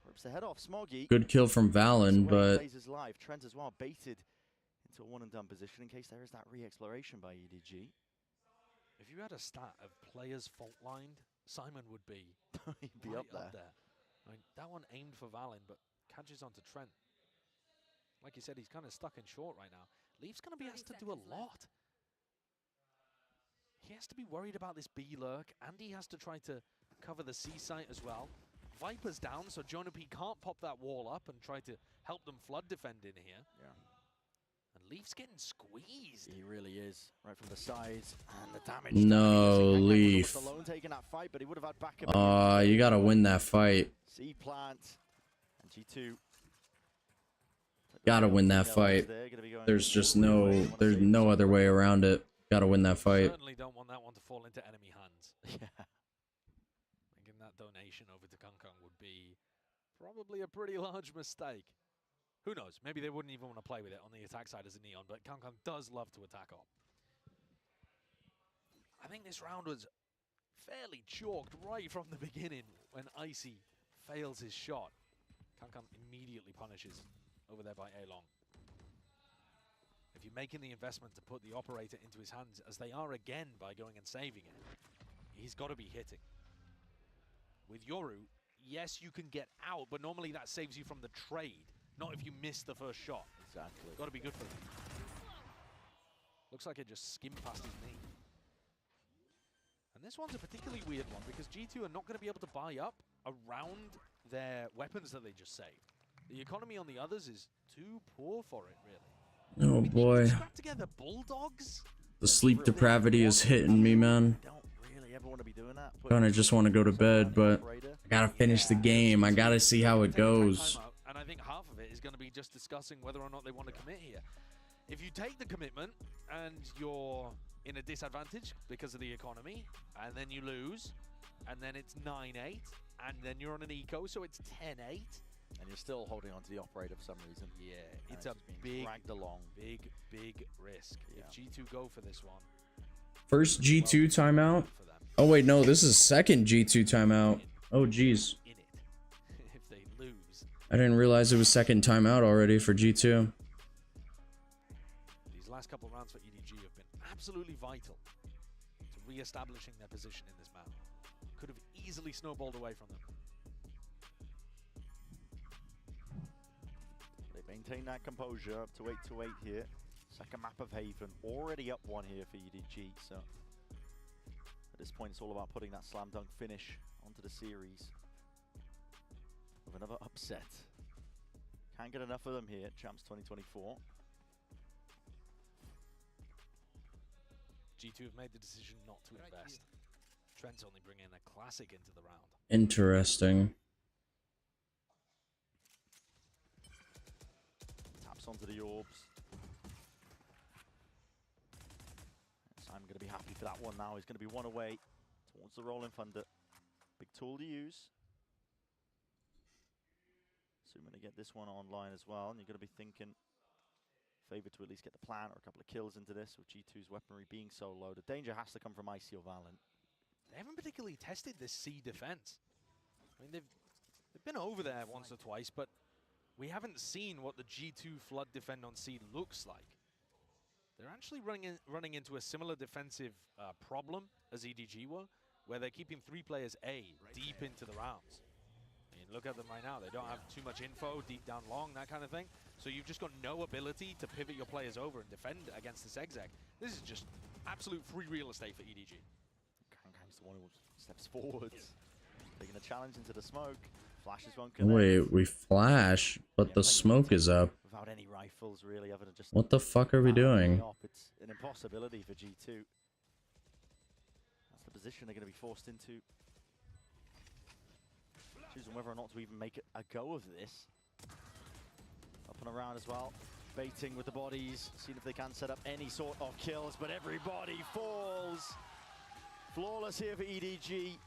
Speaker 5: Rips the head off Smoggy.
Speaker 1: Good kill from Valen, but
Speaker 5: Live. Trent as well baited into a one and done position in case there is that re-exploration by EDG.
Speaker 4: If you had a stat of players fault lined, Simon would be
Speaker 5: he'd be
Speaker 4: right
Speaker 5: up there.
Speaker 4: I mean, that one aimed for Valen, but catches onto Trent. Like you said, he's kind of stuck in short right now. Leaf's going to be asked to do a lot. He has to be worried about this B lurk, and he has to try to cover the C site as well. Viper's down, so Jonah P can't pop that wall up and try to help them flood defend in here.
Speaker 5: Yeah.
Speaker 4: And Leaf's getting squeezed.
Speaker 5: He really is, right from the sides, and the damage.
Speaker 1: no, Leaf.
Speaker 5: Alone taking that fight, but he would have had backup.
Speaker 1: You gotta win that fight.
Speaker 5: C plant and G2.
Speaker 1: Gotta win that fight. There's just there's no other way around it. Gotta win that fight.
Speaker 4: Certainly don't want that one to fall into enemy hands.
Speaker 5: Yeah.
Speaker 4: Thinking that donation over to Kangkang would be probably a pretty large mistake. Who knows? Maybe they wouldn't even want to play with it on the attack side as a Neon, but Kangkang does love to attack op. I think this round was fairly chalked right from the beginning when Icy fails his shot. Kangkang immediately punishes over there by A-Long. If you're making the investment to put the operator into his hands, as they are again by going and saving it, he's got to be hitting. With Yoru, yes, you can get out, but normally that saves you from the trade, not if you miss the first shot.
Speaker 5: Exactly.
Speaker 4: Got to be good for them. Looks like it just skimmed past his knee. And this one's a particularly weird one because G2 are not going to be able to buy up around their weapons that they just saved. The economy on the others is too poor for it, really.
Speaker 1: Oh boy.
Speaker 4: Scrap together Bulldogs?
Speaker 1: The sleep depravity is hitting me, man.
Speaker 5: Don't really ever want to be doing that.
Speaker 1: Kinda just want to go to bed, but I gotta finish the game. I gotta see how it goes.
Speaker 4: And I think half of it is going to be just discussing whether or not they want to commit here. If you take the commitment and you're in a disadvantage because of the economy, and then you lose, and then it's 9-8, and then you're on an eco, so it's 10-8.
Speaker 5: And you're still holding on to the operator for some reason.
Speaker 4: Yeah, it's a big,
Speaker 5: dragged along.
Speaker 4: Big risk. Yeah. If G2 go for this one.
Speaker 1: First G2 timeout? Oh wait, no, this is second G2 timeout. Oh jeez.
Speaker 4: In it. If they lose.
Speaker 1: I didn't realize it was second timeout already for G2.
Speaker 4: These last couple of rounds for EDG have been absolutely vital to re-establishing their position in this map. Could have easily snowballed away from them.
Speaker 5: They maintain that composure up to 8-8 here. Second map of Haven, already up 1 here for EDG, so at this point it's all about putting that slam dunk finish onto the series. With another upset. Can't get enough of them here, Champs 2024.
Speaker 4: G2 have made the decision not to invest. Trent's only bringing a classic into the round.
Speaker 1: Interesting.
Speaker 5: Taps onto the orbs. So I'm going to be happy for that one now. He's going to be one away towards the Rolling Thunder. Big tool to use. So I'm going to get this one online as well. And you're going to be thinking, favor to at least get the plant or a couple of kills into this with G2's weaponry being so low. The danger has to come from Icy or Valorant.
Speaker 4: They haven't particularly tested this C defense. I mean, they've been over there once or twice, but we haven't seen what the G2 flood defend on C looks like. They're actually running into a similar defensive problem as EDG were, where they're keeping 3 players A deep into the rounds. I mean, look at them right now. They don't have too much info, deep down long, that kind of thing. So you've just got no ability to pivot your players over and defend against this exec. This is just absolute free real estate for EDG.
Speaker 5: Kang's the one who steps forwards, taking a challenge into the smoke. Flashes won't connect.
Speaker 1: Wait, we flash, but the smoke is up.
Speaker 5: Without any rifles, really, other than just.
Speaker 1: What the fuck are we doing?
Speaker 5: It's an impossibility for G2. That's the position they're going to be forced into. Choosing whether or not to even make a go of this. Up and around as well. Baiting with the bodies. Seeing if they can set up any sort of kills, but everybody falls. Flawless here for EDG.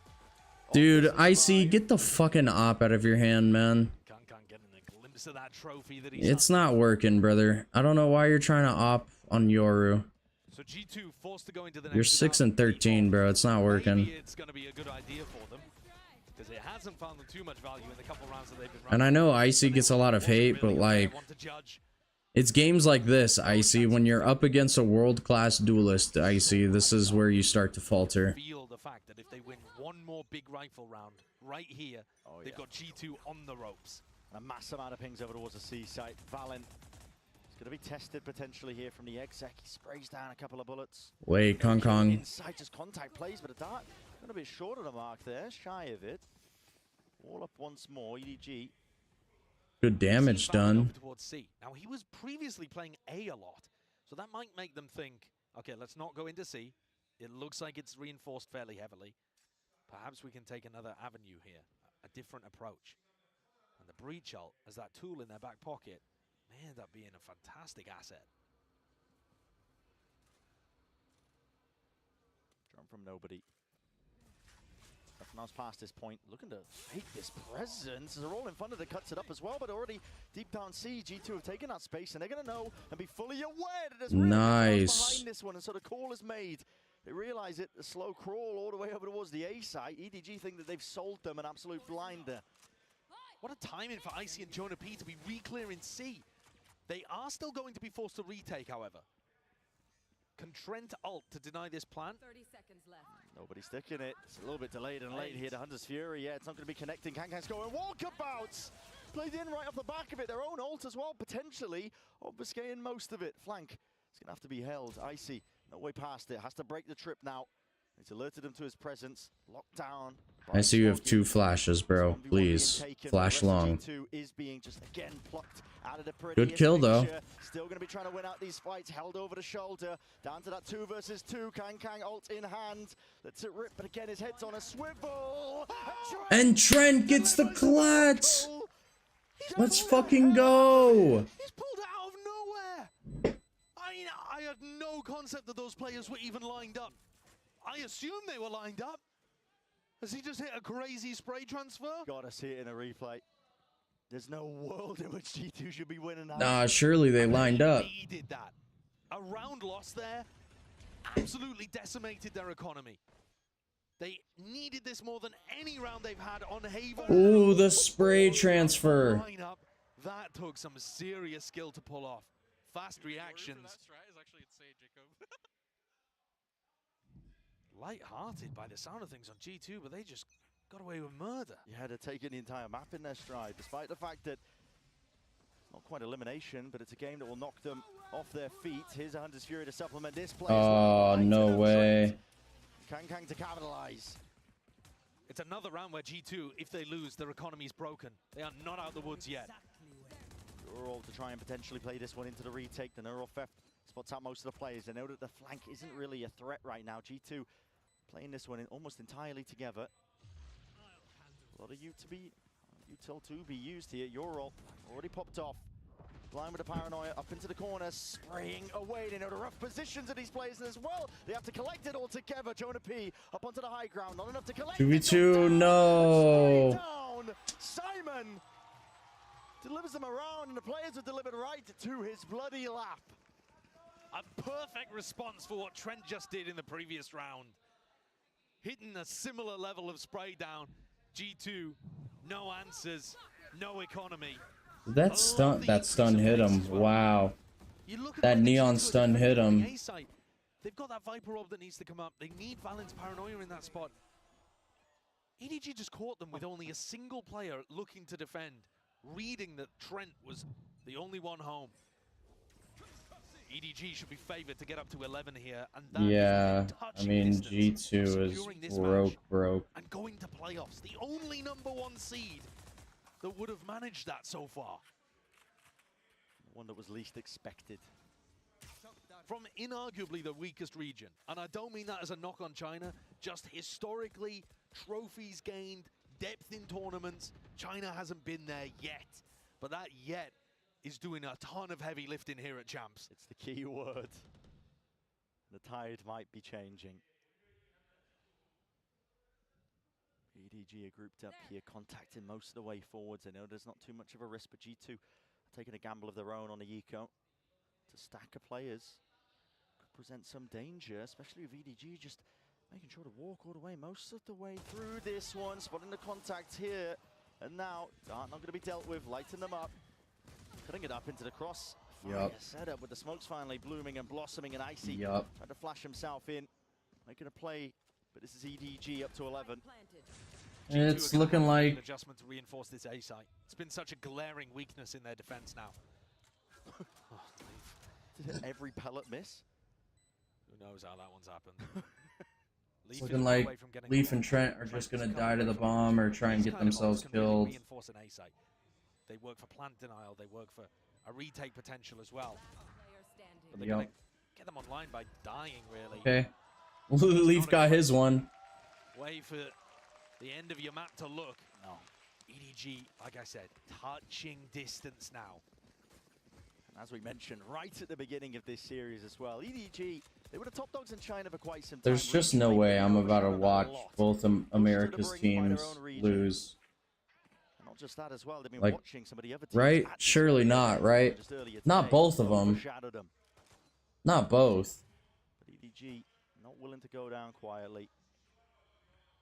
Speaker 1: Dude, Icy, get the fucking op out of your hand, man.
Speaker 4: Of that trophy that
Speaker 1: It's not working, brother. I don't know why you're trying to op on Yoru.
Speaker 4: So G2 forced to go into the next
Speaker 1: You're 6 and 13, bro. It's not working.
Speaker 4: Maybe it's going to be a good idea for them because it hasn't found them too much value in the couple rounds that they've been running.
Speaker 1: And I know Icy gets a lot of hate, but like, it's games like this, Icy. When you're up against a world-class duelist, Icy, this is where you start to falter.
Speaker 4: Feel the fact that if they win one more big rifle round right here, they've got G2 on the ropes.
Speaker 5: A mass amount of pings over towards the C site. Valen is going to be tested potentially here from the exec. He sprays down a couple of bullets.
Speaker 1: Wait, Kong.
Speaker 5: Inside just contact plays, but a dart going to be short of the mark there, shy of it. All up once more, EDG.
Speaker 1: Good damage done.
Speaker 4: Towards C. Now he was previously playing A a lot, so that might make them think, okay, let's not go into C. It looks like it's reinforced fairly heavily. Perhaps we can take another avenue here, a different approach. And the breach ult as that tool in their back pocket may end up being a fantastic asset.
Speaker 5: Jump from nobody. Nothing else past this point. Looking to fake this presence. They're all in front of it, cuts it up as well, but already deep down C, G2 have taken that space and they're going to know and be fully aware that there's really
Speaker 1: nice
Speaker 5: behind this one. And so the call is made. They realize it, the slow crawl all the way over towards the A site. EDG think that they've sold them an absolute blinder.
Speaker 4: What a timing for Icy and Jonah P to be re-clearing C. They are still going to be forced to retake, however. Can Trent ult to deny this plan?
Speaker 9: 30 seconds left.
Speaker 5: Nobody sticking it. It's a little bit delayed and late here to Hunter's Fury. Yeah, it's not going to be connecting. Kang's going walkabouts. Played in right off the back of it. Their own ult as well, potentially obfuscating most of it. Flank. It's going to have to be held. Icy, no way past it. Has to break the trip now. It's alerted him to his presence. Locked down.
Speaker 1: I see you have 2 flashes, bro. Please, flash long.
Speaker 5: Is being just again plucked out of the
Speaker 1: good kill, though.
Speaker 5: Still going to be trying to win out these fights. Held over the shoulder. Down to that 2 versus 2. Kang ult in hand. Lets it rip, but again his head's on a swivel.
Speaker 1: And Trent gets the clutch. Let's fucking go.
Speaker 4: He's pulled it out of nowhere. I had no concept that those players were even lined up. I assume they were lined up. Has he just hit a crazy spray transfer?
Speaker 5: Gotta see it in a replay. There's no world in which G2 should be winning that.
Speaker 1: Nah, surely they lined up.
Speaker 4: He did that. A round loss there absolutely decimated their economy. They needed this more than any round they've had on Haven.
Speaker 1: Ooh, the spray transfer.
Speaker 4: Lineup. That took some serious skill to pull off. Fast reactions.
Speaker 8: That strat is actually insane, Jacob.
Speaker 4: Light-hearted by the sound of things on G2, but they just got away with murder.
Speaker 5: Yeah, they're taking the entire map in their stride, despite the fact that not quite elimination, but it's a game that will knock them off their feet. Here's a Hunter's Fury to supplement this play.
Speaker 1: Oh, no way.
Speaker 5: Kang to capitalize.
Speaker 4: It's another round where G2, if they lose, their economy's broken. They are not out of the woods yet.
Speaker 5: Neural to try and potentially play this one into the retake. The Neural Theft spots out most of the players. They know that the flank isn't really a threat right now. G2 playing this one in almost entirely together. A lot of util to be used here. Ural already popped off. Blind with the paranoia, up into the corner, spraying away. They know the rough positions of these players as well. They have to collect it all together. Jonah P up onto the high ground, not enough to collect.
Speaker 1: 2v2, no.
Speaker 5: Down. Simon delivers them around, and the players are delivered right to his bloody lap.
Speaker 4: A perfect response for what Trent just did in the previous round. Hitting a similar level of spray down. G2, no answers, no economy.
Speaker 1: That stun hit him. Wow. That neon stun hit him.
Speaker 4: They've got that Viper Orb that needs to come up. They need Valen's Paranoia in that spot. EDG just caught them with only a single player looking to defend, reading that Trent was the only one home. EDG should be favored to get up to 11 here, and that
Speaker 1: Yeah, I mean, G2 is broke.
Speaker 4: And going to playoffs, the only #1 seed that would have managed that so far.
Speaker 5: One that was least expected.
Speaker 4: From inarguably the weakest region, and I don't mean that as a knock on China, just historically, trophies gained, depth in tournaments, China hasn't been there yet. But that yet is doing a ton of heavy lifting here at Champs.
Speaker 5: It's the key word. The tide might be changing. EDG are grouped up here, contacting most of the way forwards. I know there's not too much of a risk, but G2 taking a gamble of their own on the eco to stack of players. Could present some danger, especially with EDG just making sure to walk all the way, most of the way through this one, spotting the contact here. And now, not going to be dealt with, lighten them up. Cutting it up into the cross. Fire setup with the smokes finally blooming and blossoming, and Icy trying to flash himself in, making a play, but this is EDG up to 11.
Speaker 1: It's looking like
Speaker 4: an adjustment to reinforce this A site. It's been such a glaring weakness in their defense now.
Speaker 5: Did every pellet miss?
Speaker 4: Who knows how that one's happened.
Speaker 1: it's looking like Leaf and Trent are just gonna die to the bomb or try and get themselves killed.
Speaker 4: Reinforce an A site. They work for plant denial. They work for a retake potential as well. But they're gonna get them online by dying, really.
Speaker 1: Okay. Leaf got his one.
Speaker 4: Wait for the end of your map to look. No. EDG, like I said, touching distance now.
Speaker 5: And as we mentioned right at the beginning of this series as well, EDG, they were the top dogs in China for quite some time.
Speaker 1: There's just no way I'm about to watch both America's teams lose.
Speaker 5: Not just that as well, they've been
Speaker 1: like,
Speaker 5: watching some of the other teams.
Speaker 1: Right? Surely not, right? Not both of them. Not both.
Speaker 5: But EDG not willing to go down quietly.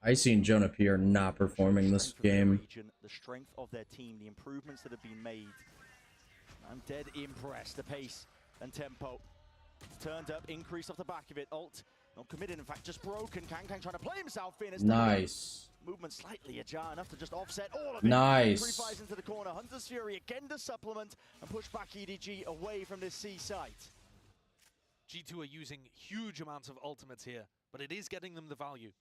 Speaker 1: Icy and Jonah P are not performing this game.
Speaker 5: The strength of their team, the improvements that have been made. I'm dead impressed. The pace and tempo. It's turned up, increase off the back of it. Ult, not committed, in fact, just broken. Kang trying to play himself in. It's
Speaker 1: nice.
Speaker 5: Movement slightly ajar, enough to just offset all of it.
Speaker 1: Nice.
Speaker 5: 3 fires into the corner. Hunter's Fury again to supplement and push back EDG away from this C site.
Speaker 4: G2 are using huge amounts of ultimates here, but it is getting them the value.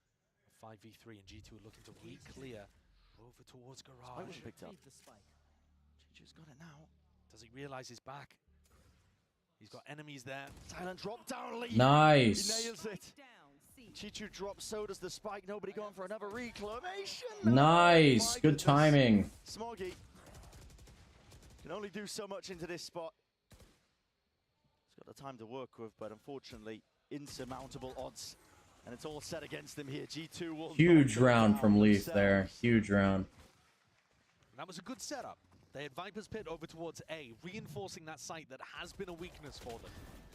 Speaker 4: 5v3 and G2 are looking to re-clear over towards Garage.
Speaker 5: Spike picked up. G2's got it now.
Speaker 4: Does he realize his back? He's got enemies there.
Speaker 5: Silent drop down lead.
Speaker 1: Nice.
Speaker 5: He nails it. G2 drops, so does the spike. Nobody going for another reclamation.
Speaker 1: Nice. Good timing.
Speaker 5: Smoggy can only do so much into this spot. He's got the time to work with, but unfortunately, insurmountable odds. And it's all set against them here. G2 will...
Speaker 1: Huge round from Leaf there. Huge round.
Speaker 4: That was a good setup. They had Viper's Pit over towards A, reinforcing that site that has been a weakness for them.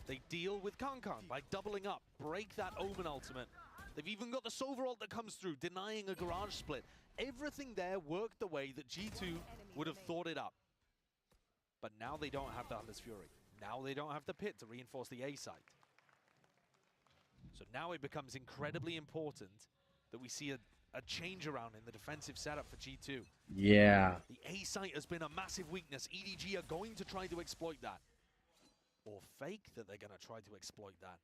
Speaker 4: They deal with Kankan by doubling up, break that Omen ultimate, They've even got the Soveralt that comes through, denying a garage split. Everything there worked the way that G2 would have thought it up. But now they don't have the Hunter's Fury. Now they don't have the pit to reinforce the A site. So now it becomes incredibly important that we see a change around in the defensive setup for G2.
Speaker 1: Yeah.
Speaker 4: The A site has been a massive weakness. EDG are going to try to exploit that. Or fake that they're going to try to exploit that.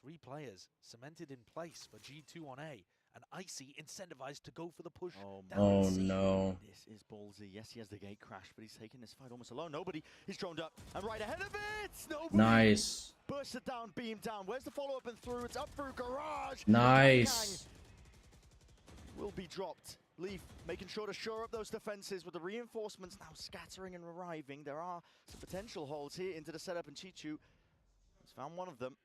Speaker 4: 3 players cemented in place for G2 on A. And Icy incentivized to go for the push.
Speaker 1: Oh no.
Speaker 5: This is ballsy. Yes, he has the gate crash, but he's taking this fight almost alone. Nobody. He's droned up and right ahead of it. Nobody.
Speaker 1: Nice.
Speaker 5: Burst it down, beam down. Where's the follow-up and through? It's up through garage.
Speaker 1: Nice.
Speaker 5: Will be dropped. Leaf making sure to shore up those defenses with the reinforcements now scattering and arriving. There are some potential holes here into the setup, and Chichu has found one of them.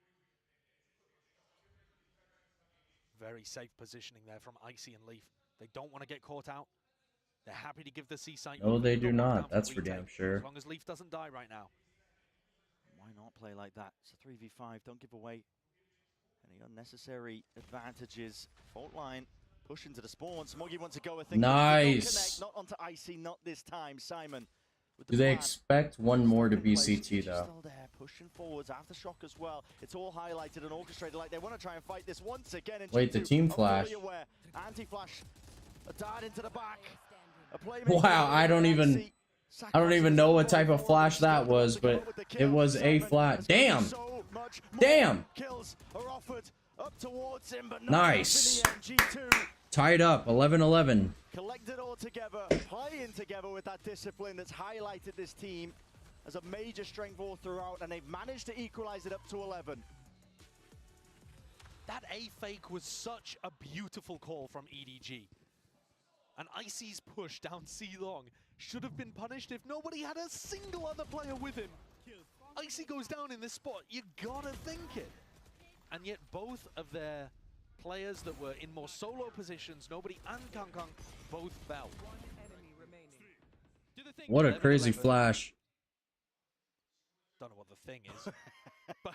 Speaker 4: Very safe positioning there from Icy and Leaf. They don't want to get caught out. They're happy to give the C site.
Speaker 1: No, they do not. That's for damn sure.
Speaker 4: As long as Leaf doesn't die right now.
Speaker 5: Why not play like that? It's a 3v5. Don't give away any unnecessary advantages. Fault line. Push into the spawn. Smoggy wants to go. I think.
Speaker 1: Nice.
Speaker 5: Not onto Icy. Not this time. Simon.
Speaker 1: Do they expect one more to VCT though?
Speaker 5: Still there, pushing forwards. Aftershock as well. It's all highlighted and orchestrated like they want to try and fight this once again.
Speaker 1: Wait, the team flash.
Speaker 5: Anti-flash. A dart into the back.
Speaker 1: Wow, I don't even know what type of flash that was, but it was a flash. Damn. Damn.
Speaker 5: Kills are offered up towards him, but
Speaker 1: nice.
Speaker 5: G2
Speaker 1: tied up 11-11.
Speaker 5: collected all together, playing together with that discipline that's highlighted this team as a major strength all throughout, and they've managed to equalize it up to 11.
Speaker 4: That A fake was such a beautiful call from EDG. And Icy's push down C long should have been punished if nobody had a single other player with him. Icy goes down in this spot, you gotta think it. And yet both of their players that were in more solo positions, Nobody and Kang both fell.
Speaker 1: What a crazy flash.
Speaker 4: Don't know what the thing is, but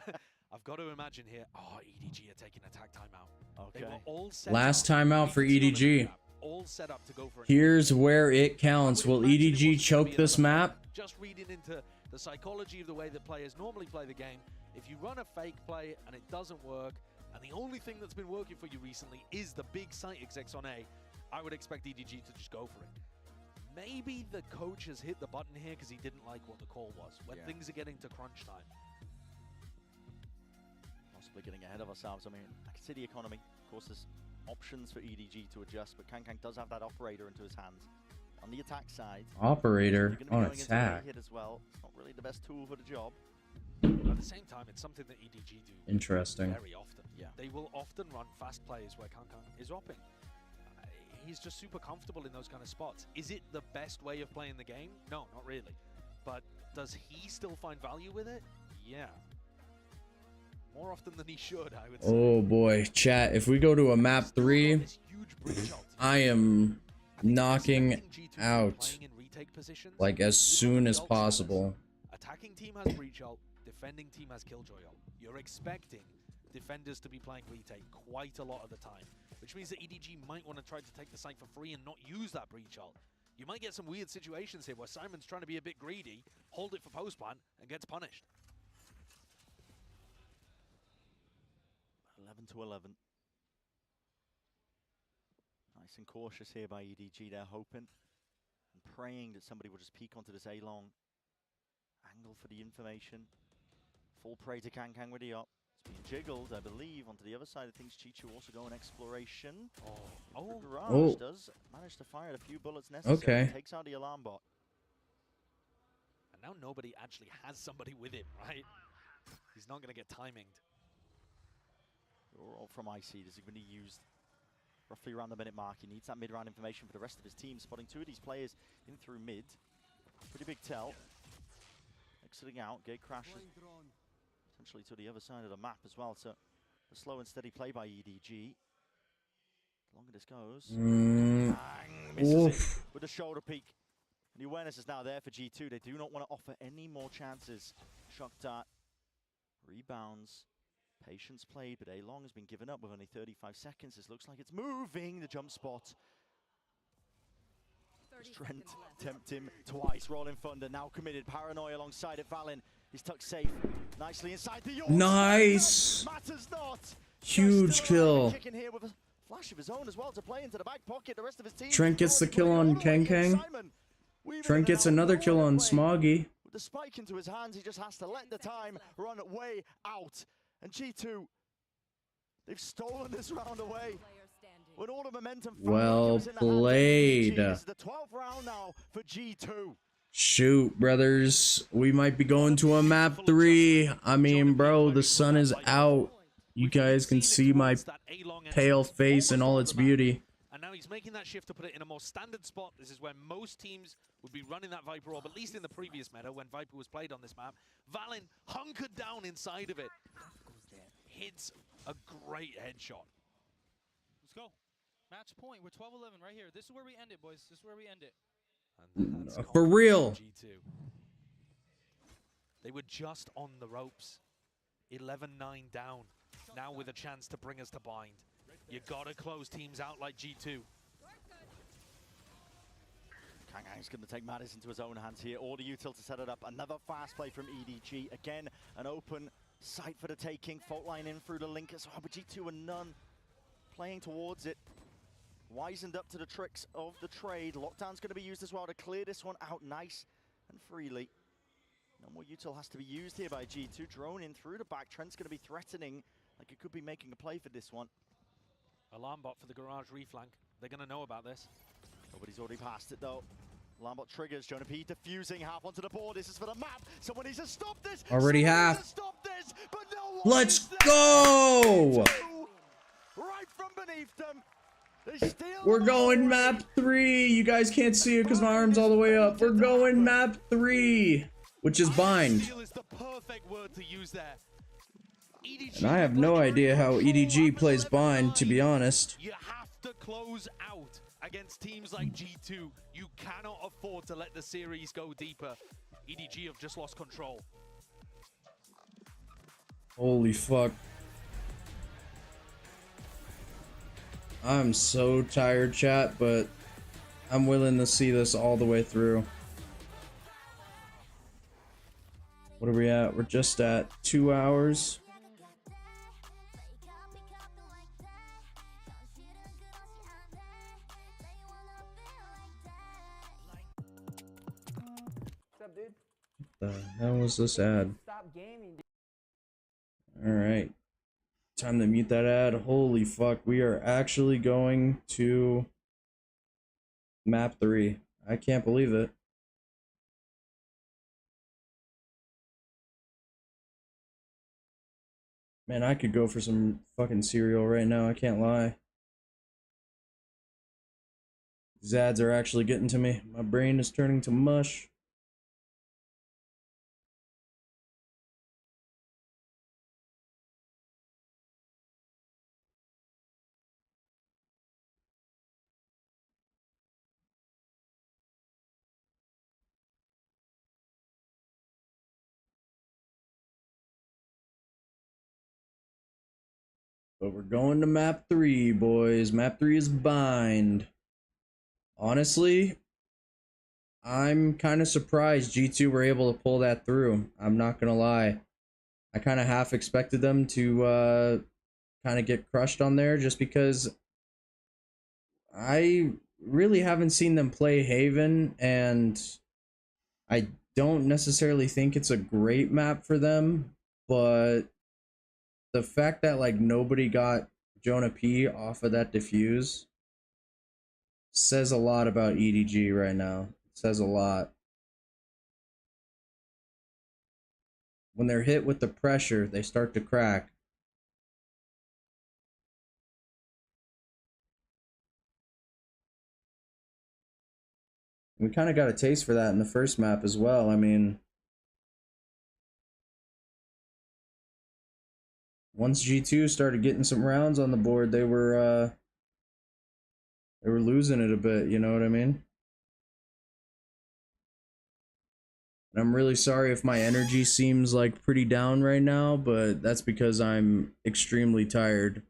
Speaker 4: I've got to imagine here, oh, EDG are taking attack timeout.
Speaker 5: Okay.
Speaker 4: They were all set
Speaker 1: Last
Speaker 4: up.
Speaker 1: timeout for EDG.
Speaker 4: All set up to go for it.
Speaker 1: Here's where it counts. Will EDG choke this map?
Speaker 4: Just reading into the psychology of the way that players normally play the game, if you run a fake play and it doesn't work, and the only thing that's been working for you recently is the big site execs on A, I would expect EDG to just go for it. Maybe the coach has hit the button here because he didn't like what the call was, when things are getting to crunch time.
Speaker 5: Possibly getting ahead of ourselves. I mean, I can see the economy. Of course, there's options for EDG to adjust, but Kang does have that operator into his hands. On the attack side,
Speaker 1: operator on attack.
Speaker 5: Hit as well. It's not really the best tool for the job.
Speaker 4: At the same time, it's something that EDG do
Speaker 1: Interesting.
Speaker 4: very often. Yeah. They will often run fast plays where Kang is opping. He's just super comfortable in those kind of spots. Is it the best way of playing the game? No, not really. But does he still find value with it? Yeah. More often than he should, I would say.
Speaker 1: Oh boy, chat. If we go to a map 3, I am knocking out like as soon as possible.
Speaker 4: Attacking team has breach ult, defending team has killjoy ult. You're expecting defenders to be playing retake quite a lot of the time, which means that EDG might want to try to take the site for free and not use that breach ult. You might get some weird situations here where Simon's trying to be a bit greedy, hold it for post plant, and gets punished.
Speaker 5: 11-11. Nice and cautious here by EDG. They're hoping and praying that somebody will just peek onto this A-long angle for the information. Full prey to Kang with the op. It's being jiggled, I believe, onto the other side of things. Chichu also going exploration. Garage does manage to fire a few bullets necessary.
Speaker 1: Okay.
Speaker 5: Takes out the alarm bot.
Speaker 4: And now Nobody actually has somebody with him, right? He's not going to get timinged.
Speaker 5: All from Icy. This is going to be used roughly around the minute mark. He needs that mid-round information for the rest of his team. Spotting 2 of these players in through mid. Pretty big tell. Exiting out. Gate crashes essentially to the other side of the map as well. So a slow and steady play by EDG. The longer this goes. Bang, misses it with a shoulder peek. And the awareness is now there for G2. They do not want to offer any more chances. Shock dart. Rebounds. Patience played, but A-Long has been given up with only 35 seconds. This looks like it's moving, the jump spot. Trent tempt him twice. Rolling Thunder now committed. Paranoia alongside it. Valen is tucked safe. Nicely inside the York.
Speaker 1: Nice.
Speaker 5: Matters not.
Speaker 1: Huge kill.
Speaker 5: Chicken here with a flash of his own as well to play into the back pocket. The rest of his team.
Speaker 1: Trent gets the kill on Kang Kang. Trent gets another kill on Smoggy.
Speaker 5: With the spike into his hands, he just has to let the time run way out. And G2, they've stolen this round away. When all the momentum
Speaker 1: Well played.
Speaker 5: This is the 12th round now for G2.
Speaker 1: Shoot, brothers. We might be going to a map 3. I mean, bro, the sun is out. You guys can see my pale face in all its beauty.
Speaker 4: And now he's making that shift to put it in a more standard spot. This is where most teams would be running that Viper orb, at least in the previous meta when Viper was played on this map. Valen hunkered down inside of it. Hits a great headshot.
Speaker 8: Let's go. Match point. We're 12-11 right here. This is where we end it, boys. This is where we end it.
Speaker 4: And that's
Speaker 1: For real.
Speaker 4: G2. They were just on the ropes. 11-9 down. Now with a chance to bring us to bind. You gotta close teams out like G2.
Speaker 5: Kang Kang's going to take matters into his own hands here. Order util to set it up. Another fast play from EDG. Again, an open site for the taking. Fault line in through the link as well, but G2 and none playing towards it. Wizened up to the tricks of the trade. Lockdown's going to be used as well to clear this one out nice and freely. No more util has to be used here by G2. Drone in through the back. Trent's going to be threatening, like it could be making a play for this one.
Speaker 4: Alarm bot for the garage reflank. They're going to know about this.
Speaker 5: Nobody's already passed it though. Alarm bot triggers. Jonah P defusing half onto the board. This is for the map. Someone needs to stop this.
Speaker 1: Already half.
Speaker 5: Stop this, but no one
Speaker 1: Let's go.
Speaker 5: Right from beneath them. They steal.
Speaker 1: We're going map 3. You guys can't see it because my arm's all the way up. We're going map 3, which is bind.
Speaker 4: Steal is the perfect word to use there. EDG,
Speaker 1: And I have no idea how EDG plays bind, to be honest.
Speaker 4: You have to close out against teams like G2. You cannot afford to let the series go deeper. EDG have just lost control.
Speaker 1: Holy fuck. I'm so tired, chat, but I'm willing to see this all the way through. What are we at? We're just at 2 hours. The hell was this ad? Alright. Time to mute that ad. Holy fuck. We are actually going to map 3. I can't believe it. Man, I could go for some fucking cereal right now. I can't lie. These ads are actually getting to me. My brain is turning to mush. But we're going to map 3, boys. Map 3 is bind. Honestly, I'm kind of surprised G2 were able to pull that through. I'm not gonna lie. I kind of half expected them to kind of get crushed on there just because I really haven't seen them play Haven, and I don't necessarily think it's a great map for them, but the fact that like nobody got Jonah P off of that defuse says a lot about EDG right now. It says a lot. When they're hit with the pressure, they start to crack. We kind of got a taste for that in the first map as well. I mean, once G2 started getting some rounds on the board, they were losing it a bit, you know what I mean? And I'm really sorry if my energy seems like pretty down right now, but that's because I'm extremely tired.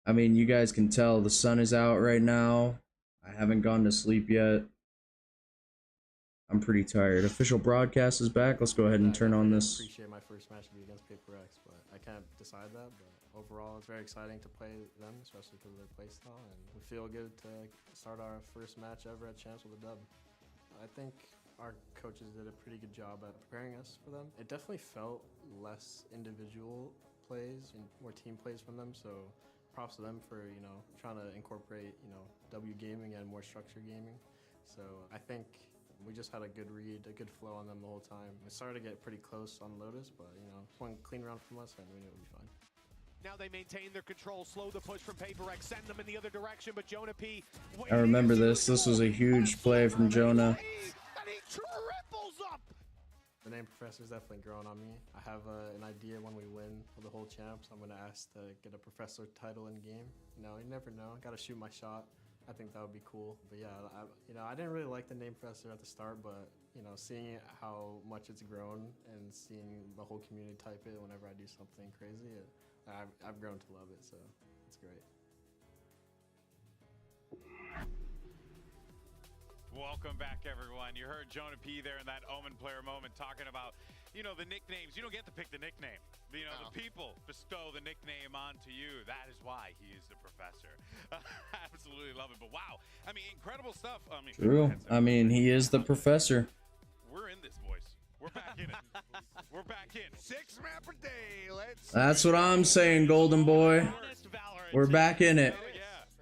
Speaker 1: I mean, you guys can tell the sun is out right now. I haven't gone to sleep yet. I'm pretty tired. Official broadcast is back. Let's go ahead and turn on this.
Speaker 13: I appreciate my first match to be against Paper X, but I can't decide that. But overall, it's very exciting to play them, especially because of their playstyle, and we feel good to start our first match ever at Champs with a dub. I think our coaches did a pretty good job at preparing us for them. It definitely felt less individual plays and more team plays from them, so props to them for, you know, trying to incorporate, you know, W gaming and more structured gaming. So I think we just had a good read, a good flow on them the whole time. We started to get pretty close on Lotus, but, you know, one clean round from us and we knew it would be fine.
Speaker 14: Now they maintain their control, slow the push from Paper X, send them in the other direction, but Jonah P.
Speaker 1: I remember this. This was a huge play from Jonah.
Speaker 14: And he triples up!
Speaker 13: The name Professor is definitely growing on me. I have an idea when we win the whole champs, I'm going to ask to get a Professor title in game. You know, you never know. Got to shoot my shot. I think that would be cool. But yeah, I didn't really like the name Professor at the start, but you know, seeing how much it's grown and seeing the whole community type it whenever I do something crazy, I've grown to love it. So it's great.
Speaker 12: Welcome back, everyone. You heard Jonah P there in that Omen player moment talking about, you know, the nicknames. You don't get to pick the nickname. You know, the people bestow the nickname onto you. That is why he is the Professor. Absolutely love it. But wow, I mean, incredible stuff. I mean,
Speaker 1: True. I mean, he is the Professor.
Speaker 12: We're in this, boys. We're back in it. We're back in.
Speaker 2: 6 map per day. Let's.
Speaker 1: That's what I'm saying, Golden Boy. We're back in it.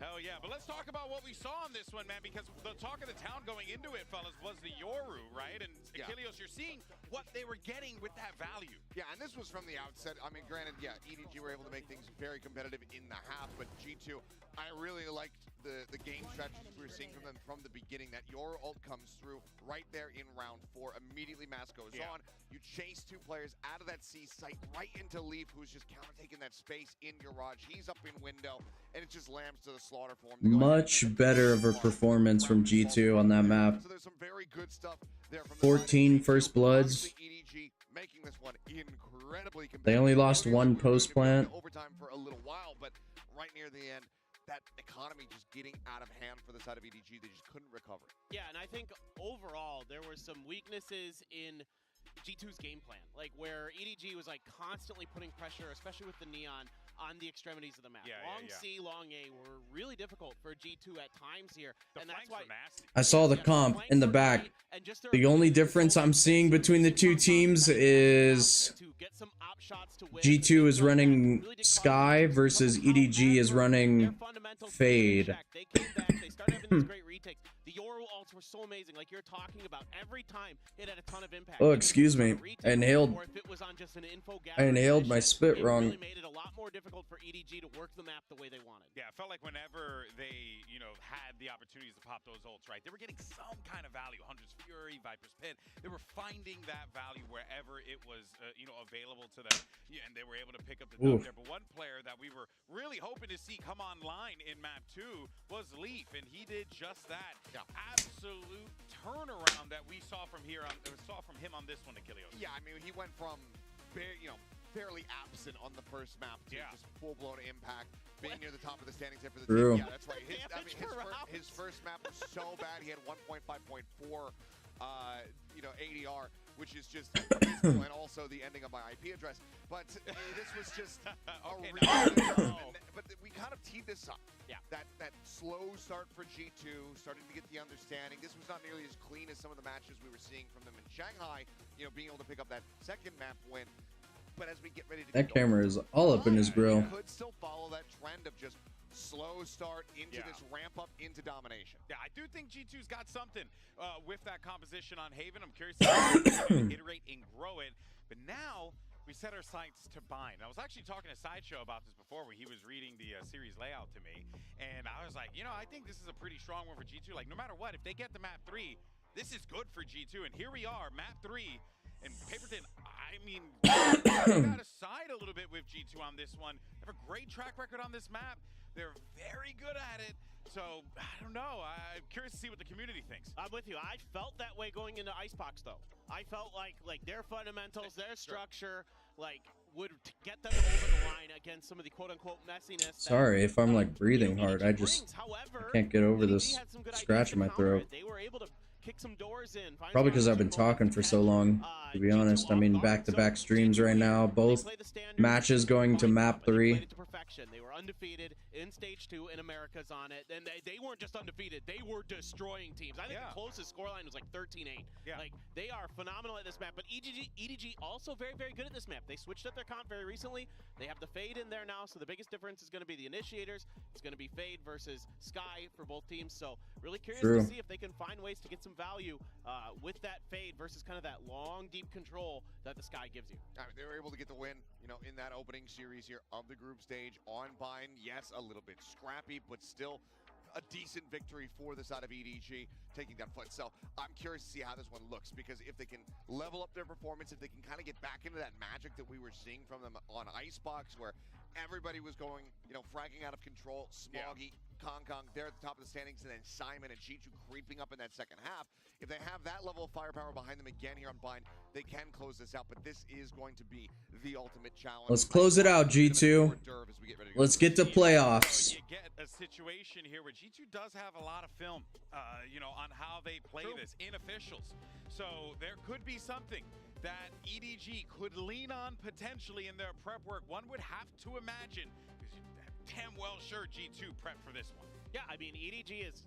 Speaker 12: Hell yeah. But let's talk about what we saw on this one, man, because the talk of the town going into it, fellas, was the Yoru, right? And Achilles, you're seeing what they were getting with that value.
Speaker 2: Yeah, and this was from the outset. I mean, granted, yeah, EDG were able to make things very competitive in the half, but G2, I really liked the game strategies we were seeing from them from the beginning. That your ult comes through right there in round 4. Immediately Mask goes on. You chase 2 players out of that C site right into Leaf, who's just counter-taking that space in Garage. He's up in window, and it just lambs to the slaughter for him.
Speaker 1: Much better of a performance from G2 on that map.
Speaker 2: So there's some very good stuff there from
Speaker 1: 14 first bloods.
Speaker 2: EDG making this one incredibly competitive.
Speaker 1: They only lost 1 post plant.
Speaker 2: Overtime for a little while, but right near the end, that economy just getting out of hand for the side of EDG. They just couldn't recover.
Speaker 3: Yeah, and I think overall there were some weaknesses in G2's game plan, like where EDG was like constantly putting pressure, especially with the Neon, on the extremities of the map. Long C, long A were really difficult for G2 at times here, and that's why
Speaker 1: I saw the comp in the back. The only difference I'm seeing between the two teams is G2 is running Sky versus EDG is running Fade.
Speaker 3: They came back, they started having these great retakes. The Yoru ults were so amazing, like you're talking about. Every time it had a ton of impact.
Speaker 1: Oh, excuse me. I inhaled my spit wrong.
Speaker 3: It really made it a lot more difficult for EDG to work the map the way they wanted.
Speaker 12: Yeah, it felt like whenever they, you know, had the opportunities to pop those ults, right, they were getting some kind of value. Hunter's Fury, Viper's Pit. They were finding that value wherever it was, you know, available to them. Yeah, and they were able to pick up the dub there. But one player that we were really hoping to see come online in map 2 was Leaf, and he did just that. Absolute turnaround that we saw from him on this one, Achilles.
Speaker 2: Yeah, I mean, he went from, fairly absent on the first map to just full-blown impact, being near the top of the standings there for the team. Yeah, that's right. His first map was so bad. He had 1.5.4, ADR, which is just and also the ending of my IP address. But this was just but we kind of teed this up. Yeah, that slow start for G2, starting to get the understanding. This was not nearly as clean as some of the matches we were seeing from them in Shanghai. You know, being able to pick up that second map win. But as we get ready to
Speaker 1: that camera is all up in his grill.
Speaker 2: Could still follow that trend of just slow start into this ramp up into domination.
Speaker 12: Yeah, I do think G2's got something with that composition on Haven. I'm curious to iterate and grow it. But now we set our sights to bind. I was actually talking to Sideshow about this before when he was reading the series layout to me. And I was like, you know, I think this is a pretty strong one for G2. Like, no matter what, if they get to map 3, this is good for G2. And here we are, map 3. And Paperton, I mean, got aside a little bit with G2 on this one. They have a great track record on this map. They're very good at it. So, I don't know. I'm curious to see what the community thinks.
Speaker 3: I'm with you. I felt that way going into Icebox, though. I felt like their fundamentals, their structure, like, would get them over the line against some of the quote-unquote messiness.
Speaker 1: Sorry if I'm like breathing hard. I can't get over this scratch in my throat.
Speaker 3: They were able to kick some doors in.
Speaker 1: Probably because I've been talking for so long, to be honest. I mean, back-to-back streams right now. Both matches going to map 3.
Speaker 3: They were undefeated in stage 2 in Americas on it, and they weren't just undefeated, they were destroying teams. I think the closest scoreline was like 13-8. Like, they are phenomenal at this map, but EDG also very, very good at this map. They switched up their comp very recently. They have the Fade in there now, so the biggest difference is going to be the initiators. It's going to be Fade versus Sky for both teams, so really curious to see if they can find ways to get some value with that Fade versus kind of that long, deep control that the Sky gives you.
Speaker 2: I mean, they were able to get the win, you know, in that opening series here of the group stage on Bind. Yes, a little bit scrappy, but still a decent victory for the side of EDG taking that foot. So I'm curious to see how this one looks, because if they can level up their performance, if they can kind of get back into that magic that we were seeing from them on Icebox, where everybody was going, you know, fragging out of control, Smoggy, Kong, they're at the top of the standings, and then Simon and G2 creeping up in that second half. If they have that level of firepower behind them again here on Bind, they can close this out, but this is going to be the ultimate challenge.
Speaker 1: Let's close it out, G2. Let's get to playoffs.
Speaker 12: You get a situation here where G2 does have a lot of film, you know, on how they play this in officials. So there could be something that EDG could lean on potentially in their prep work. One would have to imagine. Damn well sure G2 prep for this one.
Speaker 3: Yeah, I mean, EDG has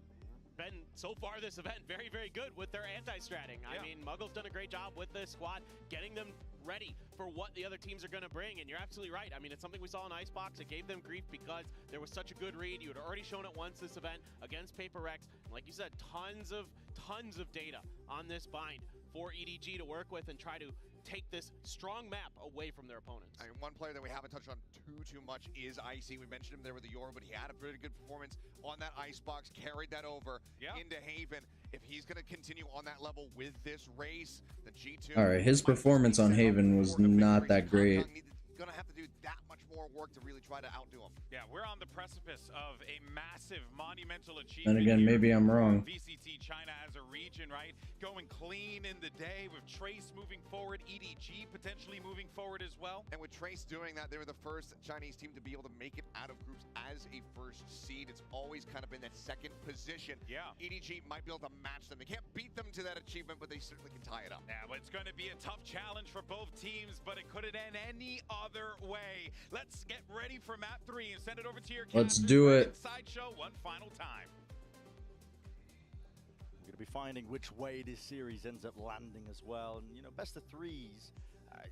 Speaker 3: been, so far this event, very, very good with their anti-stratting. I mean, Muggle's done a great job with this squad, getting them ready for what the other teams are going to bring, and you're absolutely right. I mean, it's something we saw in Icebox. It gave them grief because there was such a good read. You had already shown it once this event against Paper Rex. Like you said, tons of data on this Bind for EDG to work with and try to take this strong map away from their opponents.
Speaker 2: I mean, one player that we haven't touched on too much is Icy. We mentioned him there with the Euro, but he had a pretty good performance on that Icebox, carried that over into Haven. If he's going to continue on that level with this race, the G2...
Speaker 1: Alright, his performance on Haven was not that great.
Speaker 2: Going to have to do that much more work to really try to outdo him.
Speaker 12: Yeah, we're on the precipice of a massive, monumental achievement.
Speaker 1: And again, maybe I'm wrong.
Speaker 12: VCT China as a region, right? Going clean in the day with Trace moving forward, EDG potentially moving forward as well.
Speaker 2: And with Trace doing that, they were the first Chinese team to be able to make it out of groups as a first seed. It's always kind of been that second position.
Speaker 12: Yeah.
Speaker 2: EDG might be able to match them. They can't beat them to that achievement, but they certainly can tie it up.
Speaker 12: Yeah, but it's going to be a tough challenge for both teams, but it couldn't end any other way. Let's get ready for map 3 and send it over to your
Speaker 1: Let's do it.
Speaker 12: Sideshow one final time.
Speaker 5: We're going to be finding which way this series ends up landing as well. And, you know, best of threes.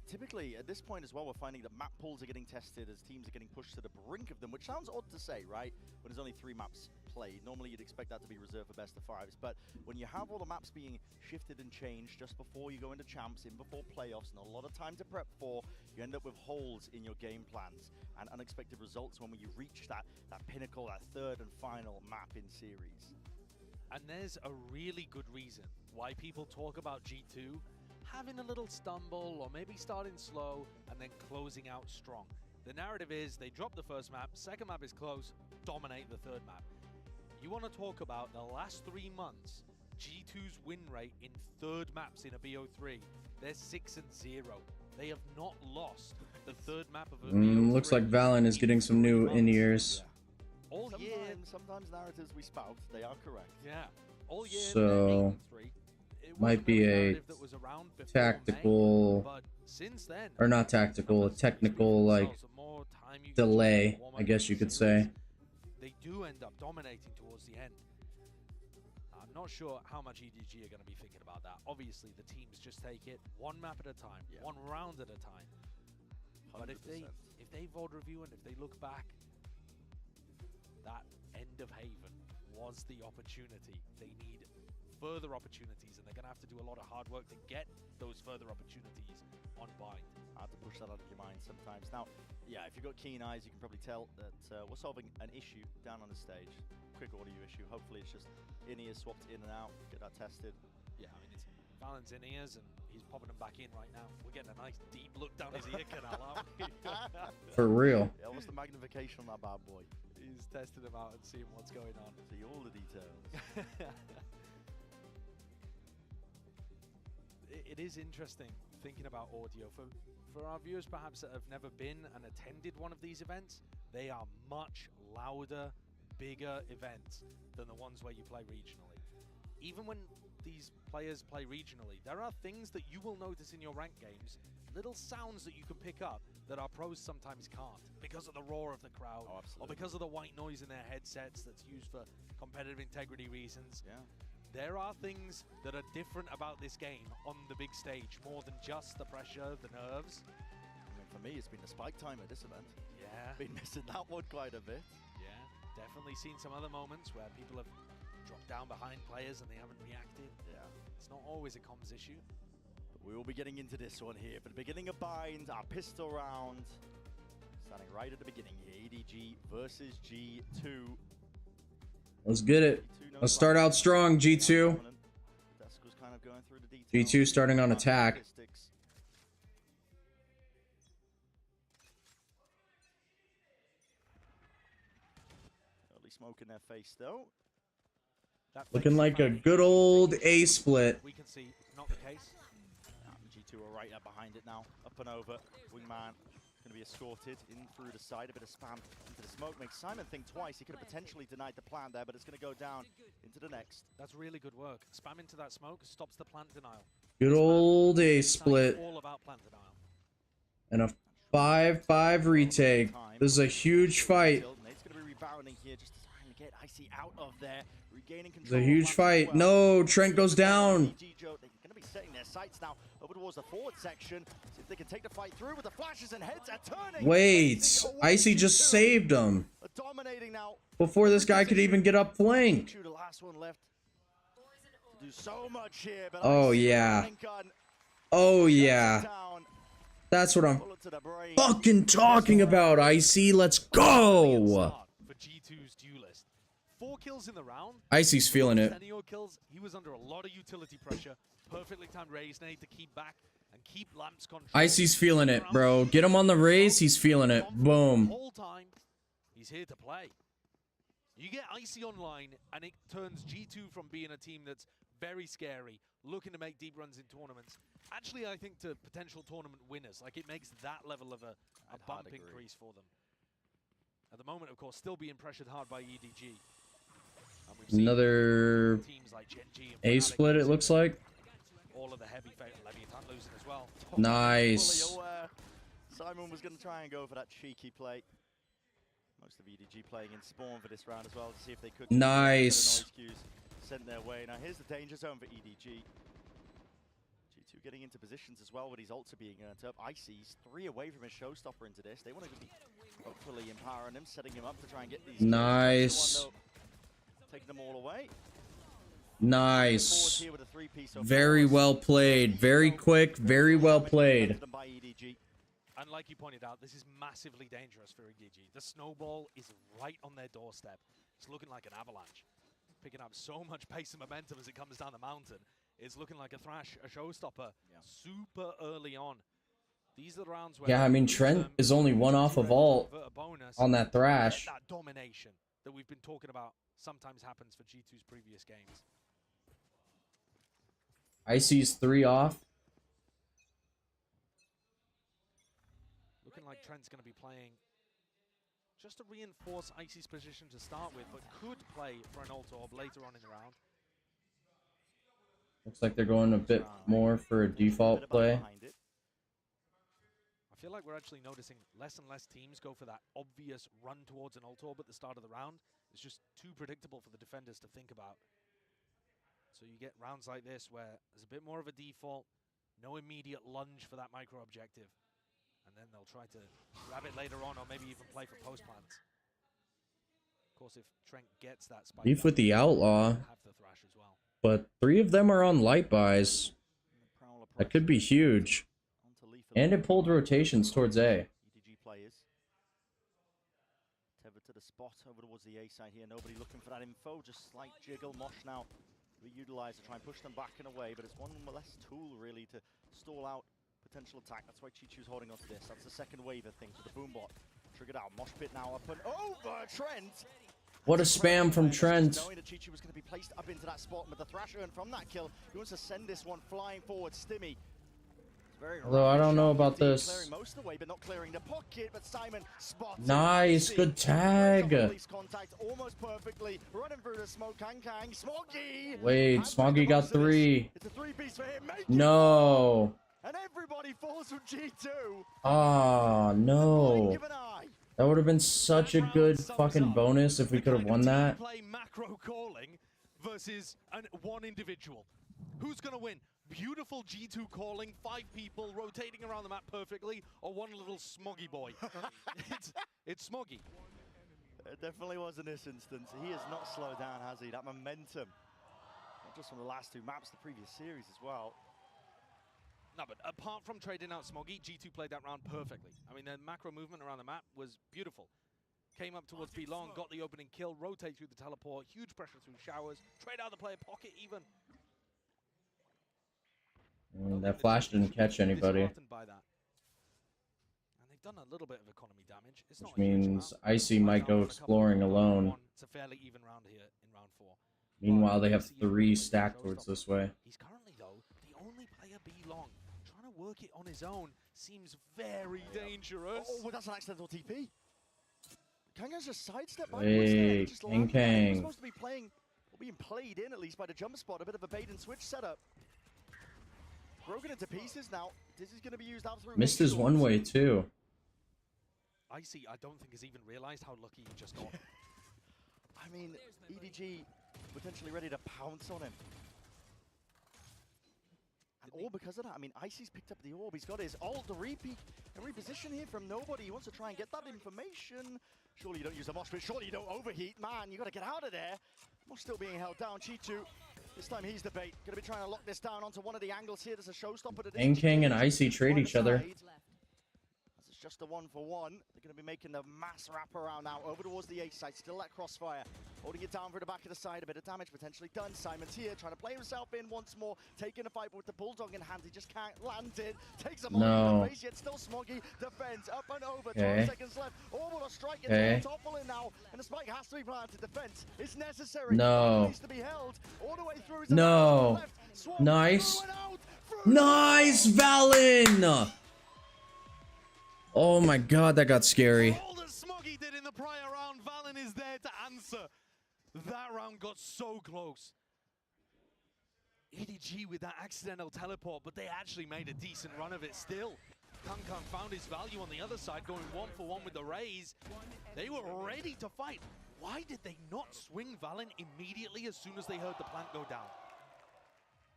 Speaker 5: Typically, at this point as well, we're finding that map pools are getting tested as teams are getting pushed to the brink of them, which sounds odd to say, right? When there's only 3 maps played. Normally, you'd expect that to be reserved for best of 5s. But when you have all the maps being shifted and changed just before you go into champs, in before playoffs, and a lot of time to prep for, you end up with holes in your game plans and unexpected results when you reach that pinnacle, that third and final map in series.
Speaker 4: And there's a really good reason why people talk about G2 having a little stumble or maybe starting slow and then closing out strong. The narrative is they drop the first map, second map is close, dominate the third map. You want to talk about the last 3 months, G2's win rate in third maps in a BO3. They're 6-0. They have not lost the third map of a BO3.
Speaker 1: Looks like Valorant is getting some new in-ears.
Speaker 5: All year, sometimes narratives we spout, they are correct.
Speaker 4: Yeah. All year,
Speaker 1: So might be a tactical, or not tactical, a technical like delay, I guess you could say.
Speaker 4: They do end up dominating towards the end. I'm not sure how much EDG are going to be thinking about that. Obviously, the teams just take it one map at a time, one round at a time. 100%. But if they VOD review and if they look back, that end of Haven was the opportunity. They need further opportunities, and they're going to have to do a lot of hard work to get those further opportunities on Bind.
Speaker 5: Hard to push that out of your mind sometimes. Now, yeah, if you've got keen eyes, you can probably tell that we're solving an issue down on the stage. Quick audio issue. Hopefully it's just in-ear swapped in and out. Get that tested.
Speaker 4: Yeah, I mean, it's Valen's in ears, and he's popping them back in right now. We're getting a nice deep look down his ear canal, aren't we?
Speaker 1: For real.
Speaker 5: Yeah, what's the magnification on that bad boy?
Speaker 4: He's testing them out and seeing what's going on.
Speaker 5: See all the details.
Speaker 4: It is interesting thinking about audio. For our viewers perhaps that have never been and attended one of these events, they are much louder, bigger events than the ones where you play regionally. Even when these players play regionally, there are things that you will notice in your ranked games, little sounds that you can pick up that our pros sometimes can't, because of the roar of the crowd, or because of the white noise in their headsets that's used for competitive integrity reasons.
Speaker 5: Yeah.
Speaker 4: There are things that are different about this game on the big stage, more than just the pressure, the nerves.
Speaker 5: I mean, for me, it's been the spike time at this event.
Speaker 4: Yeah.
Speaker 5: Been missing that one quite a bit.
Speaker 4: Yeah, definitely seen some other moments where people have dropped down behind players and they haven't reacted.
Speaker 5: Yeah.
Speaker 4: It's not always a comms issue.
Speaker 5: But we will be getting into this one here. For the beginning of Binds, our pistol round. Starting right at the beginning here, EDG versus G2.
Speaker 1: Let's get it. Let's start out strong, G2.
Speaker 5: Kind of going through the
Speaker 1: G2 starting on attack.
Speaker 5: Early smoke in their face though.
Speaker 1: Looking like a good old A split.
Speaker 4: We can see not the case.
Speaker 5: G2 are right up behind it now. Up and over. Wingman going to be escorted in through the side. A bit of spam into the smoke makes Simon think twice. He could have potentially denied the plant there, but it's going to go down into the next.
Speaker 4: That's really good work. Spam into that smoke stops the plant denial.
Speaker 1: Good old A split.
Speaker 4: All about plant denial.
Speaker 1: And a 5-5 retake. This is a huge fight.
Speaker 5: Nate's going to be rebounding here, just trying to get Icy out of there. Regaining
Speaker 1: It's
Speaker 5: control.
Speaker 1: a huge fight. No, Trent goes down.
Speaker 5: They're going to be setting their sights now over towards the forward section. See if they can take the fight through with the flashes and heads are turning.
Speaker 1: Wait, Icy just saved him
Speaker 5: Dominating now.
Speaker 1: before this guy could even get up flank.
Speaker 5: The last one left to do so much here, but
Speaker 1: Oh yeah. Oh yeah. That's what I'm fucking talking about, Icy. Let's go.
Speaker 4: For G2's duelist. 4 kills in the round.
Speaker 1: Icy's feeling it.
Speaker 4: Kills. He was under a lot of utility pressure. Perfectly timed raise nade to keep back and keep Lamps control.
Speaker 1: Icy's feeling it, bro. Get him on the raise. He's feeling it. Boom.
Speaker 4: The whole time, he's here to play. You get Icy online, and it turns G2 from being a team that's very scary, looking to make deep runs in tournaments. Actually, I think to potential tournament winners. Like, it makes that level of a bump increase for them. At the moment, of course, still being pressured hard by EDG.
Speaker 1: Another A split, it looks like.
Speaker 4: All of the heavy Leviathan losing as well.
Speaker 1: Nice.
Speaker 5: Simon was going to try and go for that cheeky play. Most of EDG playing in spawn for this round as well to see if they could.
Speaker 1: Nice.
Speaker 5: Sent their way. Now here's the danger zone for EDG. G2 getting into positions as well with his ults being earned up. Icy's 3 away from his showstopper into this. They want to be hopefully empowering him, setting him up to try and get these.
Speaker 1: Nice.
Speaker 5: Taking them all away.
Speaker 1: Nice. Very well played. Very quick. Very well played.
Speaker 4: And like you pointed out, this is massively dangerous for EDG. The snowball is right on their doorstep. It's looking like an avalanche. Picking up so much pace and momentum as it comes down the mountain. It's looking like a thrash, a showstopper, super early on. These are the rounds where...
Speaker 1: Yeah, I mean, Trent is only 1 off of ult on that thrash.
Speaker 4: That domination that we've been talking about sometimes happens for G2's previous games.
Speaker 1: Icy's 3 off.
Speaker 4: Looking like Trent's going to be playing just to reinforce Icy's position to start with, but could play for an ult orb later on in the round.
Speaker 1: Looks like they're going a bit more for a default play.
Speaker 4: I feel like we're actually noticing less and less teams go for that obvious run towards an ult orb at the start of the round. It's just too predictable for the defenders to think about. So you get rounds like this where there's a bit more of a default, no immediate lunge for that micro objective. And then they'll try to grab it later on or maybe even play for post plants. Of course, if Trent gets that spike...
Speaker 1: Beef with the Outlaw.
Speaker 4: Have the thrash as well.
Speaker 1: But 3 of them are on light buys. That could be huge. And it pulled rotations towards A.
Speaker 5: EDG players. Tethered to the spot over towards the A side here. Nobody looking for that info. Just slight jiggle. Mosh now be utilized to try and push them back and away, but it's one less tool really to stall out potential attack. That's why Chi-Chu's holding on to this. That's the second wave of things with the boombot. Triggered out. Mosh pit now up and over Trent.
Speaker 1: What a spam from Trent.
Speaker 5: Knowing that Chi-Chu was going to be placed up into that spot with the Thrasher, and from that kill, he wants to send this one flying forward. Stimmy.
Speaker 1: Although I don't know about this.
Speaker 5: Clearing most of the way, but not clearing the pocket. But Simon spots
Speaker 1: Nice, good tag.
Speaker 5: Contact almost perfectly. Running through the smoke. Kang. Smoggy.
Speaker 1: Wait, Smoggy got 3.
Speaker 5: It's a 3-piece for him.
Speaker 1: No.
Speaker 5: And everybody falls from G2.
Speaker 1: Ah, no. That would have been such a good fucking bonus if we could have won that.
Speaker 4: Play macro calling versus one individual. Who's gonna win? Beautiful G2 calling, 5 people rotating around the map perfectly, or one little smoggy boy? it's smoggy.
Speaker 5: It definitely was in this instance. He has not slowed down, has he? That momentum, not just from the last 2 maps, the previous series as well.
Speaker 4: No, but apart from trading out Smoggy, G2 played that round perfectly. I mean, the macro movement around the map was beautiful. Came up towards B long, got the opening kill, rotate through the teleport, huge pressure through showers, trade out the player pocket even.
Speaker 1: That flash didn't catch anybody.
Speaker 4: By that. And they've done a little bit of economy damage. It's
Speaker 1: Which
Speaker 4: not a huge
Speaker 1: means
Speaker 4: amount.
Speaker 1: Icy might go exploring alone.
Speaker 4: It's a fairly even round here in round 4.
Speaker 1: Meanwhile, they have 3 stacked towards this way.
Speaker 4: He's currently, though, the only player B long. Trying to work it on his own seems very dangerous.
Speaker 5: Oh, that's an accidental TP. Kanga's just sidestepped by
Speaker 1: Hey, Kang.
Speaker 5: He's supposed to be playing, or being played in at least by the jump spot. A bit of a bait and switch setup. Broken into pieces now. This is going to be used out through.
Speaker 1: Missed his one way too.
Speaker 4: Icy, I don't think has even realized how lucky he just got.
Speaker 5: I mean, EDG potentially ready to pounce on him. And all because of that. I mean, Icy's picked up the orb. He's got his ult, the repeat, and reposition here from nobody. He wants to try and get that information. Surely you don't use the mosh pit. Surely you don't overheat. Man, you got to get out of there. Mosh still being held down. Chi-Chu. This time he's the bait. Going to be trying to lock this down onto one of the angles here. There's a showstopper.
Speaker 1: King and Icy trade each other.
Speaker 5: This is just a 1-for-1. They're going to be making the mass wraparound now over towards the A side. Still that crossfire. Holding it down for the back of the side. A bit of damage potentially done. Simon's here trying to play himself in once more. Taking a fight with the Bulldog in hand. He just can't land it. Takes him on the face yet. Still Smoggy. Defense up and over. 12 seconds left. Orbital strike into toppling now. And the spike has to be planted. Defense is necessary.
Speaker 1: No.
Speaker 5: Needs to be held all the way through.
Speaker 1: No. Nice. Nice, Valen. Oh my god, that got scary.
Speaker 4: All that Smoggy did in the prior round, Valen is there to answer. That round got so close. EDG with that accidental teleport, but they actually made a decent run of it still. Kang found his value on the other side, going 1-for-1 with the raise. They were ready to fight. Why did they not swing Valen immediately as soon as they heard the plant go down?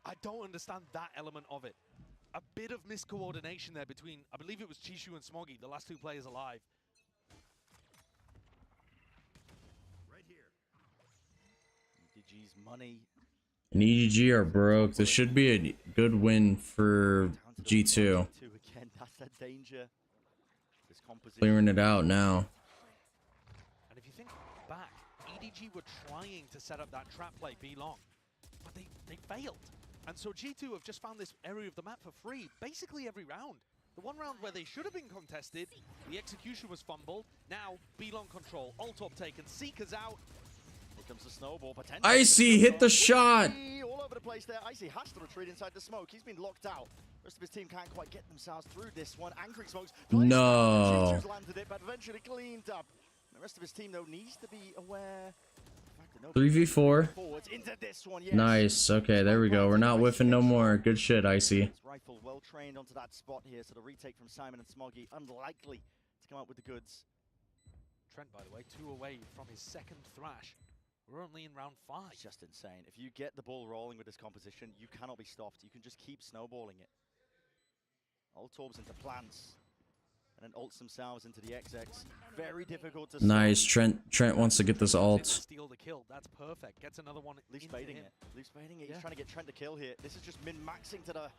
Speaker 4: I don't understand that element of it. A bit of miscoordination there between, I believe it was Chi-Chu and Smoggy, the last 2 players alive.
Speaker 5: Right here. EDG's money.
Speaker 1: And EDG are broke. This should be a good win for G2.
Speaker 5: Again, that's a danger. This composition.
Speaker 1: Clearing it out now.
Speaker 4: And if you think back, EDG were trying to set up that trap play B long, but they failed. And so G2 have just found this area of the map for free, basically every round. The one round where they should have been contested, the execution was fumbled. Now, B-long control, ult up taken, Seeker's out.
Speaker 5: Here comes the snowball, potentially.
Speaker 1: Icy hit the shot.
Speaker 5: All over the place there. Icy has to retreat inside the smoke. He's been locked out. The rest of his team can't quite get themselves through this one. Angry Smokes.
Speaker 1: No.
Speaker 5: Landed it, but eventually cleaned up. The rest of his team, though, needs to be aware.
Speaker 1: 3v4.
Speaker 5: Yes.
Speaker 1: Nice. Okay, there we go. We're not whiffing no more. Good shit, Icy.
Speaker 5: Rifle well trained onto that spot here, so the retake from Simon and Smoggy unlikely to come out with the goods.
Speaker 4: Trent, by the way, 2 away from his second thrash. We're only in round 5.
Speaker 5: It's just insane. If you get the ball rolling with this composition, you cannot be stopped. You can just keep snowballing it. Ult orbs into plants. And then ults themselves into the XX. Very difficult to
Speaker 1: Nice. Trent wants to get this ult.
Speaker 4: Steal the kill. That's perfect. Gets another one.
Speaker 5: Leaf's baiting it. Leaf's baiting it. He's trying to get Trent to kill here. This is just min-maxing to the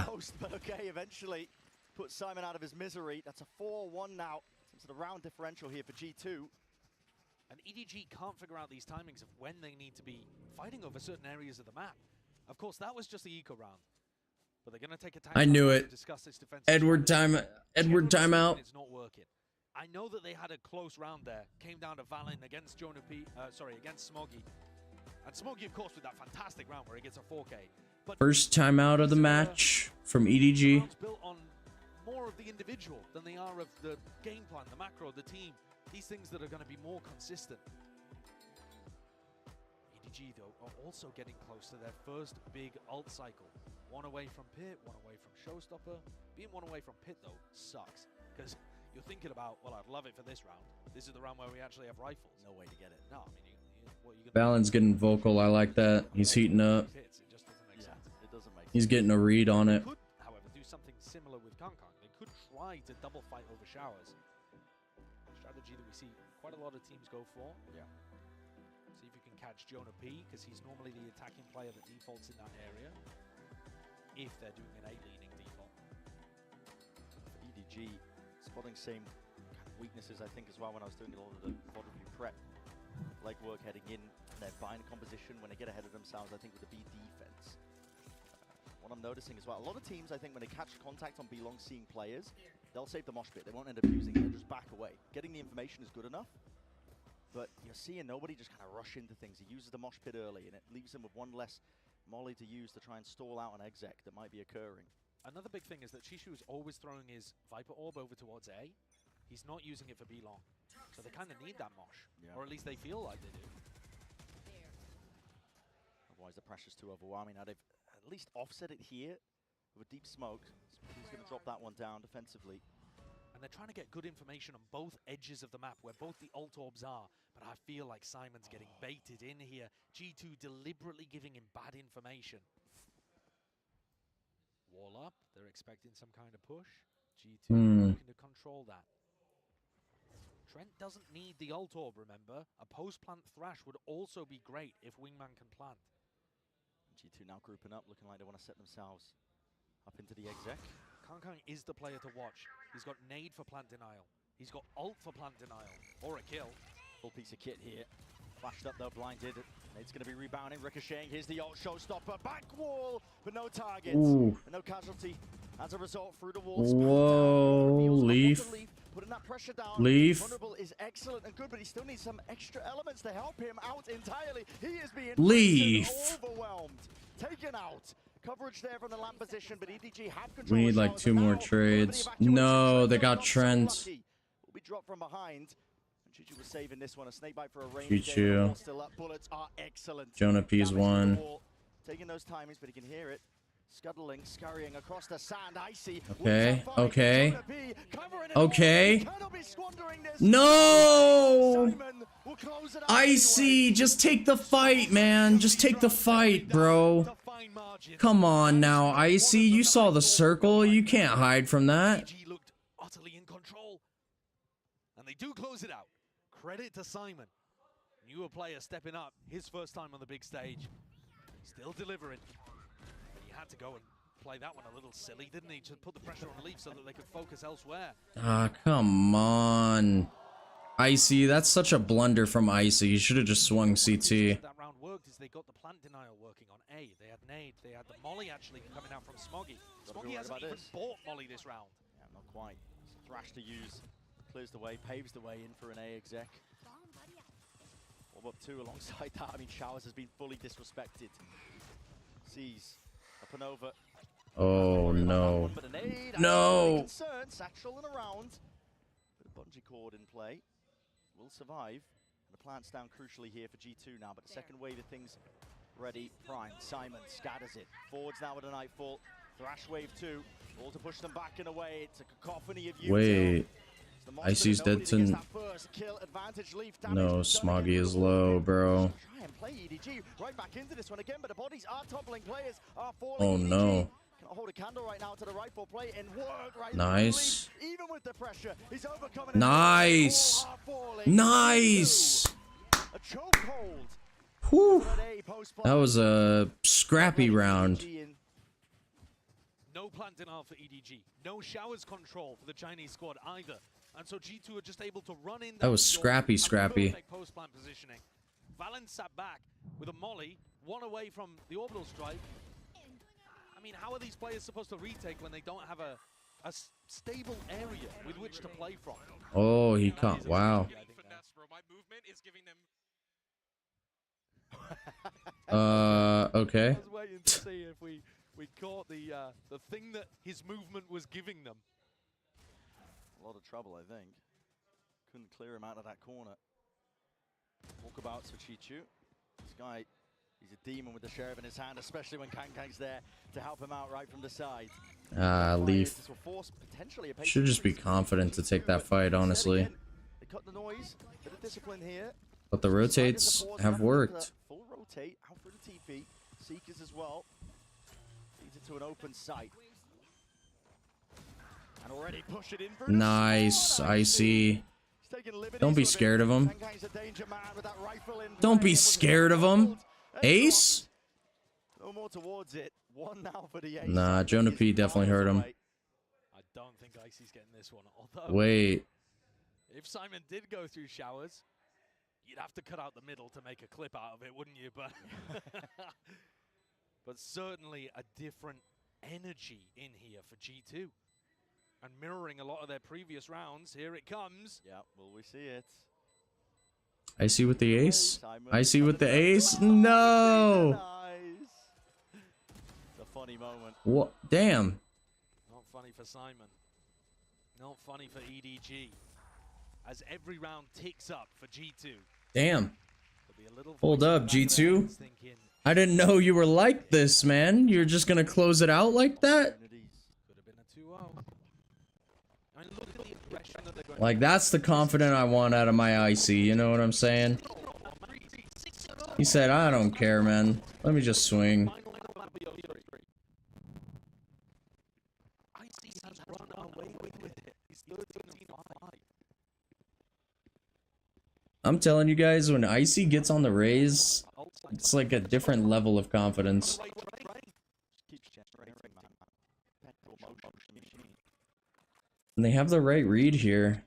Speaker 5: post, but okay, eventually put Simon out of his misery. That's a 4-1 now. Into the round differential here for G2.
Speaker 4: And EDG can't figure out these timings of when they need to be fighting over certain areas of the map. Of course, that was just the eco round. But they're going to take a time
Speaker 1: I knew
Speaker 4: to
Speaker 1: it.
Speaker 4: discuss this defensive
Speaker 1: Edward
Speaker 4: strategy.
Speaker 1: timeout.
Speaker 4: It's not working. I know that they had a close round there. Came down to Valin against against Smoggy. And Smoggy, of course, with that fantastic round where he gets a 4K. But
Speaker 1: First timeout of the match from EDG.
Speaker 4: rounds built on more of the individual than they are of the game plan, the macro, the team. These things that are going to be more consistent. EDG, though, are also getting close to their first big ult cycle. One away from Pit, one away from Showstopper. Being one away from Pit, though, sucks. Because you're thinking about, well, I'd love it for this round. This is the round where we actually have rifles.
Speaker 5: No way to get it.
Speaker 4: No, I mean, what are you gonna
Speaker 1: Valen's getting vocal. I like that. He's heating up.
Speaker 4: It just doesn't make sense.
Speaker 5: It doesn't make
Speaker 1: He's getting a read on it.
Speaker 4: Could, however, do something similar with Kong Kong. They could try to double fight over showers. A strategy that we see quite a lot of teams go for.
Speaker 5: Yeah.
Speaker 4: See if you can catch Jonah P, because he's normally the attacking player that defaults in that area. If they're doing an A-leaning default.
Speaker 5: EDG spotting same kind of weaknesses, I think, as well when I was doing a lot of the VOD review prep. Legwork heading in, their bind composition when they get ahead of themselves, I think, with the B defense. What I'm noticing as well, a lot of teams, I think, when they catch contact on B long seeing players, they'll save the mosh pit. They won't end up using it, they'll just back away. Getting the information is good enough, but you're seeing nobody just kind of rush into things. He uses the mosh pit early, and it leaves him with one less molly to use to try and stall out an exec that might be occurring.
Speaker 4: Another big thing is that Chishu is always throwing his Viper Orb over towards A. He's not using it for B long. So they kind of need that mosh, or at least they feel like they do.
Speaker 5: Otherwise the pressure's too overwhelming. Now they've at least offset it here with a deep smoke. He's going to drop that one down defensively.
Speaker 4: And they're trying to get good information on both edges of the map, where both the ult orbs are. But I feel like Simon's getting baited in here. G2 deliberately giving him bad information. Wall up, they're expecting some kind of push. G2 looking to control that. Trent doesn't need the ult orb, remember. A post-plant thrash would also be great if Wingman can plant.
Speaker 5: G2 now grouping up, looking like they want to set themselves up into the exec.
Speaker 4: Kong is the player to watch. He's got nade for plant denial. He's got ult for plant denial. Or a kill.
Speaker 5: Full piece of kit here. Flashed up though, blinded. Nade's going to be rebounding, ricocheting. Here's the ult showstopper. Back wall, but no targets. And no casualty. As a result, through the walls.
Speaker 1: Whoa, Leaf.
Speaker 5: Putting that pressure down.
Speaker 1: Leaf.
Speaker 5: Vulnerable is excellent and good, but he still needs some extra elements to help him out entirely. He is being
Speaker 1: Leaf.
Speaker 5: overwhelmed. Taken out. Coverage there from the lamp position, but EDG have control.
Speaker 1: We need like 2 more trades. No, they got Trent.
Speaker 5: Will be dropped from behind. Chichu was saving this one. A snake bite for a range.
Speaker 1: Chichu.
Speaker 5: Still up. Bullets are excellent.
Speaker 1: Jonah P's one.
Speaker 5: Taking those timings, but he can hear it. Scuttling, scurrying across the sand. Icy.
Speaker 1: Okay, okay. Okay. No! Icy, just take the fight, man. Just take the fight, bro. Come on now, Icy. You saw the circle. You can't hide from that.
Speaker 4: EDG looked utterly in control. And they do close it out. Credit to Simon. Newer player stepping up. His first time on the big stage. Still delivering. But he had to go and play that one a little silly, didn't he? To put the pressure on Leaf so that they could focus elsewhere.
Speaker 1: Ah, come on. Icy, that's such a blunder from Icy. You should have just swung CT.
Speaker 4: That round worked is they got the plant denial working on A. They had nade. They had the molly actually coming out from Smoggy. Smoggy hasn't even bought molly this round.
Speaker 5: Yeah, not quite. Thrash to use. Clears the way, paves the way in for an A exec. Up 2 alongside that. I mean, Showers has been fully disrespected. Sees up and over.
Speaker 1: Oh no. No.
Speaker 5: Satchel and around. Bit of bungee cord in play. Will survive. And the plant's down crucially here for G2 now. But the second wave of things ready. Prime. Simon scatters it. Forwards now with a Nightfall. Thrash wave 2. All to push them back in a way. It's a cacophony of you.
Speaker 1: Wait. Icy's dead to... No, Smoggy is low, bro.
Speaker 5: Try and play EDG right back into this one again, but the bodies are toppling. Players are falling.
Speaker 1: Oh no.
Speaker 5: Cannot hold a candle right now to the rifle play and work right.
Speaker 1: Nice.
Speaker 5: Even with the pressure, he's overcoming.
Speaker 1: Nice. Nice.
Speaker 5: A chokehold.
Speaker 1: Whew. That was a scrappy round.
Speaker 4: No plant denial for EDG. No showers control for the Chinese squad either. And so G2 are just able to run in.
Speaker 1: That was scrappy.
Speaker 4: Perfect post-plant positioning. Valen sat back with a molly, one away from the orbital strike. I mean, how are these players supposed to retake when they don't have a stable area with which to play from?
Speaker 1: Oh, he caught. Wow. Okay.
Speaker 4: I was waiting to see if we caught the thing that his movement was giving them.
Speaker 5: A lot of trouble, I think. Couldn't clear him out of that corner. Walkabouts for Chi-Chu. This guy, he's a demon with the sheriff in his hand, especially when Kang's there to help him out right from the side.
Speaker 1: Leaf. Should just be confident to take that fight, honestly.
Speaker 5: They cut the noise, bit of discipline here.
Speaker 1: But the rotates have worked.
Speaker 5: Full rotate, out for the TP. Seekers as well. Leads it to an open site. And already push it in for
Speaker 1: Nice, Icy. Don't be scared of him. Don't be scared of him. Ace?
Speaker 5: No more towards it. One now for the ace.
Speaker 1: Nah, Jonah P definitely hurt him.
Speaker 4: I don't think Icy's getting this one. Although,
Speaker 1: wait.
Speaker 4: If Simon did go through showers, you'd have to cut out the middle to make a clip out of it, wouldn't you? But but certainly a different energy in here for G2. And mirroring a lot of their previous rounds. Here it comes.
Speaker 5: Yeah, will we see it?
Speaker 1: Icy with the ace? Icy with the ace? No!
Speaker 5: Nice. The funny moment.
Speaker 1: What? Damn.
Speaker 4: Not funny for Simon. Not funny for EDG. As every round ticks up for G2.
Speaker 1: Damn. Hold up, G2. I didn't know you were like this, man. You're just gonna close it out like that?
Speaker 4: Could have been a 2-0. I mean, look at the aggression that they're going.
Speaker 1: Like, that's the confident I want out of my Icy, you know what I'm saying? He said, I don't care, man. Let me just swing.
Speaker 4: Icy has run away with it. He's 13-5.
Speaker 1: I'm telling you guys, when Icy gets on the Rays, it's like a different level of confidence. And they have the right read here.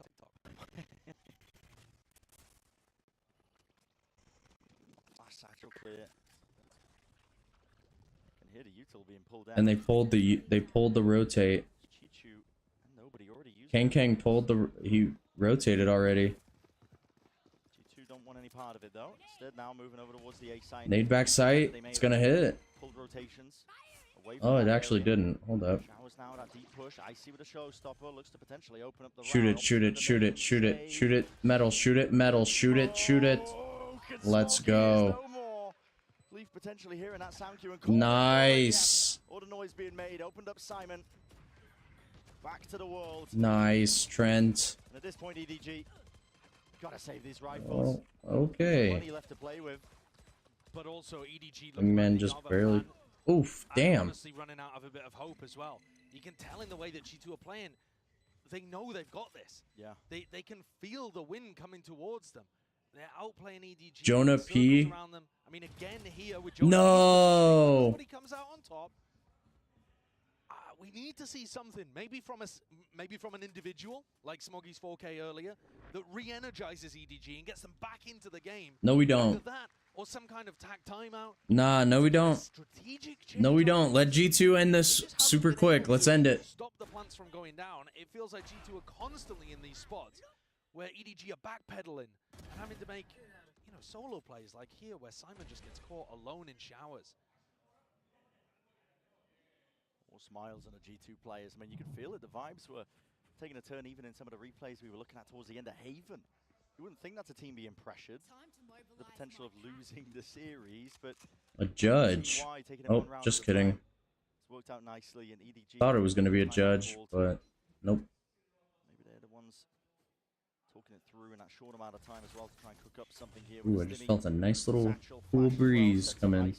Speaker 1: And they pulled the rotate. Kang pulled the he rotated already.
Speaker 5: G2 don't want any part of it though. Instead now moving over towards the A side.
Speaker 1: Nade back sight. It's gonna hit.
Speaker 5: Pulled rotations.
Speaker 1: Oh, it actually didn't. Hold up.
Speaker 5: Showers now that deep push. Icy with a showstopper looks to potentially open up the
Speaker 1: Shoot it, shoot it, shoot it, shoot it, shoot it. Metal, shoot it, metal, shoot it, shoot it. Let's go.
Speaker 5: Leaf potentially hearing that sound cue and
Speaker 1: Nice.
Speaker 5: all the noise being made. Opened up Simon. Back to the world.
Speaker 1: Nice, Trent.
Speaker 5: And at this point, EDG gotta save these rifles.
Speaker 1: Oh, okay.
Speaker 5: Money left to play with.
Speaker 4: But also EDG
Speaker 1: Man just barely. Oof, damn.
Speaker 4: Honestly running out of a bit of hope as well. You can tell in the way that G2 are playing, they know they've got this.
Speaker 5: Yeah.
Speaker 4: They can feel the wind coming towards them. They're outplaying EDG.
Speaker 1: Jonah P.
Speaker 4: Around them. I mean, again here with Jonah
Speaker 1: No.
Speaker 4: P. He comes out on top. We need to see something, maybe from an individual like Smoggy's 4K earlier, that re-energizes EDG and gets them back into the game.
Speaker 1: No, we don't.
Speaker 4: That, or some kind of tag timeout.
Speaker 1: Nah, no, we don't. No, we don't. Let G2 end this super quick. Let's end it.
Speaker 4: Stop the plants from going down. It feels like G2 are constantly in these spots where EDG are backpedaling and having to make, solo plays like here where Simon just gets caught alone in showers.
Speaker 5: More smiles on the G2 players. I mean, you could feel it. The vibes were taking a turn even in some of the replays we were looking at towards the end of Haven. You wouldn't think that's a team being pressured. The potential of losing the series, but
Speaker 1: A judge. Oh, just kidding.
Speaker 5: It's worked out nicely, and EDG
Speaker 1: Thought it was going to be a judge, but nope.
Speaker 5: Maybe they're the ones talking it through in that short amount of time as well to try and cook up something here.
Speaker 1: Ooh, I just felt a nice little cool breeze come in.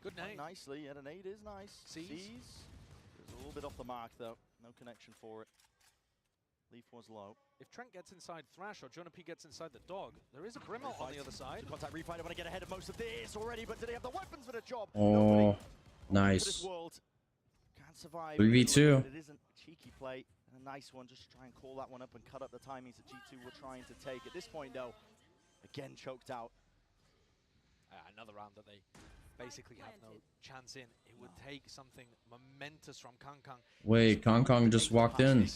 Speaker 4: Good night.
Speaker 5: Nicely, and an 8 is nice. Sees. There's a little bit off the mark though. No connection for it. Leaf was low.
Speaker 4: If Trent gets inside Thrash or Jonah P gets inside the dog, there is a Brimble on the other side.
Speaker 5: Contact refight. I want to get ahead of most of this already, but do they have the weapons for the job?
Speaker 1: Oh, nice.
Speaker 5: Can't survive.
Speaker 1: 3v2.
Speaker 5: It isn't a cheeky play. And a nice one, just try and call that one up and cut up the timings that G2 were trying to take. At this point, though, again choked out.
Speaker 4: Another round that they basically have no chance in. It would take something momentous from Kangkang.
Speaker 1: Wait, Kangkang just walked in.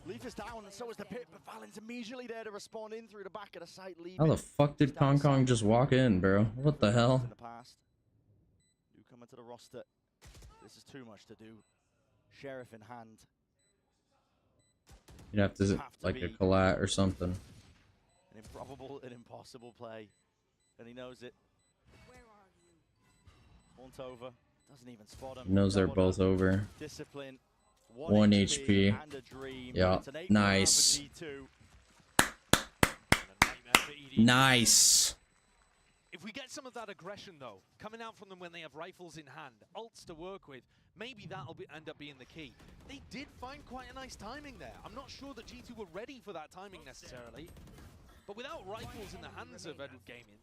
Speaker 5: Leaf is down, and so is the pit, but Valen's immediately there to respond in through the back of the site.
Speaker 1: How the fuck did Kangkang just walk in, bro? What the hell?
Speaker 5: In the past. Newcomer to the roster. This is too much to do. Sheriff in hand.
Speaker 1: You'd have to like a collat or something.
Speaker 5: An improbable and impossible play. And he knows it. Haunt over. Doesn't even spot him.
Speaker 1: He knows they're both over.
Speaker 5: Discipline.
Speaker 1: 1 HP. Yeah, nice. Nice.
Speaker 4: If we get some of that aggression, though, coming out from them when they have rifles in hand, ults to work with, maybe that'll end up being the key. They did find quite a nice timing there. I'm not sure that G2 were ready for that timing necessarily, but without rifles in the hands of Edward Gaming,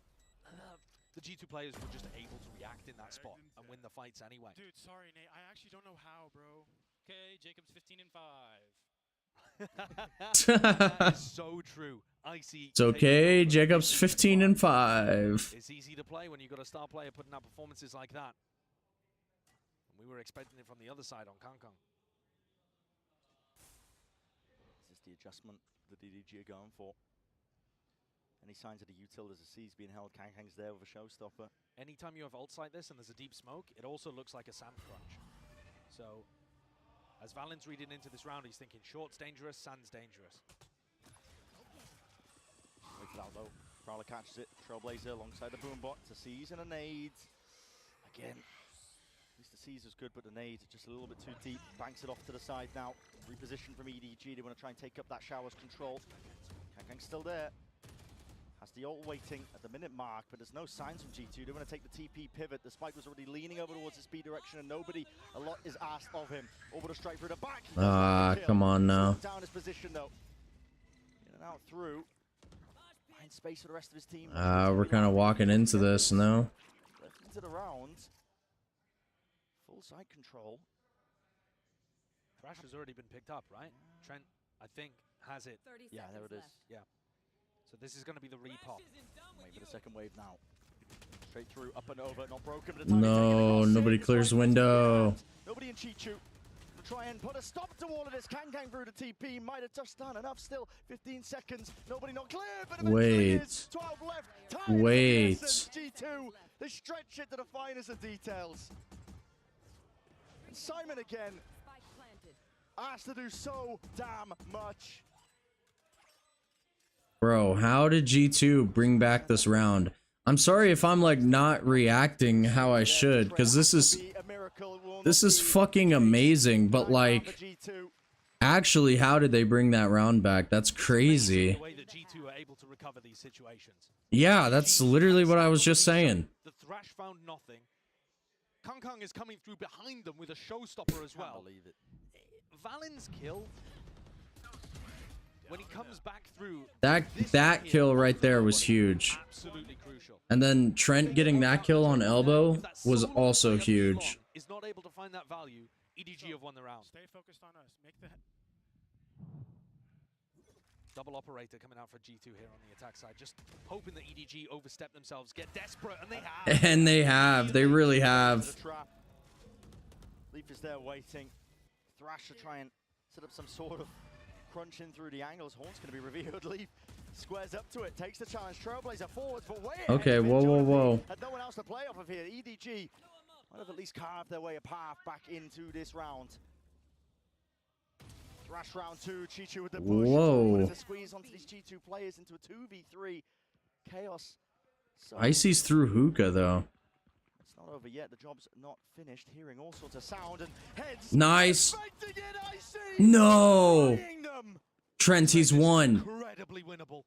Speaker 4: the G2 players were just able to react in that spot and win the fights anyway.
Speaker 8: Dude, sorry, Nate. I actually don't know how, bro. Okay, Jacob's 15 and 5.
Speaker 4: That is so true. Icy.
Speaker 1: It's okay, Jacob's 15 and 5.
Speaker 4: It's easy to play when you've got a star player putting out performances like that. And we were expecting it from the other side on Kangkang.
Speaker 5: This is the adjustment that EDG are going for. Any signs of the util as the C's being held, Kangkang's there with a showstopper.
Speaker 4: Anytime you have ults like this and there's a deep smoke, it also looks like a sand crunch. So, as Valen's reading into this round, he's thinking short's dangerous, sand's dangerous.
Speaker 5: Wait it out though. Prowler catches it. Trailblazer alongside the boombot to C's and a nade. Again, at least the C's was good, but the nade just a little bit too deep. Banks it off to the side now. Reposition from EDG. They want to try and take up that shower's control. Kangkang's still there. Has the ult waiting at the minute mark, but there's no signs from G2. They want to take the TP pivot. The spike was already leaning over towards the speed direction, and a lot is asked of him. Over the strike through the back.
Speaker 1: Ah, come on now.
Speaker 5: Down his position though. In and out through. Find space for the rest of his team.
Speaker 1: We're kind of walking into this now.
Speaker 5: Left into the round. Full side control.
Speaker 4: Thrash has already been picked up, right? Trent, I think, has it.
Speaker 5: Yeah, there it is.
Speaker 4: Yeah. So this is going to be the repop.
Speaker 5: Wait for the second wave now. Straight through, up and over, not broken. But
Speaker 1: No, nobody clears window.
Speaker 5: Nobody in Chichu to try and put a stop to all of this. Kangkang through the TP, might have touched down enough still. 15 seconds, nobody not clear, but eventually is. 12 left. Time
Speaker 1: Wait.
Speaker 5: G2, they stretch it to the finest of details. And Simon again, asked to do so damn much.
Speaker 1: Bro, how did G2 bring back this round? I'm sorry if I'm like not reacting how I should, because this is fucking amazing, but like actually how did they bring that round back? That's crazy. Yeah, that's literally what I was just saying.
Speaker 4: The Thrash found nothing. Kangkang is coming through behind them with a showstopper as well.
Speaker 5: Can't believe it.
Speaker 4: Valen's kill, when he comes back through,
Speaker 1: that kill right there was huge.
Speaker 4: Absolutely crucial.
Speaker 1: And then Trent getting that kill on elbow was also huge.
Speaker 4: Is not able to find that value. EDG have won the round.
Speaker 8: Stay focused on us. Make the
Speaker 4: double operator coming out for G2 here on the attack side, just hoping that EDG overstep themselves, get desperate, and they have.
Speaker 1: And they have. They really have.
Speaker 5: Leaf is there waiting. Thrash to try and set up some sort of crunch in through the angles. Horn's going to be revealed. Leaf squares up to it, takes the challenge. Trailblazer forwards, but way
Speaker 1: Okay, whoa.
Speaker 5: Had no one else to play off of here. EDG might have at least carved their way a path back into this round. Thrash round 2, Chichu with the push.
Speaker 1: Whoa.
Speaker 5: To squeeze onto these G2 players into a 2v3. Chaos. So
Speaker 1: Icy's through hookah though.
Speaker 5: it's not over yet. The job's not finished. Hearing all sorts of sound and heads.
Speaker 1: Nice. No. Trent, he's won.
Speaker 4: Incredibly winnable.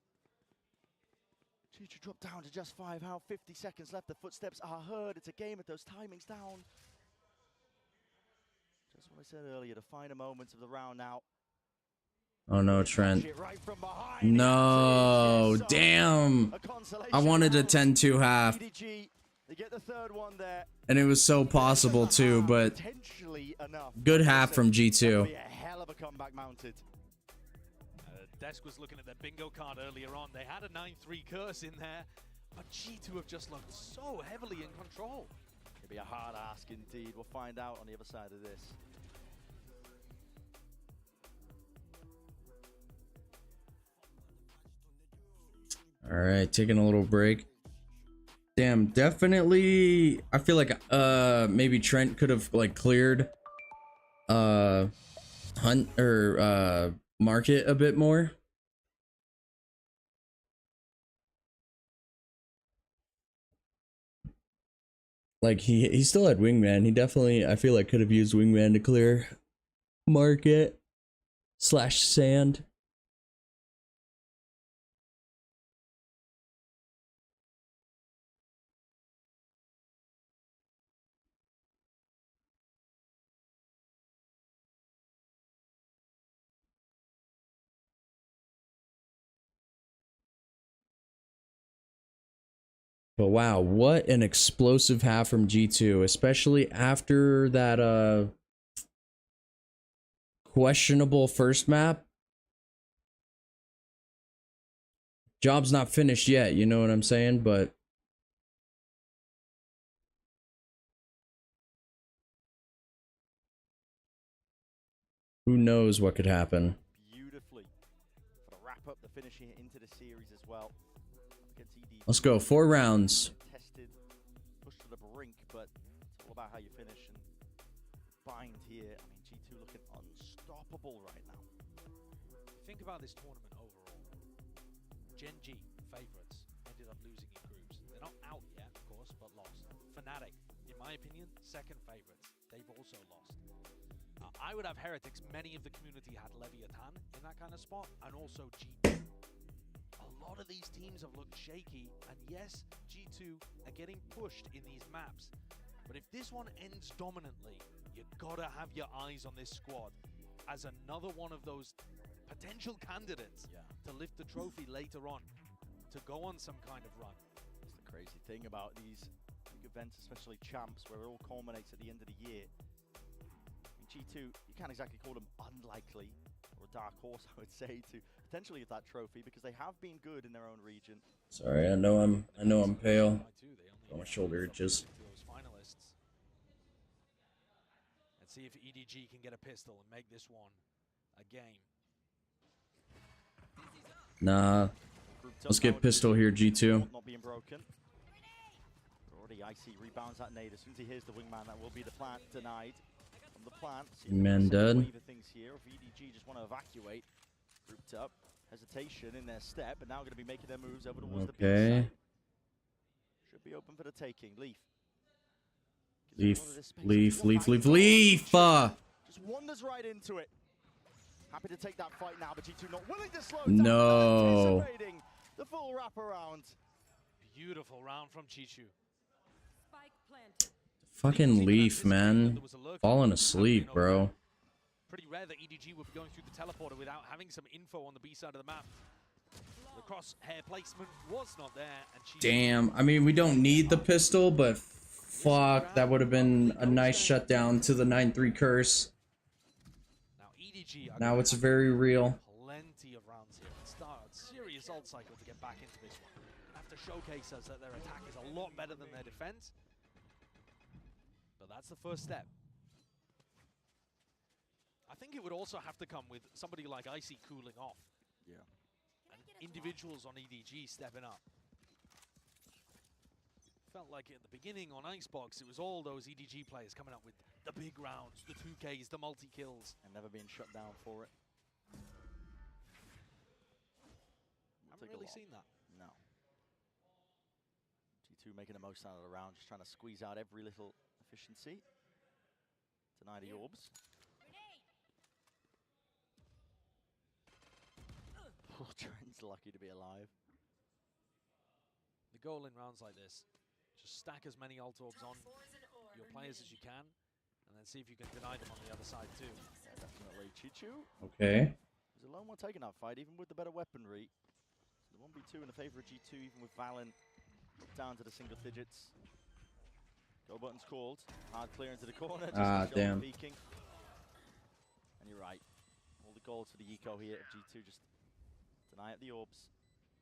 Speaker 5: Chichu dropped down to just 5. How 50 seconds left. The footsteps are heard. It's a game with those timings down. Just what I said earlier. The finer moments of the round now.
Speaker 1: Oh no, Trent. No, damn. I wanted a 10-2 half.
Speaker 5: They get the third one there.
Speaker 1: And it was so possible too, but good half from G2.
Speaker 5: of a comeback mounted.
Speaker 4: Desk was looking at their bingo card earlier on. They had a 9-3 curse in there, but G2 have just looked so heavily in control.
Speaker 5: It'll be a hard ask indeed. We'll find out on the other side of this.
Speaker 1: All right, taking a little break. Damn, definitely. I feel like maybe Trent could have like cleared Hunt or Market a bit more. Like he still had Wingman. He definitely, I feel like, could have used Wingman to clear Market / Sand. But wow, what an explosive half from G2, especially after that questionable first map. Job's not finished yet, you know what I'm saying? But who knows what could happen.
Speaker 5: Beautifully. To wrap up the finish here into the series as well.
Speaker 1: Let's go, 4 rounds.
Speaker 5: Tested, pushed to the brink, but it's all about how you finish and bind here. I mean, G2 looking unstoppable right now.
Speaker 4: Think about this tournament overall. Gen G, favorites, ended up losing in groups. They're not out yet, of course, but lost. Fnatic, in my opinion, second favorites. They've also lost. I would have Heretics. Many of the community had Leviathan in that kind of spot, and also G2. A lot of these teams have looked shaky, and yes, G2 are getting pushed in these maps. But if this one ends dominantly, you've got to have your eyes on this squad as another one of those potential candidates to lift the trophy later on, to go on some kind of run.
Speaker 5: That's the crazy thing about these big events, especially champs, where it all culminates at the end of the year. I mean, G2, you can't exactly call them unlikely, or a dark horse, I would say, to potentially get that trophy, because they have been good in their own region.
Speaker 1: Sorry, I know I'm pale. Oh, my shoulder itches.
Speaker 4: Let's see if EDG can get a pistol and make this one a game.
Speaker 1: Nah. Let's get pistol here, G2.
Speaker 5: Not being broken. Already Icy rebounds that nade. As soon as he hears the wingman, that will be the plant denied. From the plant.
Speaker 1: Man dead.
Speaker 5: Things here. If EDG just want to evacuate, grouped up, hesitation in their step, and now going to be making their moves over towards the B side. Should be open for the taking. Leaf.
Speaker 1: Leaf.
Speaker 5: Just wanders right into it. Happy to take that fight now, but G2 not willing to slow
Speaker 1: down. No.
Speaker 5: Anticipating the full wraparound.
Speaker 4: Beautiful round from Chichu.
Speaker 1: Fucking Leaf, man. Falling asleep, bro.
Speaker 4: Pretty rare that EDG would be going through the teleporter without having some info on the B side of the map. The crosshair placement was not there. And
Speaker 1: damn, I mean, we don't need the pistol, but fuck, that would have been a nice shutdown to the 9-3 curse.
Speaker 4: Now EDG
Speaker 1: now it's very real.
Speaker 4: Plenty of rounds here. Start serious ult cycle to get back into this one. Have to showcase us that their attack is a lot better than their defense. But that's the first step. I think it would also have to come with somebody like Icy cooling off.
Speaker 5: Yeah.
Speaker 4: And individuals on EDG stepping up. Felt like at the beginning on Icebox, it was all those EDG players coming up with the big rounds, the 2Ks, the multi-kills.
Speaker 5: And never being shut down for it.
Speaker 4: Haven't really seen that.
Speaker 5: No. G2 making the most out of the round, just trying to squeeze out every little efficiency. Deny the orbs. Poor Trent's lucky to be alive.
Speaker 4: The goal in rounds like this, just stack as many ult orbs on your players as you can, and then see if you can deny them on the other side too.
Speaker 5: Yeah, definitely. Chichu.
Speaker 1: Okay.
Speaker 5: He's alone while taking that fight, even with the better weaponry. The 1v2 in the favor of G2, even with Valen down to the single digits. Go button's called. Hard clear into the corner.
Speaker 1: Ah, damn.
Speaker 5: Peeking. And you're right. goals for the eco here of G2. Just deny at the orbs.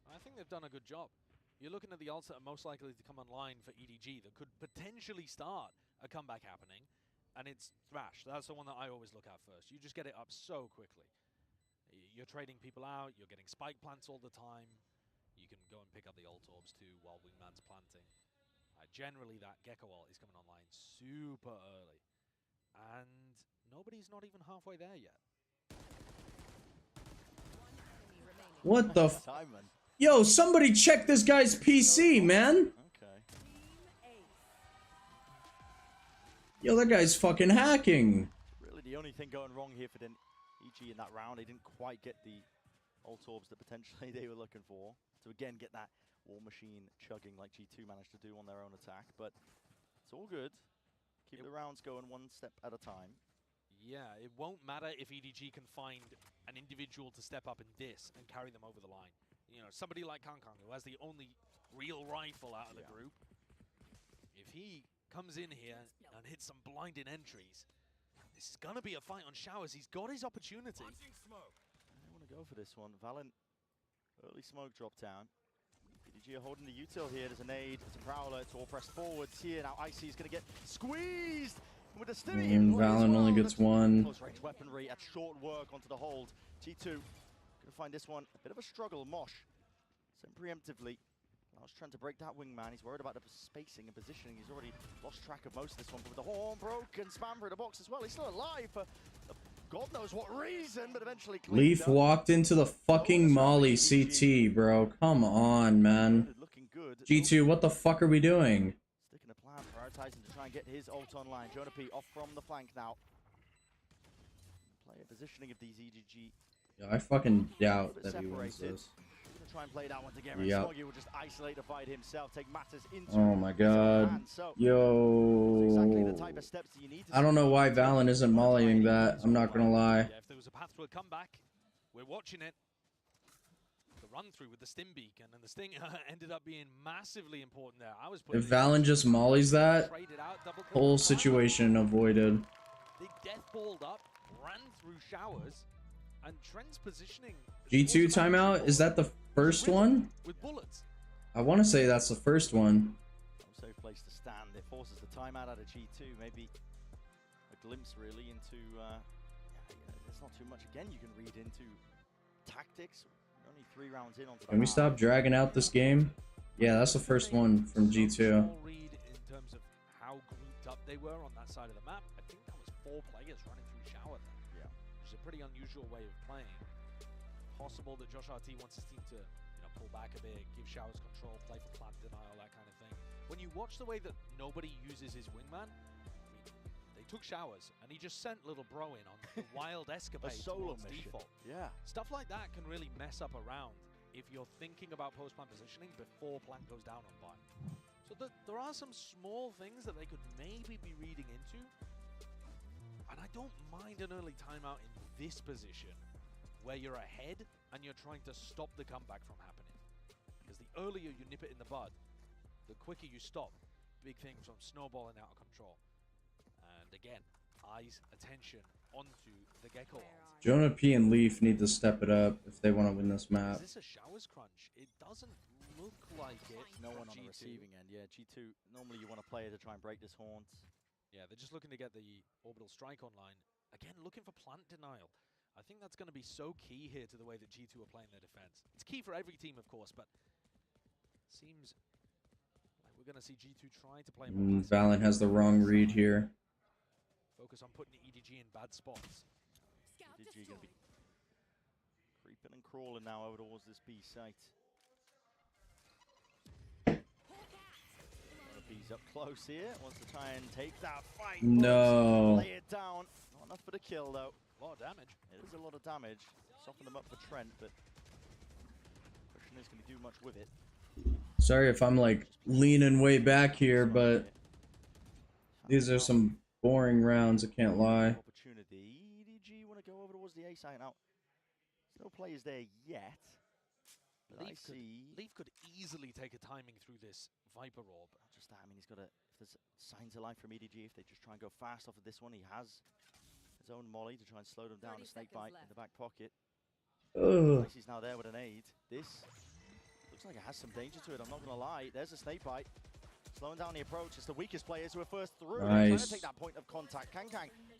Speaker 4: I think they've done a good job. You're looking at the ults that are most likely to come online for EDG that could potentially start a comeback happening, and it's Thrash. That's the one that I always look at first. You just get it up so quickly. You're trading people out, you're getting spike plants all the time. You can go and pick up the ult orbs too while Wingman's planting. Generally, that Gecko ult is coming online super early, and nobody's not even halfway there yet.
Speaker 1: What the f- Yo, somebody check this guy's PC, man!
Speaker 5: Okay.
Speaker 1: Yo, that guy's fucking hacking!
Speaker 5: Really the only thing going wrong here for the EG in that round, they didn't quite get the ult orbs that potentially they were looking for. To again get that war machine chugging like G2 managed to do on their own attack, but it's all good. Keep the rounds going one step at a time.
Speaker 4: Yeah, it won't matter if EDG can find an individual to step up in this and carry them over the line. You know, somebody like Kangkang, who has the only real rifle out of the group. If he comes in here and hits some blinding entries, this is going to be a fight on showers. He's got his opportunity.
Speaker 5: I want to go for this one. Valen, early smoke drop down. EDG are holding the util here. There's a nade. It's a prowler. It's all pressed forwards here. Now Icy is going to get squeezed with the stimmy.
Speaker 1: Valen only gets one.
Speaker 5: Close range weaponry at short work onto the hold. G2 going to find this one a bit of a struggle. Mosh sent preemptively. Now he's trying to break that wingman. He's worried about the spacing and positioning. He's already lost track of most of this one. But with the horn broken, spam through the box as well. He's still alive for God knows what reason, but eventually
Speaker 1: Leaf walked into the fucking Molly CT, bro. Come on, man. G2, what the fuck are we doing?
Speaker 5: Sticking a plan, prioritizing to try and get his ult online. Jonah P off from the flank now. Player positioning of these EDG.
Speaker 1: Yeah, I fucking doubt that he wins this.
Speaker 5: Try and play that one together.
Speaker 1: Yep.
Speaker 5: Smoggy will just isolate the fight himself, take matters into
Speaker 1: Oh my god. Yo.
Speaker 5: exactly the type of steps that you need to
Speaker 1: I don't know why Valen isn't mollying that. I'm not gonna lie.
Speaker 4: Yeah, if there was a path to a comeback, we're watching it. The run through with the stim beacon, and the sting ended up being massively important there. I was
Speaker 1: If Valen just mollies that, whole situation avoided.
Speaker 4: They death balled up, ran through showers, and Trent's positioning.
Speaker 1: G2 timeout, is that the first one?
Speaker 4: With bullets.
Speaker 1: I want to say that's the first one.
Speaker 5: Safe place to stand. It forces the timeout out of G2. Maybe a glimpse really into. There's not too much again you can read into tactics. We're only 3 rounds in onto the
Speaker 1: Can we stop dragging out this game? Yeah, that's the first one from G2.
Speaker 4: Read in terms of how grouped up they were on that side of the map. I think that was 4 players running through shower there.
Speaker 5: Yeah,
Speaker 4: which is a pretty unusual way of playing. Possible that Josh RT wants his team to, pull back a bit, give showers control, play for plant denial, that kind of thing. When you watch the way that nobody uses his wingman, they took showers and he just sent little bro in on the wild escapade
Speaker 5: solo
Speaker 4: towards
Speaker 5: mission.
Speaker 4: default.
Speaker 5: Yeah.
Speaker 4: Stuff like that can really mess up a round if you're thinking about post-plant positioning before plant goes down on buy. So there are some small things that they could maybe be reading into. And I don't mind an early timeout in this position, where you're ahead and you're trying to stop the comeback from happening. Because the earlier you nip it in the bud, the quicker you stop big things from snowballing out of control. And again, eyes, attention onto the Gecko ult.
Speaker 1: Jonah P and Leaf need to step it up if they want to win this map.
Speaker 4: Is this a showers crunch? It doesn't look like it.
Speaker 5: No one on the receiving end. Yeah, G2, normally you want to play to try and break this haunt.
Speaker 4: Yeah, they're just looking to get the orbital strike online. Again, looking for plant denial. I think that's going to be so key here to the way that G2 are playing their defense. It's key for every team, of course, but seems like we're going to see G2 trying to play more passive.
Speaker 1: Valen has the wrong read here.
Speaker 4: Focus on putting EDG in bad spots.
Speaker 5: EDG going to be creeping and crawling now over towards this B site. B's up close here. Wants to try and take that fight.
Speaker 1: No.
Speaker 5: Lay it down. Not enough for the kill, though.
Speaker 4: A lot of damage.
Speaker 5: It is a lot of damage. Soften them up for Trent, but question is, can he do much with it?
Speaker 1: Sorry if I'm like leaning way back here, but these are some boring rounds, I can't lie.
Speaker 5: Opportunity. EDG want to go over towards the A site now. No players there yet. But
Speaker 4: Leaf could easily take a timing through this Viper Orb.
Speaker 5: Not just that, I mean, he's got to, if there's signs of life from EDG, if they just try and go fast off of this one, he has Zone molly to try and slow them down. A snake bite in the back pocket.
Speaker 1: Ugh.
Speaker 5: He's now there with an aid. This looks like it has some danger to it, I'm not going to lie. There's a snake bite. Slowing down the approach. It's the weakest players who are first through.
Speaker 1: Nice.
Speaker 5: Trying to take that point of contact. Kang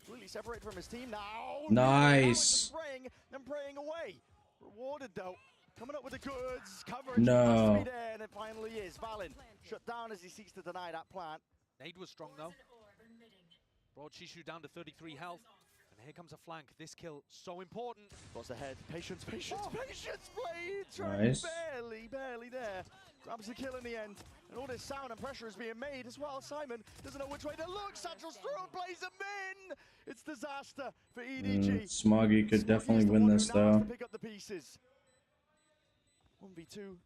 Speaker 5: really separated from his team now.
Speaker 1: Nice.
Speaker 5: Spraying and praying away. Rewarded though. Coming up with the goods. Coverage
Speaker 1: No.
Speaker 5: must be there, and it finally is. Valen shut down as he seeks to deny that plant.
Speaker 4: Nade was strong though. Brought Shishu down to 33 health. And here comes a flank. This kill so important.
Speaker 5: What's ahead? Patience. Blade.
Speaker 1: Nice.
Speaker 5: Barely there. Grabs the kill in the end. And all this sound and pressure is being made as well. Simon doesn't know which way to look. Satchel's through and plays him in. It's disaster for EDG.
Speaker 1: Smoggy could definitely win this though.
Speaker 5: To pick up the pieces. 1v2.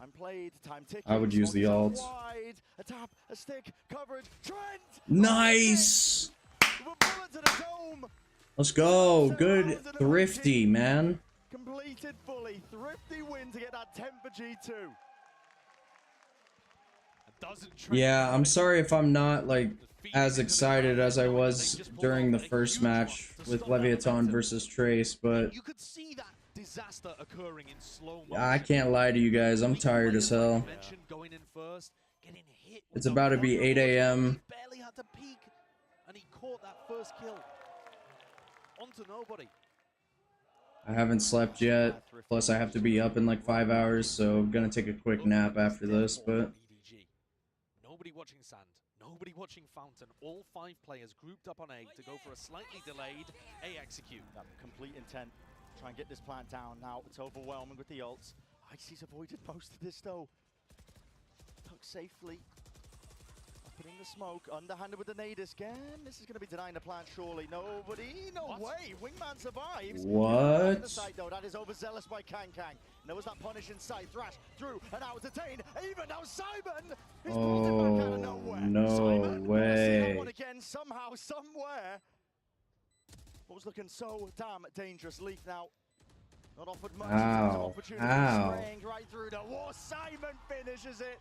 Speaker 5: Time played, time ticking.
Speaker 1: I would use the ult.
Speaker 5: Wide, a tap, a stick, coverage. Trent!
Speaker 1: Nice.
Speaker 5: With a bullet to the dome.
Speaker 1: Let's go. Good Thrifty, man.
Speaker 5: Completed fully. Thrifty win to get that 10 for G2.
Speaker 1: Yeah, I'm sorry if I'm not like as excited as I was during the first match with Leviathan versus Trace, but
Speaker 4: You could see that disaster occurring in slow motion.
Speaker 1: I can't lie to you guys. I'm tired as hell.
Speaker 4: Going in first, getting hit with
Speaker 1: It's about to be 8 a.m.
Speaker 4: barely had to peek, and he caught that first kill onto nobody.
Speaker 1: I haven't slept yet. Plus, I have to be up in like 5 hours, so I'm gonna take a quick nap after this. But
Speaker 4: Nobody watching Sand, nobody watching Fountain. All 5 players grouped up on A to go for a slightly delayed A execute.
Speaker 5: Complete intent. Try and get this plant down now. It's overwhelming with the ults. Icy's avoided most of this though. Tucked safely. Up in the smoke. Underhanded with the nade again. This is going to be denying the plant surely. Nobody. No way. Wingman survives.
Speaker 1: What?
Speaker 5: The site, though. That is overzealous by Kang. There was that punish in sight. Thrash through and out detained. Even now Simon.
Speaker 1: oh no way!
Speaker 5: One again somehow, somewhere. What was looking so damn dangerous. Leaf now not offered much.
Speaker 1: Ow.
Speaker 5: Spraying right through the wall. Simon finishes it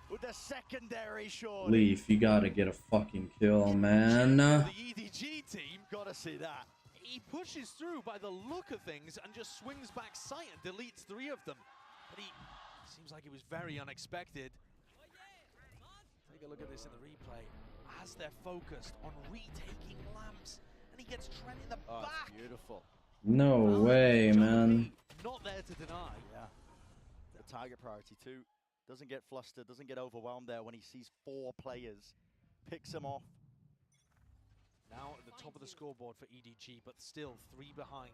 Speaker 5: with the secondary shot.
Speaker 1: Leaf, you gotta get a fucking kill, man.
Speaker 4: The EDG team,
Speaker 5: gotta see that.
Speaker 4: He pushes through by the look of things and just swings back sight and deletes 3 of them. But he seems like it was very unexpected. Take a look at this in the replay. As they're focused on retaking lamps, and he gets Trent in the back.
Speaker 5: Beautiful.
Speaker 1: No way, man.
Speaker 4: Not there to deny.
Speaker 5: Yeah. The target priority too. Doesn't get flustered, doesn't get overwhelmed there when he sees 4 players. Picks them off.
Speaker 4: Now at the top of the scoreboard for EDG, but still 3 behind.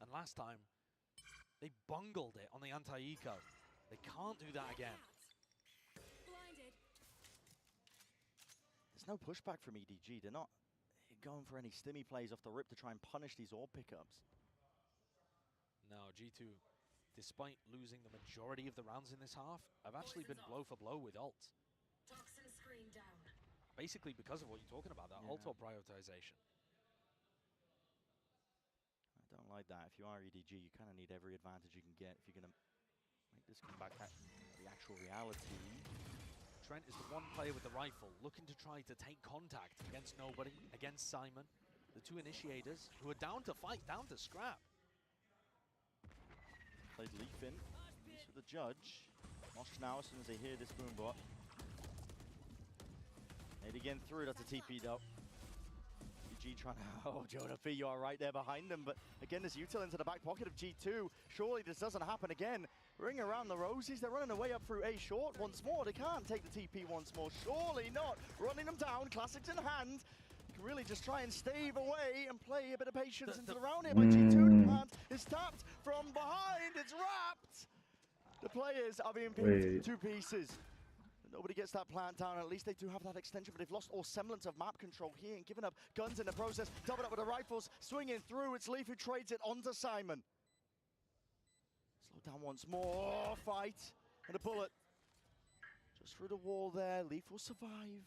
Speaker 4: And last time, they bungled it on the anti-eco. They can't do that again.
Speaker 5: There's no pushback from EDG. They're not going for any stimmy plays off the rip to try and punish these orb pickups.
Speaker 4: No, G2, despite losing the majority of the rounds in this half, have actually been blow for blow with ults. Basically because of what you're talking about, that ult prioritization.
Speaker 5: I don't like that. If you are EDG, you kind of need every advantage you can get if you're going to make this come back to the actual reality.
Speaker 4: Trent is the one player with the rifle, looking to try to take contact against nobody, against Simon. The 2 initiators, who are down to fight, down to scrap.
Speaker 5: Played Leaf in. He's for the judge. Mosh now as soon as they hear this boom bot. Nade again through, that's a TP though. EDG trying to, oh, Jonah P, you are right there behind them, but again, this util into the back pocket of G2. Surely this doesn't happen again. Ring around the roses, they're running away up through A short once more. They can't take the TP once more, surely not. Running them down, classics in hand. You can really just try and stave away and play a bit of patience into the round here, but G2, the plant is tapped from behind, it's wrapped. The players are being picked to pieces. Nobody gets that plant down. At least they do have that extension, but they've lost all semblance of map control here and given up guns in the process. Doubled up with the rifles, swinging through. It's Leaf who trades it onto Simon. Slow down once more. Fight and a bullet. Just through the wall there. Leaf will survive.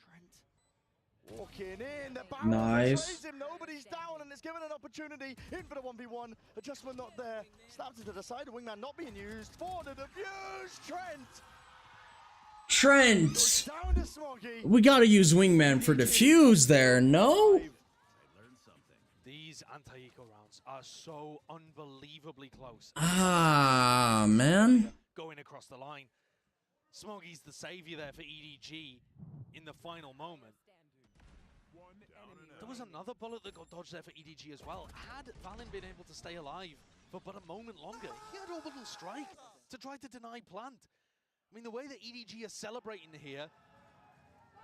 Speaker 5: Trent walking in. The barrel betrays him. Nobody's down, and it's given an opportunity. In for the 1v1. Adjustment not there. Snapped into the side. The wingman not being used. For the defuse.
Speaker 1: Trent! We gotta use Wingman for defuse there, no?
Speaker 4: These anti-eco rounds are so unbelievably close.
Speaker 1: Ah, man.
Speaker 4: Going across the line. Smoggy's the savior there for EDG in the final moment. There was another bullet that got dodged there for EDG as well. Had Valin been able to stay alive for but a moment longer, he had orbital strike to try to deny plant. I mean, the way that EDG are celebrating here,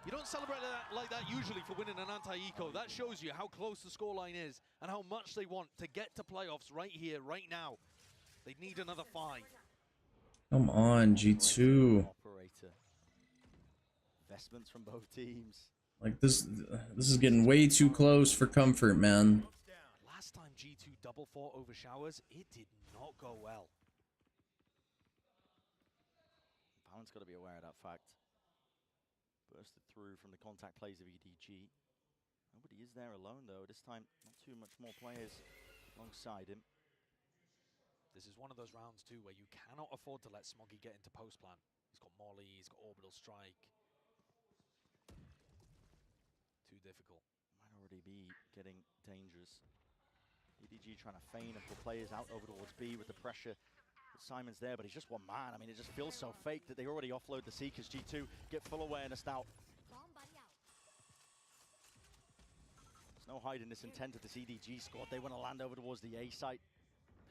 Speaker 4: you don't celebrate like that usually for winning an anti-eco. That shows you how close the scoreline is and how much they want to get to playoffs right here, right now. They need another 5.
Speaker 1: Come on, G2.
Speaker 5: Operator. Investments from both teams.
Speaker 1: Like this is getting way too close for comfort, man.
Speaker 4: Last time G2 double fought over showers, it did not go well.
Speaker 5: Valen's got to be aware of that fact. Bursted through from the contact plays of EDG. Nobody is there alone though. This time, not too much more players alongside him.
Speaker 4: This is one of those rounds too where you cannot afford to let Smoggy get into post plan. He's got Molly, he's got orbital strike. Too difficult.
Speaker 5: Might already be getting dangerous. EDG trying to feign and pull players out over towards B with the pressure. Simon's there, but he's just one man. I mean, it just feels so fake that they already offload the Seekers. G2 get full awareness now. There's no hiding this intent of this EDG squad. They want to land over towards the A site.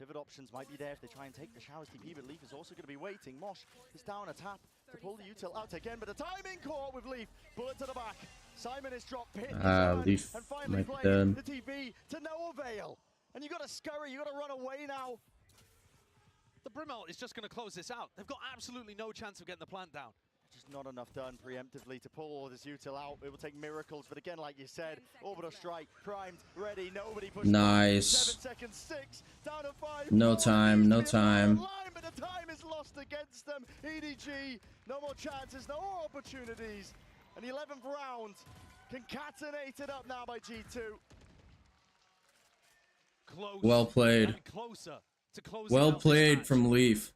Speaker 5: Pivot options might be there if they try and take the showers TP, but Leaf is also going to be waiting. Mosh is down a tap to pull the util out again, but the timing caught with Leaf. Bullet to the back. Simon is dropped pit.
Speaker 1: Leaf
Speaker 5: and finally
Speaker 1: might
Speaker 5: playing the TP to no avail. And you got to scurry, you got to run away now.
Speaker 4: The Brimelt is just going to close this out. They've got absolutely no chance of getting the plant down.
Speaker 5: Just not enough done preemptively to pull all this util out. It will take miracles, but again, like you said, orbital strike, primed, ready, nobody pushed.
Speaker 1: Nice.
Speaker 5: 7 seconds, 6, down to 5.
Speaker 1: No time, no time.
Speaker 5: Line, but the time is lost against them. EDG, no more chances, no more opportunities. And the 11th round, concatenated up now by G2.
Speaker 4: Close.
Speaker 1: Well played.
Speaker 4: Closer to close.
Speaker 1: Well played from Leaf.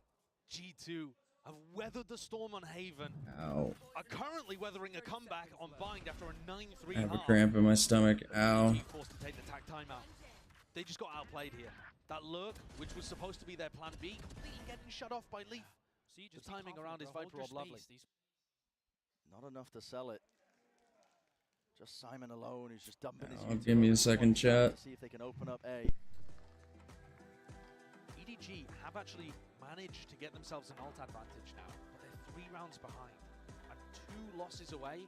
Speaker 4: G2 have weathered the storm on Haven.
Speaker 1: Ow.
Speaker 4: Are currently weathering a comeback on Bind after a 9-3
Speaker 1: I have a
Speaker 4: half.
Speaker 1: cramp in my stomach. Ow.
Speaker 4: Forced to take the tag timeout. They just got outplayed here. That lurk, which was supposed to be their plan B, completely getting shut off by Leaf. The timing around his Viper Orb, lovely.
Speaker 5: Not enough to sell it. Just Simon alone, who's just dumping his
Speaker 1: Oh, give me a second, chat.
Speaker 5: See if they can open up A.
Speaker 4: EDG have actually managed to get themselves an ult advantage now, but they're 3 rounds behind and 2 losses away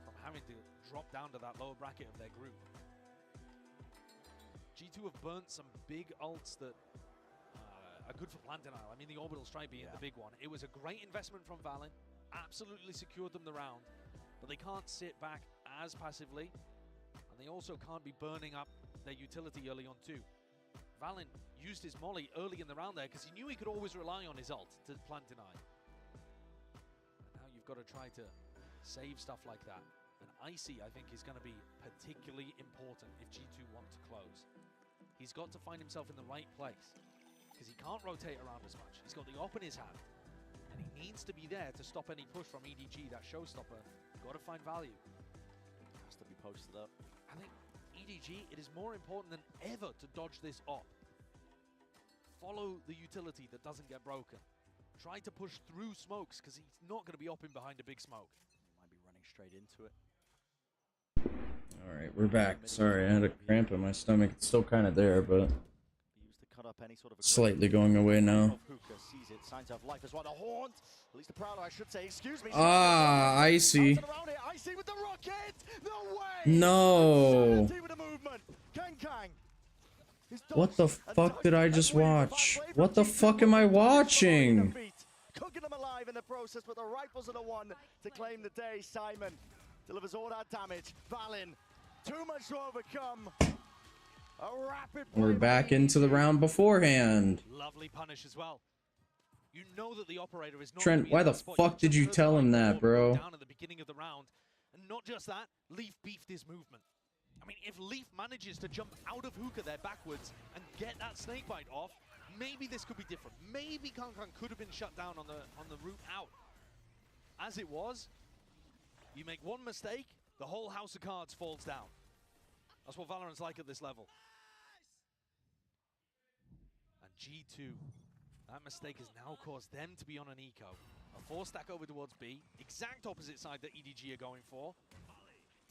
Speaker 4: from having to drop down to that lower bracket of their group. G2 have burnt some big ults that are good for plant denial. I mean, the orbital strike being the big one. It was a great investment from Valin, absolutely secured them the round, but they can't sit back as passively, and they also can't be burning up their utility early on too. Valin used his molly early in the round there because he knew he could always rely on his ult to plant deny. Now you've got to try to save stuff like that. And Icy, I think, is going to be particularly important if G2 want to close. He's got to find himself in the right place because he can't rotate around as much. He's got the op in his hand, and he needs to be there to stop any push from EDG, that showstopper. Got to find value.
Speaker 5: Has to be posted up.
Speaker 4: I think EDG, it is more important than ever to dodge this op. Follow the utility that doesn't get broken. Try to push through smokes because he's not going to be opping behind a big smoke.
Speaker 5: He might be running straight into it.
Speaker 1: Alright, we're back. Sorry, I had a cramp in my stomach. It's still kind of there, but
Speaker 5: Used to cut up any sort of
Speaker 1: slightly going away now.
Speaker 5: Hookah sees it, signs of life as well. The haunt, at least the Prowler, I should say. Excuse me.
Speaker 1: Ah, Icy.
Speaker 5: Icy with the rocket. No way.
Speaker 1: No.
Speaker 5: With the movement. Kang.
Speaker 1: What the fuck did I just watch? What the fuck am I watching?
Speaker 5: Cooking them alive in the process, but the rifles are the one to claim the day. Simon delivers all that damage. Valin, too much to overcome. A rapid
Speaker 1: We're back into the round beforehand.
Speaker 4: Lovely punish as well. You know that the operator is not
Speaker 1: Trent, why the fuck did you tell him that, bro?
Speaker 4: Down at the beginning of the round, and not just that, Leaf beefed his movement. I mean, if Leaf manages to jump out of hookah there backwards and get that snakebite off, maybe this could be different. Maybe Kankan could have been shut down on the route out. As it was, you make one mistake, the whole house of cards falls down. That's what Valorant's like at this level. And G2, that mistake has now caused them to be on an eco. A 4-stack over towards B, exact opposite side that EDG are going for.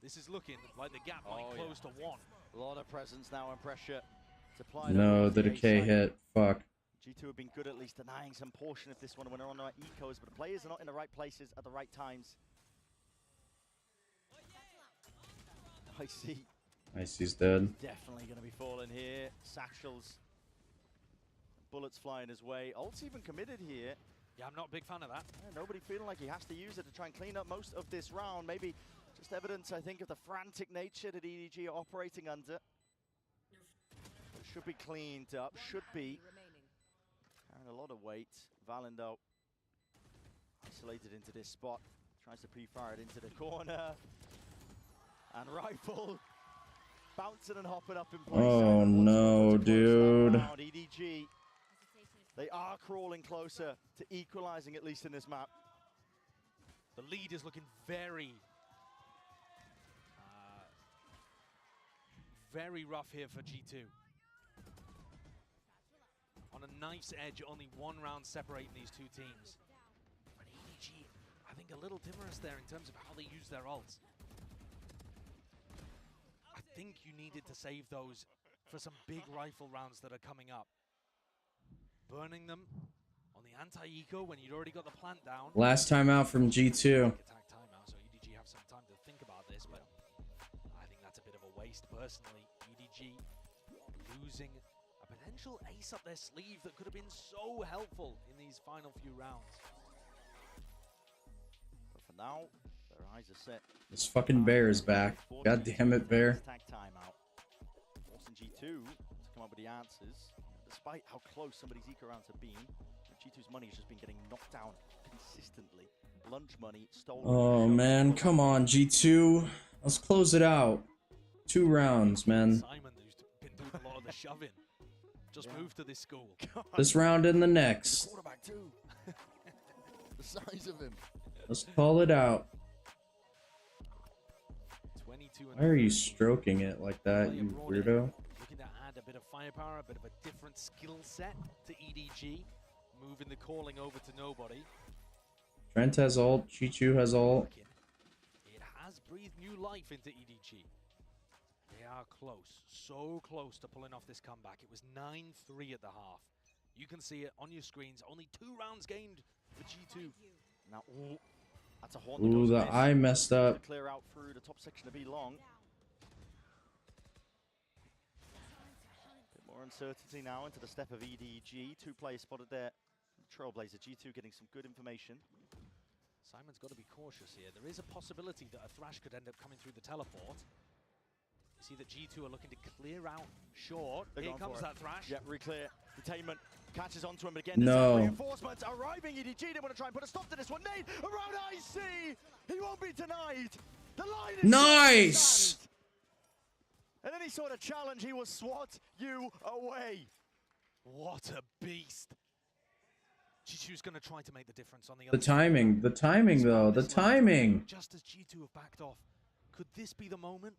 Speaker 4: This is looking like the gap might close to 1.
Speaker 5: A lot of presence now and pressure to apply.
Speaker 1: No, the decay hit. Fuck.
Speaker 5: G2 have been good at least denying some portion of this one when they're on the right ecos, but the players are not in the right places at the right times.
Speaker 1: Icy's dead.
Speaker 5: Definitely going to be falling here. Satchels. Bullets flying his way. Ult's even committed here.
Speaker 4: Yeah, I'm not a big fan of that.
Speaker 5: Yeah, nobody feeling like he has to use it to try and clean up most of this round. Maybe just evidence, I think, of the frantic nature that EDG are operating under. It should be cleaned up. Should be. Carrying a lot of weight. Valindo isolated into this spot. Tries to pre-fire it into the corner. And Rifle bouncing and hopping up in place.
Speaker 1: Oh no, dude.
Speaker 5: EDG, they are crawling closer to equalizing, at least in this map.
Speaker 4: The lead is looking very rough here for G2. On a nice edge, only 1 round separating these two teams. But EDG, I think a little timorous there in terms of how they use their ults. I think you needed to save those for some big rifle rounds that are coming up. Burning them on the anti-eco when you'd already got the plant down.
Speaker 1: Last time out from G2.
Speaker 4: Attack timeout, so EDG have some time to think about this, but I think that's a bit of a waste personally. EDG losing a potential ace up their sleeve that could have been so helpful in these final few rounds.
Speaker 5: But for now, their eyes are set.
Speaker 1: This fucking bear is back. God damn it, bear.
Speaker 5: Attack timeout. Forcing G2 to come up with the answers. Despite how close some of these eco rounds have been, G2's money has just been getting knocked down consistently. Lunch money stolen.
Speaker 1: Oh man, come on, G2. Let's close it out. 2 rounds, man.
Speaker 4: Simon, who's been doing a lot of the shoving, just moved to this school.
Speaker 1: This round and the next.
Speaker 5: Quarterback too. The size of him.
Speaker 1: Let's call it out.
Speaker 4: 22
Speaker 1: Why are you stroking it like that, you weirdo?
Speaker 4: Looking to add a bit of firepower, a bit of a different skill set to EDG. Moving the calling over to nobody.
Speaker 1: Trent has ult, Chichu has ult.
Speaker 4: It has breathed new life into EDG. They are close, so close to pulling off this comeback. It was 9-3 at the half. You can see it on your screens. Only 2 rounds gained for G2.
Speaker 5: Now, that's a horn.
Speaker 1: Ooh, the eye messed up.
Speaker 5: Clear out through the top section of B long. Bit more uncertainty now into the step of EDG. 2 players spotted there. Trailblazer G2 getting some good information.
Speaker 4: Simon's got to be cautious here. There is a possibility that a Thrash could end up coming through the teleport. You see that G2 are looking to clear out short. Here comes that Thrash.
Speaker 5: Yeah, re-clear. Detainment catches onto him, but again,
Speaker 1: no.
Speaker 5: Reinforcements arriving. EDG, they want to try and put a stop to this one. Nade around IC. He won't be denied. The line is
Speaker 1: nice.
Speaker 5: And any sort of challenge, he will swat you away.
Speaker 4: What a beast. G2's going to try to make the difference on the other
Speaker 1: The timing though, the timing.
Speaker 4: Just as G2 have backed off, could this be the moment?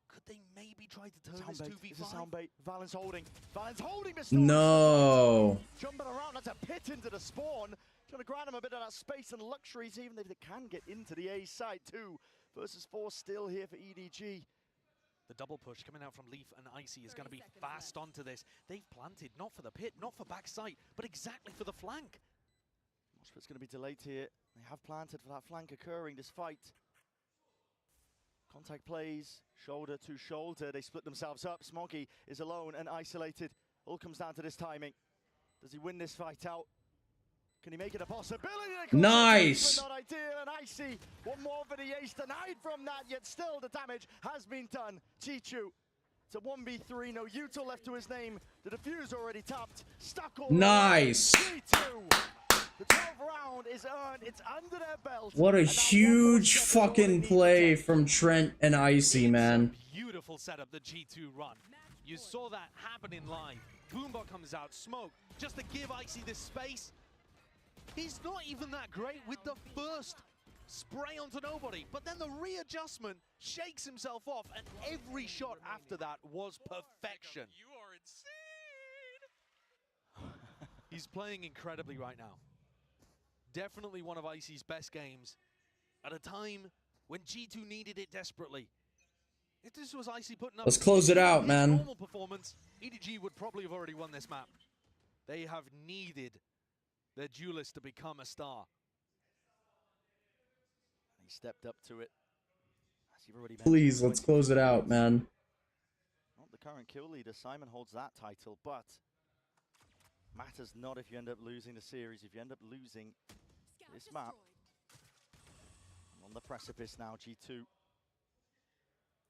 Speaker 4: Could they maybe try to turn this 2v5?
Speaker 5: It's a sound bait. Valen's holding. Valen's holding.
Speaker 1: No.
Speaker 5: Jumping around. That's a pit into the spawn. Trying to grant him a bit of that space and luxuries, even if they can get into the A side. 2 versus 4 still here for EDG.
Speaker 4: The double push coming out from Leaf and Icy is going to be fast onto this. They've planted, not for the pit, not for backside, but exactly for the flank.
Speaker 5: It's going to be delayed here. They have planted for that flank occurring, this fight. Contact plays, shoulder to shoulder. They split themselves up. Smoggy is alone and isolated. All comes down to this timing. Does he win this fight out? Can he make it a possibility?
Speaker 1: Nice!
Speaker 5: Not ideal, and Icy, one more for the ace, denied from that, yet still the damage has been done. Chichu, it's a 1v3, no util left to his name. The defuse already tapped, stuck all
Speaker 1: nice!
Speaker 5: The 12th round is earned, it's under their belt.
Speaker 1: What a huge fucking play from Trent and Icy, man.
Speaker 4: Beautiful setup, the G2 run. You saw that happening live. Boombot comes out, smoke, just to give Icy this space. He's not even that great with the first spray onto nobody, but then the readjustment shakes himself off, and every shot after that was perfection.
Speaker 11: You are insane!
Speaker 4: He's playing incredibly right now. Definitely one of Icy's best games at a time when G2 needed it desperately. If this was Icy putting up
Speaker 1: Let's close it out, man.
Speaker 4: normal performance, EDG would probably have already won this map. They have needed their duelist to become a star.
Speaker 5: He stepped up to it. As you've already
Speaker 1: Please, let's close it out, man.
Speaker 5: Not the current kill leader. Simon holds that title, but matters not if you end up losing the series. If you end up losing this map, on the precipice now, G2.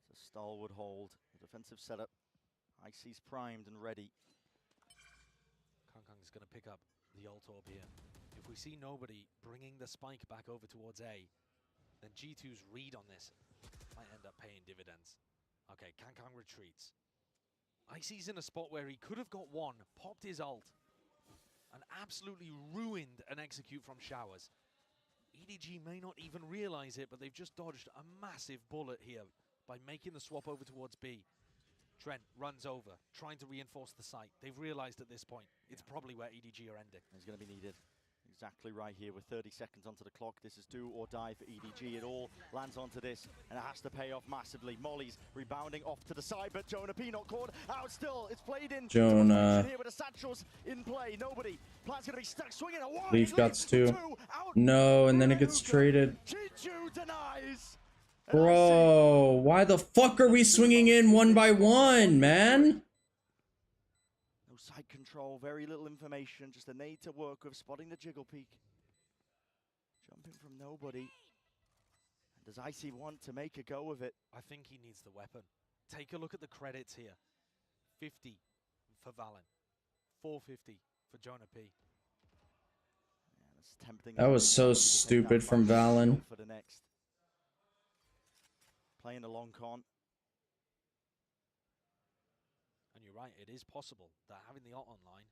Speaker 5: It's a stalwart hold, a defensive setup. Icy's primed and ready.
Speaker 4: Kangkang's going to pick up the ult orb here. If we see nobody bringing the spike back over towards A, then G2's read on this might end up paying dividends. Okay, Kangkang retreats. Icy's in a spot where he could have got one, popped his ult, and absolutely ruined an execute from Showers. EDG may not even realize it, but they've just dodged a massive bullet here by making the swap over towards B. Trent runs over, trying to reinforce the site. They've realized at this point, it's probably where EDG are ending.
Speaker 5: He's going to be needed. Exactly right here with 30 seconds onto the clock. This is do or die for EDG. It all lands onto this, and it has to pay off massively. Molly's rebounding off to the side, but Jonah P not caught out still. It's played in.
Speaker 1: Jonah.
Speaker 5: Here with the satchels in play. Nobody. Plan's going to be stuck swinging a wide.
Speaker 1: Leaf guts too. No, and then it gets traded.
Speaker 5: G2 denies.
Speaker 1: Bro, why the fuck are we swinging in one by one, man?
Speaker 5: No side control, very little information, just a nade to work with, spotting the jiggle peak. Jumping from nobody. Does Icy want to make a go of it?
Speaker 4: I think he needs the weapon. Take a look at the credits here. 50 for Valen. 450 for Jonah P.
Speaker 5: Yeah, that's tempting.
Speaker 1: That was so stupid from Valen.
Speaker 5: For the next. Playing a long con.
Speaker 4: And you're right, it is possible that having the ult online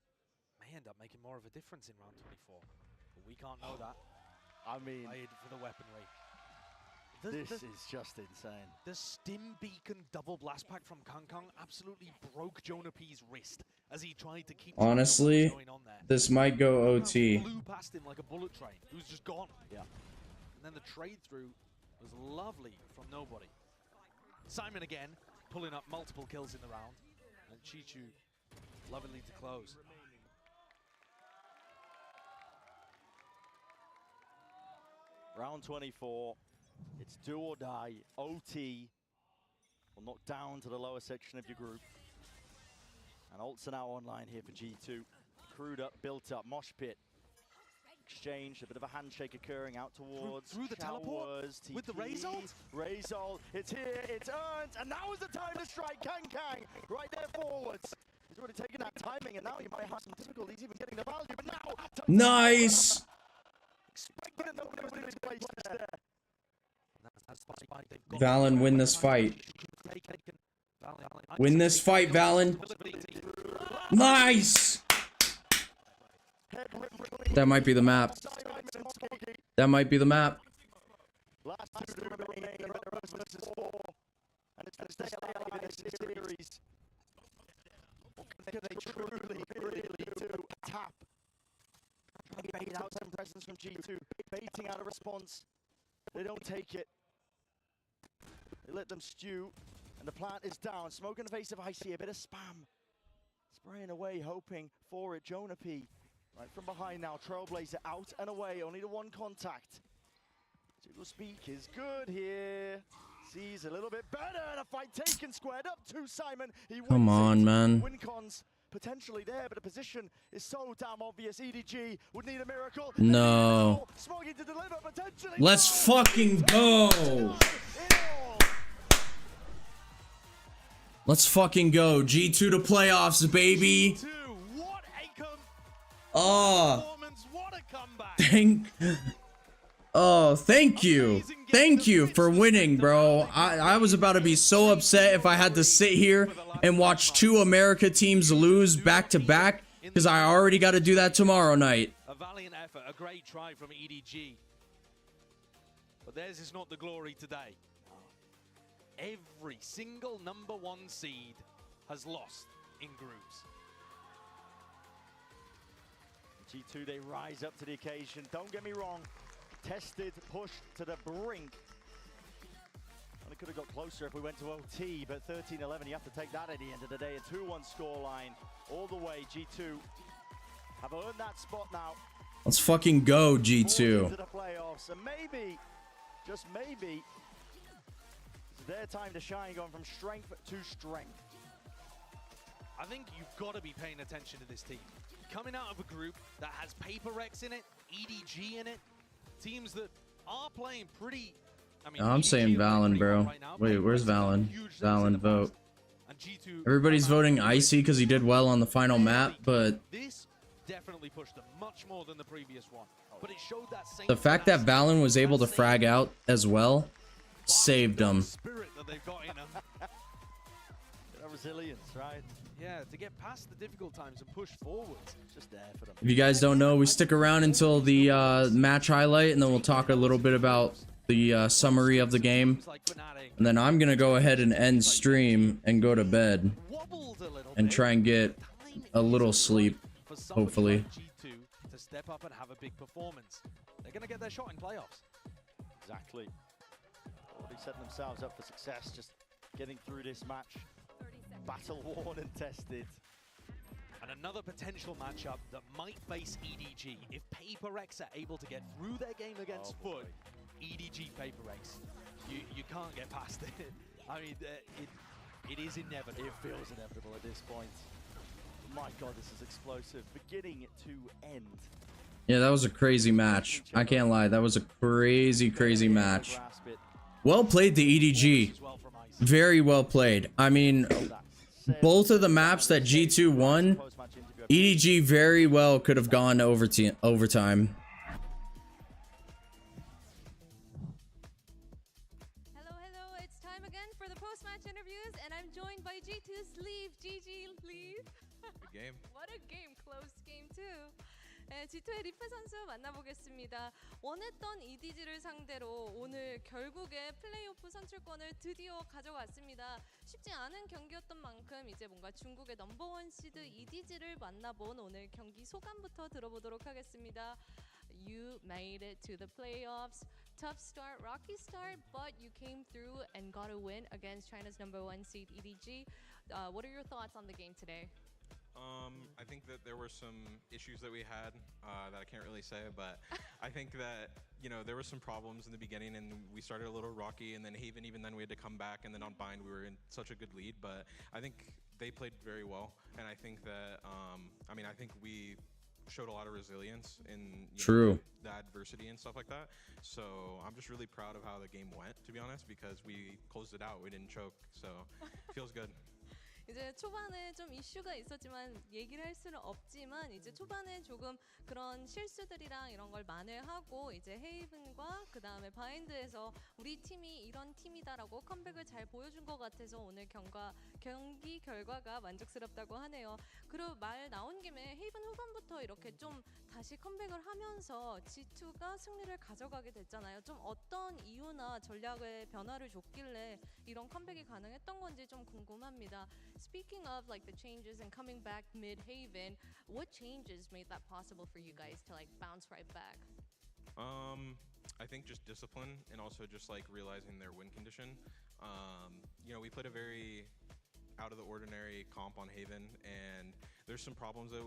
Speaker 4: may end up making more of a difference in round 24. But we can't know that.
Speaker 5: I mean,
Speaker 4: Played for the weaponry.
Speaker 5: This is just insane.
Speaker 4: The stim beacon double blast pack from Kangkang absolutely broke Jonah P's wrist as he tried to keep.
Speaker 1: Honestly,
Speaker 4: going on there.
Speaker 1: this might go OT.
Speaker 4: Flew past him like a bullet train. He was just gone.
Speaker 5: Yeah.
Speaker 4: And then the trade through was lovely from nobody. Simon again, pulling up multiple kills in the round. And Chichu lovingly to close.
Speaker 5: Round 24. It's do or die. OT will knock down to the lower section of your group. And ults are now online here for G2. Crewed up, built up, mosh pit. Exchange, a bit of a handshake occurring out towards
Speaker 4: through the teleport with the Raze ult?
Speaker 5: Raze ult, it's here, it's earned, and now is the time to strike. Kangkang right there forwards. He's already taken that timing, and now he might have some difficulties even getting the value, but now...
Speaker 1: Nice!
Speaker 5: Expecting that nobody was in his place there.
Speaker 1: Valen, win this fight. Win this fight, Valen. Nice! That might be the map. That might be the map.
Speaker 5: Last two to remain, versus 4. And it's going to stay alive in this series. What can they truly, really do? Tap. Trying to bait out some presence from G2. Baiting out a response. They don't take it. They let them stew. And the plant is down. Smoke in the face of Icy. A bit of spam. Spraying away, hoping for it. Jonah P. Right from behind now, Trailblazer out and away, only the one contact. Jiggle speak is good here. Sees a little bit better, and a fight taken, squared up to Simon. He
Speaker 1: Come on, man.
Speaker 5: Win cons potentially there, but the position is so damn obvious. EDG would need a miracle.
Speaker 1: No.
Speaker 5: Smoggy to deliver, potentially.
Speaker 1: Let's fucking go. Let's fucking go. G2 to playoffs, baby. Oh, thank you. Thank you for winning, bro. I was about to be so upset if I had to sit here and watch 2 America teams lose back to back, because I already got to do that tomorrow night.
Speaker 4: A valiant effort, a great try from EDG. but theirs is not the glory today. Every single #1 seed has lost in groups.
Speaker 5: G2, they rise up to the occasion. Don't get me wrong. Tested, pushed to the brink. And it could have got closer if we went to OT, but 13-11, you have to take that at the end of the day. A 2-1 scoreline all the way. G2 have earned that spot now.
Speaker 1: Let's fucking go, G2.
Speaker 5: Into the playoffs, and maybe, just maybe, it's their time to shine, going from strength to strength.
Speaker 4: I think you've got to be paying attention to this team. Coming out of a group that has PaperX in it, EDG in it, teams that are playing pretty... I mean,
Speaker 1: I'm saying Valen, bro.
Speaker 4: Right now,
Speaker 1: Wait, where's Valen?
Speaker 4: Valen,
Speaker 1: vote. Everybody's voting Icy because he did well on the final map, but
Speaker 4: this definitely pushed them much more than the previous one. But it showed that same
Speaker 1: the fact that Valen was able to frag out as well saved him.
Speaker 4: Spirit that they've got in them.
Speaker 5: Resilience, right?
Speaker 4: Yeah, to get past the difficult times and push forward.
Speaker 5: Just there for them.
Speaker 1: If you guys don't know, we stick around until the match highlight, and then we'll talk a little bit about the summary of the game. And then I'm gonna go ahead and end stream and go to bed and try and get a little sleep, hopefully.
Speaker 4: G2 to step up and have a big performance. They're gonna get their shot in playoffs.
Speaker 5: Exactly. Already setting themselves up for success, just getting through this match. Battle worn and tested.
Speaker 4: And another potential matchup that might face EDG. If PaperX are able to get through their game against Foot, EDG PaperX, you can't get past it. I mean, it is inevitable.
Speaker 5: It feels inevitable at this point. My God, this is explosive. Beginning to end.
Speaker 1: Yeah, that was a crazy match. I can't lie. That was a crazy, crazy match. Well played, the EDG. Very well played. I mean, both of the maps that G2 won, EDG very well could have gone to overtime.
Speaker 15: Hello, it's time again for the post-match interviews, and I'm joined by G2's Leaf. GG, Leaf.
Speaker 16: Good game.
Speaker 15: What a game, close game too. 네, G2의 리프 선수 만나보겠습니다. 원했던 EDG를 상대로 오늘 결국에 플레이오프 선출권을 드디어 가져갔습니다. 쉽지 않은 경기였던 만큼 이제 뭔가 중국의 넘버원 시드 EDG를 만나본 오늘 경기 소감부터 들어보도록 하겠습니다. You made it to the playoffs. Tough start, rocky start, but you came through and got a win against China's #1 seed EDG. What are your thoughts on the game today?
Speaker 16: I think that there were some issues that we had that I can't really say, but I think that, you know, there were some problems in the beginning and we started a little rocky, and then Haven, even then we had to come back, and then on Bind we were in such a good lead, but I think they played very well, and I think that, I mean, I think we showed a lot of resilience in the adversity and stuff like that, so I'm just really proud of how the game went, to be honest, because we closed it out, we didn't choke, so it feels good.
Speaker 15: 이제 초반에 좀 이슈가 있었지만 얘기를 할 수는 없지만 이제 초반에 조금 그런 실수들이랑 이런 걸 만회하고 이제 헤이븐과 그 다음에 바인드에서 우리 팀이 이런 팀이다라고 컴백을 잘 보여준 것 같아서 오늘 경기 결과가 만족스럽다고 하네요. 그리고 말 나온 김에 헤이븐 후반부터 이렇게 좀 다시 컴백을 하면서 G2가 승리를 가져가게 됐잖아요. 좀 어떤 이유나 전략의 변화를 줬길래 이런 컴백이 가능했던 건지 좀 궁금합니다. Speaking of like the changes and coming back mid-Haven, what changes made that possible for you guys to like bounce right back?
Speaker 16: I think just discipline and also just like realizing their win condition. You know, we played a very out of the ordinary comp on Haven, and there's some problems that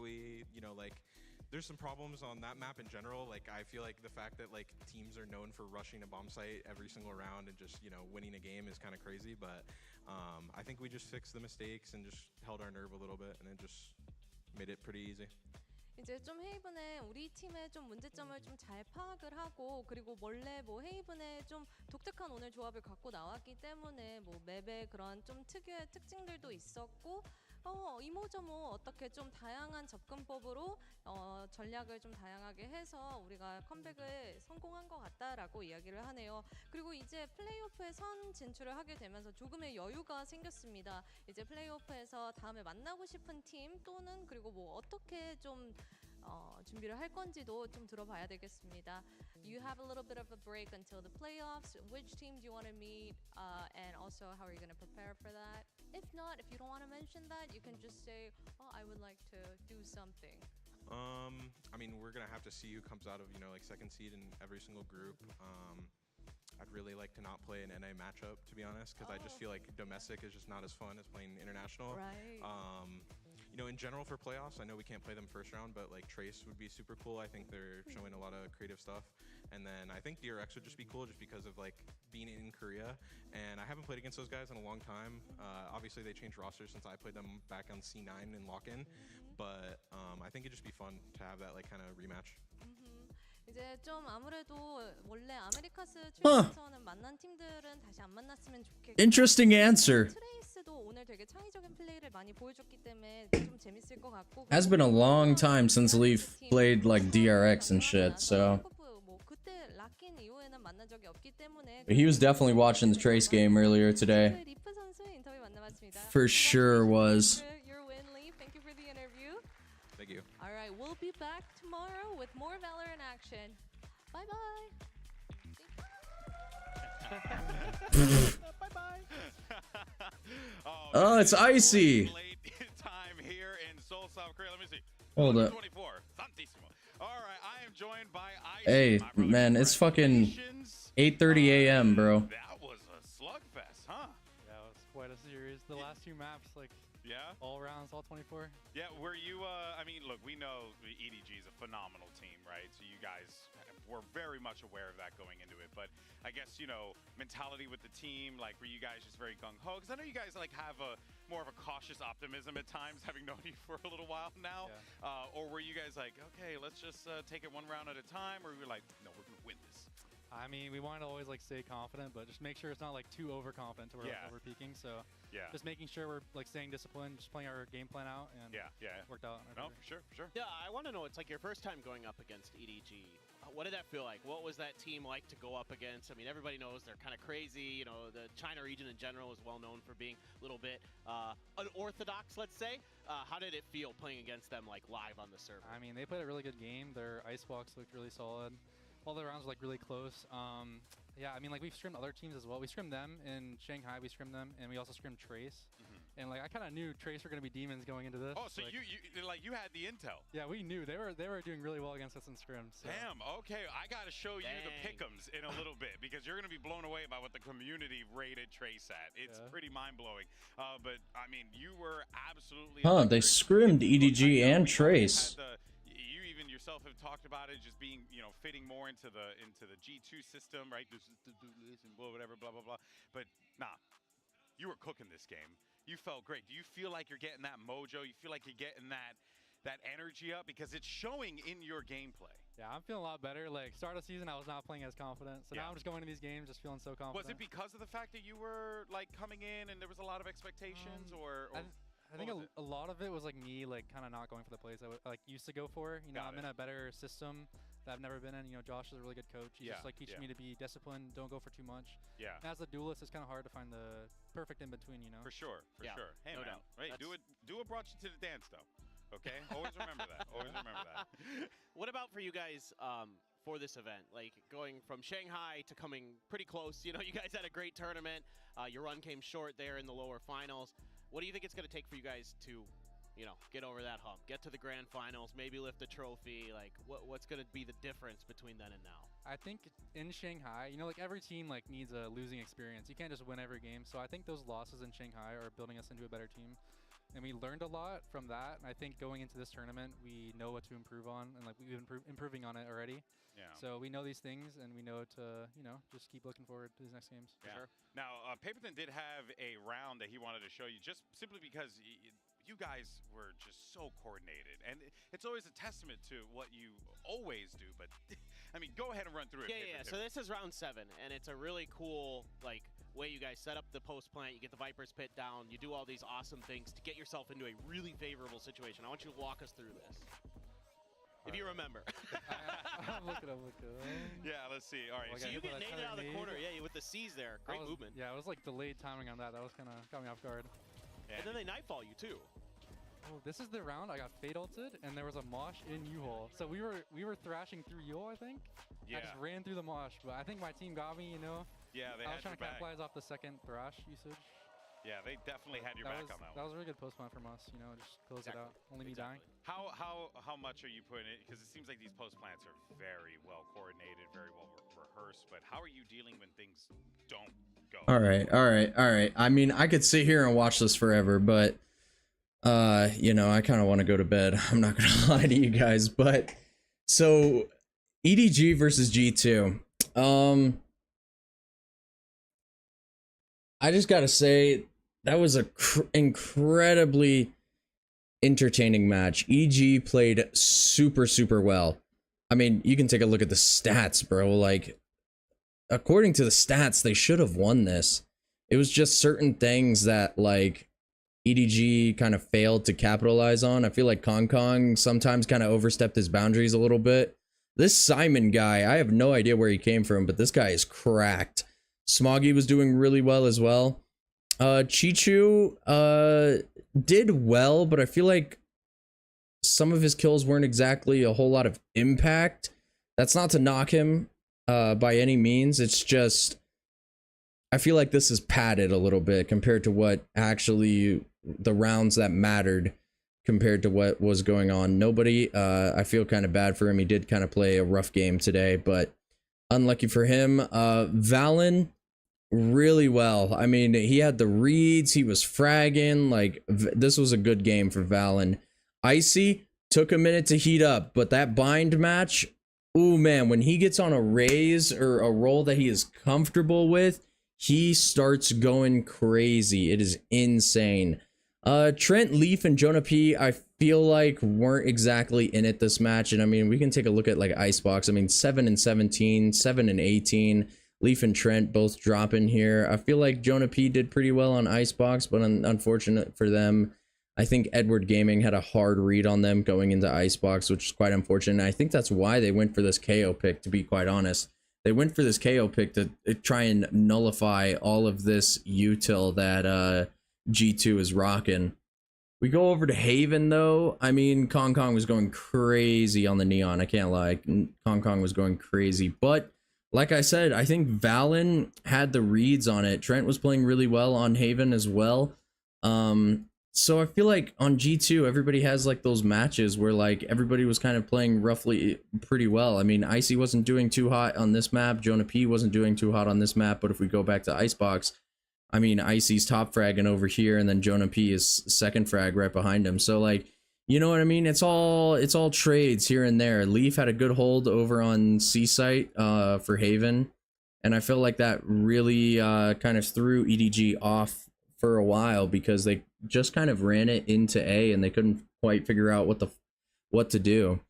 Speaker 16: there's some problems on that map in general. Like, I feel like the fact that like teams are known for rushing a bomb site every single round and just, you know, winning a game is kind of crazy, but I think we just fixed the mistakes and just held our nerve a little bit, and it just made it pretty easy.
Speaker 15: 이제 좀 헤이븐의 우리 팀의 좀 문제점을 좀 잘 파악을 하고, 그리고 원래 뭐 헤이븐의 좀 독특한 오늘 조합을 갖고 나왔기 때문에 뭐 맵의 그런 좀 특유의 특징들도 있었고, 이모저모 어떻게 좀 다양한 접근법으로 전략을 좀 다양하게 해서 우리가 컴백을 성공한 것 같다라고 이야기를 하네요. 그리고 이제 플레이오프에 선 진출을 하게 되면서 조금의 여유가 생겼습니다. 이제 플레이오프에서 다음에 만나고 싶은 팀 또는 그리고 뭐 어떻게 좀 준비를 할 건지도 좀 들어봐야 되겠습니다. You have a little bit of a break until the playoffs. Which team do you want to meet? And also, how are you going to prepare for that? If not, if you don't want to mention that, you can just say, oh, I would like to do something.
Speaker 16: I mean, we're gonna have to see who comes out of, you know, like second seed in every single group. I'd really like to not play an NA matchup, to be honest, because I just feel like domestic is just not as fun as playing international.
Speaker 15: Right.
Speaker 16: You know, in general for playoffs, I know we can't play them first round, but like Trace would be super cool. I think they're showing a lot of creative stuff. And then I think DRX would just be cool just because of like being in Korea. And I haven't played against those guys in a long time. Obviously they changed rosters since I played them back on C9 in lock-in. But I think it'd just be fun to have that like kind of rematch.
Speaker 15: 이제 좀 아무래도 원래 아메리카스 출신에서는 만난 팀들은 다시 안 만났으면 좋겠고.
Speaker 1: Interesting answer.
Speaker 15: 트레이스도 오늘 되게 창의적인 플레이를 많이 보여줬기 때문에 좀 재밌을 것 같고.
Speaker 1: Has been a long time since Leaf played like DRX and shit, so.
Speaker 15: 뭐 그때 락인 이후에는 만난 적이 없기 때문에.
Speaker 1: But he was definitely watching the Trace game earlier today.
Speaker 15: 리프 선수의 인터뷰 만나봤습니다.
Speaker 1: For sure was.
Speaker 15: Your win, Leaf. Thank you for the interview.
Speaker 16: Thank you.
Speaker 15: All right, we'll be back tomorrow with more Valorant action. Bye bye.
Speaker 12: Bye bye.
Speaker 1: Oh, it's icy.
Speaker 12: Late time here in Seoul, South Korea. Let me see.
Speaker 1: Hold up.
Speaker 12: 24. Santissimo. All right, I am joined by Icy.
Speaker 1: Hey, man, it's fucking 8:30 a.m., bro.
Speaker 12: That was a slugfest, huh?
Speaker 8: Yeah, it was quite a series. The last two maps, like,
Speaker 12: yeah,
Speaker 8: all rounds, all 24.
Speaker 12: Yeah, were you, I mean, look, we know EDG is a phenomenal team, right? So you guys were very much aware of that going into it. But I guess, you know, mentality with the team, like, were you guys just very gung-ho? Because I know you guys, like, have a more of a cautious optimism at times, having known you for a little while now. Yeah. Or were you guys like, okay, let's just take it one round at a time? Or were you like, no, we're going to win this?
Speaker 8: I mean, we wanted to always like stay confident, but just make sure it's not like too overconfident to where we're over peaking. So just making sure we're like staying disciplined, just playing our game plan out, and worked out.
Speaker 12: No, for sure, for sure.
Speaker 3: Yeah, I want to know. It's like your first time going up against EDG. What did that feel like? What was that team like to go up against? I mean, everybody knows they're kind of crazy. You know, the China region in general is well known for being a little bit unorthodox, let's say. How did it feel playing against them like live on the server?
Speaker 8: I mean, they played a really good game. Their icebox looked really solid. All the rounds were like really close. Yeah, I mean, like we've scrimmed other teams as well. We scrimmed them in Shanghai. We scrimmed them, and we also scrimmed Trace. And like I kind of knew Trace were gonna be demons going into this.
Speaker 12: Oh, so
Speaker 8: like,
Speaker 12: you had the intel.
Speaker 8: Yeah, we knew they were doing really well against us in scrim. So.
Speaker 12: Damn. Okay, I gotta show you the pick'ems in a little bit because you're gonna be blown away by what the community rated Trace at. It's pretty mind blowing. But I mean, you were absolutely.
Speaker 1: Huh? They scrimmed EDG and Trace.
Speaker 12: You even yourself have talked about it just being, you know, fitting more into the G2 system, right? This is the and whatever, blah blah blah. But nah, you were cooking this game. You felt great. Do you feel like you're getting that mojo? You feel like you're getting that energy up because it's showing in your gameplay.
Speaker 8: Yeah, I'm feeling a lot better. Like start of season, I was not playing as confident. So now I'm just going to these games just feeling so confident.
Speaker 12: Was it because of the fact that you were like coming in and there was a lot of expectations, or
Speaker 8: I think a lot of it was like me, like kind of not going for the plays I like used to go for. You know, I'm in a better system that I've never been in. You know, Josh is a really good coach. He's just like teaching me to be disciplined, don't go for too much.
Speaker 12: Yeah.
Speaker 8: And as a duelist, it's kind of hard to find the perfect in between. You know.
Speaker 12: For sure, for sure. Hey
Speaker 3: no
Speaker 12: man,
Speaker 3: doubt.
Speaker 12: Right? Do what brought you to the dance though. Okay, always remember that. Always remember that.
Speaker 3: What about for you guys for this event? Like going from Shanghai to coming pretty close. You know, you guys had a great tournament. Your run came short there in the lower finals. What do you think it's going to take for you guys to, you know, get over that hump, get to the grand finals, maybe lift a trophy? Like, what's going to be the difference between then and now?
Speaker 8: I think in Shanghai, you know, like every team like needs a losing experience. You can't just win every game. So I think those losses in Shanghai are building us into a better team. And we learned a lot from that. And I think going into this tournament, we know what to improve on, and like we've been improving on it already.
Speaker 12: Yeah.
Speaker 8: So we know these things, and we know to, you know, just keep looking forward to these next games.
Speaker 12: For sure. Now, Paperton did have a round that he wanted to show you, just simply because you guys were just so coordinated, and it's always a testament to what you always do. But I mean, go ahead and run through it.
Speaker 3: Yeah. So this is round 7, and it's a really cool like way you guys set up the post plant. You get the Viper's pit down. You do all these awesome things to get yourself into a really favorable situation. I want you to walk us through this. If you remember.
Speaker 8: Look it up.
Speaker 12: Yeah, let's see. All right.
Speaker 3: So you get naded out of the corner. Yeah, with the C's there. Great movement.
Speaker 8: Yeah, it was like delayed timing on that. That was kind of got me off guard.
Speaker 3: And then they nightfall you too.
Speaker 8: Oh, this is the round I got fade ulted, and there was a mosh in U-hole. So we were thrashing through U-hole, I think.
Speaker 12: Yeah.
Speaker 8: I just ran through the mosh, but I think my team got me, you know.
Speaker 12: Yeah, they
Speaker 8: I
Speaker 12: had
Speaker 8: was trying
Speaker 12: your
Speaker 8: to
Speaker 12: back.
Speaker 8: capitalize off the second thrash usage.
Speaker 12: Yeah, they definitely had your back on that
Speaker 8: That
Speaker 12: one.
Speaker 8: was a really good post plan from us, you know, just close it out. Only me dying.
Speaker 12: How much are you putting it? Because it seems like these post plants are very well coordinated, very well rehearsed. But how are you dealing when things don't go?
Speaker 1: All right. I mean, I could sit here and watch this forever, but you know, I kind of want to go to bed. I'm not gonna lie to you guys, but so EDG versus G2. I just gotta say that was a incredibly entertaining match. EG played super well. I mean, you can take a look at the stats, bro. Like, according to the stats, they should have won this. It was just certain things that, like, EDG kind of failed to capitalize on. I feel like Kong sometimes kind of overstepped his boundaries a little bit. This Simon guy, I have no idea where he came from, but this guy is cracked. Smoggy was doing really well as well. Chichu did well, but I feel like some of his kills weren't exactly a whole lot of impact. That's not to knock him by any means. It's just, I feel like this is padded a little bit compared to what actually the rounds that mattered compared to what was going on. Nobody, I feel kind of bad for him. He did kind of play a rough game today, but unlucky for him. Valen, really well. I mean, he had the reads, he was fragging. Like, this was a good game for Valen. Icy took a minute to heat up, but that bind match, ooh man, when he gets on a raise or a roll that he is comfortable with, he starts going crazy. It is insane. Trent, Leaf, and Jonah P, I feel like weren't exactly in it this match. And I mean, we can take a look at like Icebox. I mean, 7 and 17, 7 and 18. Leaf and Trent both dropping here. I feel like Jonah P did pretty well on Icebox, but unfortunate for them. I think Edward Gaming had a hard read on them going into Icebox, which is quite unfortunate. I think that's why they went for this KO pick, to be quite honest. They went for this KO pick to try and nullify all of this util that G2 is rocking. We go over to Haven, though. I mean, Kong was going crazy on the Neon. I can't lie. Kong was going crazy. But like I said, I think Valen had the reads on it. Trent was playing really well on Haven as well. So I feel like on G2, everybody has like those matches where like everybody was kind of playing roughly pretty well. I mean, Icy wasn't doing too hot on this map. Jonah P wasn't doing too hot on this map. But if we go back to Icebox, I mean, Icy's top fragging over here, and then Jonah P is second frag right behind him. So like, you know what I mean? It's all trades here and there. Leaf had a good hold over on C site for Haven, and I feel like that really kind of threw EDG off for a while because they just kind of ran it into A and they couldn't quite figure out what to do.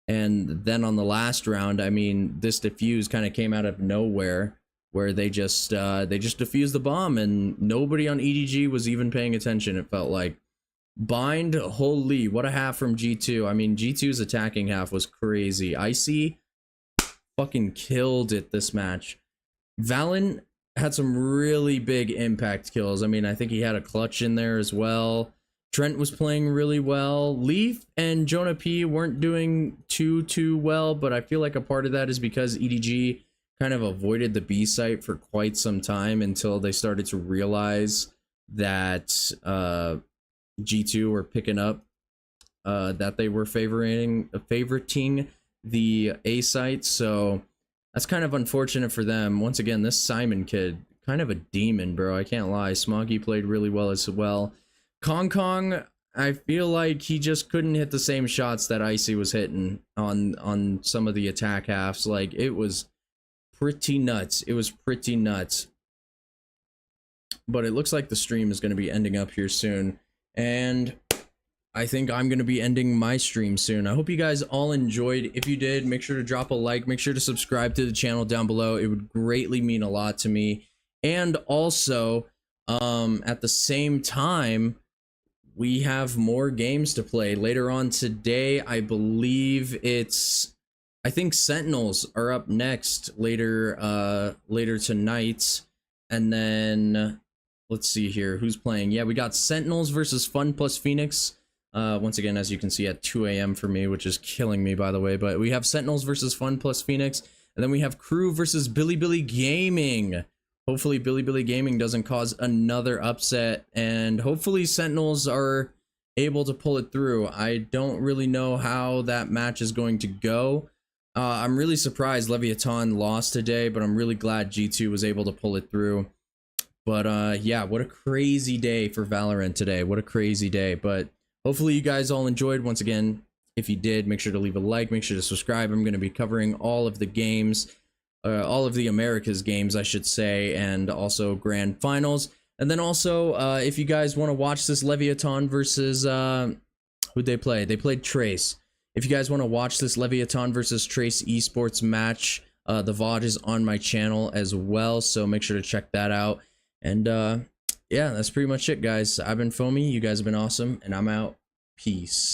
Speaker 1: And then on the last round, I mean, this defuse kind of came out of nowhere where they just defused the bomb and nobody on EDG was even paying attention. It felt like bind, holy, what a half from G2. I mean, G2's attacking half was crazy. Icy fucking killed it this match. Valen had some really big impact kills. I mean, I think he had a clutch in there as well. Trent was playing really well. Leaf and Jonah P weren't doing too well, but I feel like a part of that is because EDG kind of avoided the B site for quite some time until they started to realize that G2 were picking up that they were favoriting the A site. So that's kind of unfortunate for them. Once again, this Simon kid, kind of a demon, bro. I can't lie. Smoggy played really well as well. Kong, I feel like he just couldn't hit the same shots that Icy was hitting on some of the attack halves. Like, it was pretty nuts. It was pretty nuts. But it looks like the stream is going to be ending up here soon. And I think I'm going to be ending my stream soon. I hope you guys all enjoyed. If you did, make sure to drop a like. Make sure to subscribe to the channel down below. It would greatly mean a lot to me. And also, at the same time, we have more games to play. Later on today, I believe I think Sentinels are up next later tonight. And then, let's see here. Who's playing? Yeah, we got Sentinels versus Fun plus Phoenix. Once again, as you can see, at 2 a.m. for me, which is killing me, by the way. But we have Sentinels versus Fun plus Phoenix, and then we have Crew versus Billy Gaming. Hopefully Billy Gaming doesn't cause another upset, and hopefully Sentinels are able to pull it through. I don't really know how that match is going to go. I'm really surprised Leviathan lost today, but I'm really glad G2 was able to pull it through. But yeah, what a crazy day for Valorant today. What a crazy day. But hopefully you guys all enjoyed. Once again, if you did, make sure to leave a like, make sure to subscribe. I'm going to be covering all of the games, all of the Americas games, I should say, and also grand finals. And then also, if you guys want to watch this Leviathan versus, who'd they play? They played Trace. If you guys want to watch this Leviathan versus Trace esports match, the VOD is on my channel as well, so make sure to check that out. And yeah, that's pretty much it, guys. I've been Foamy, you guys have been awesome, and I'm out. Peace.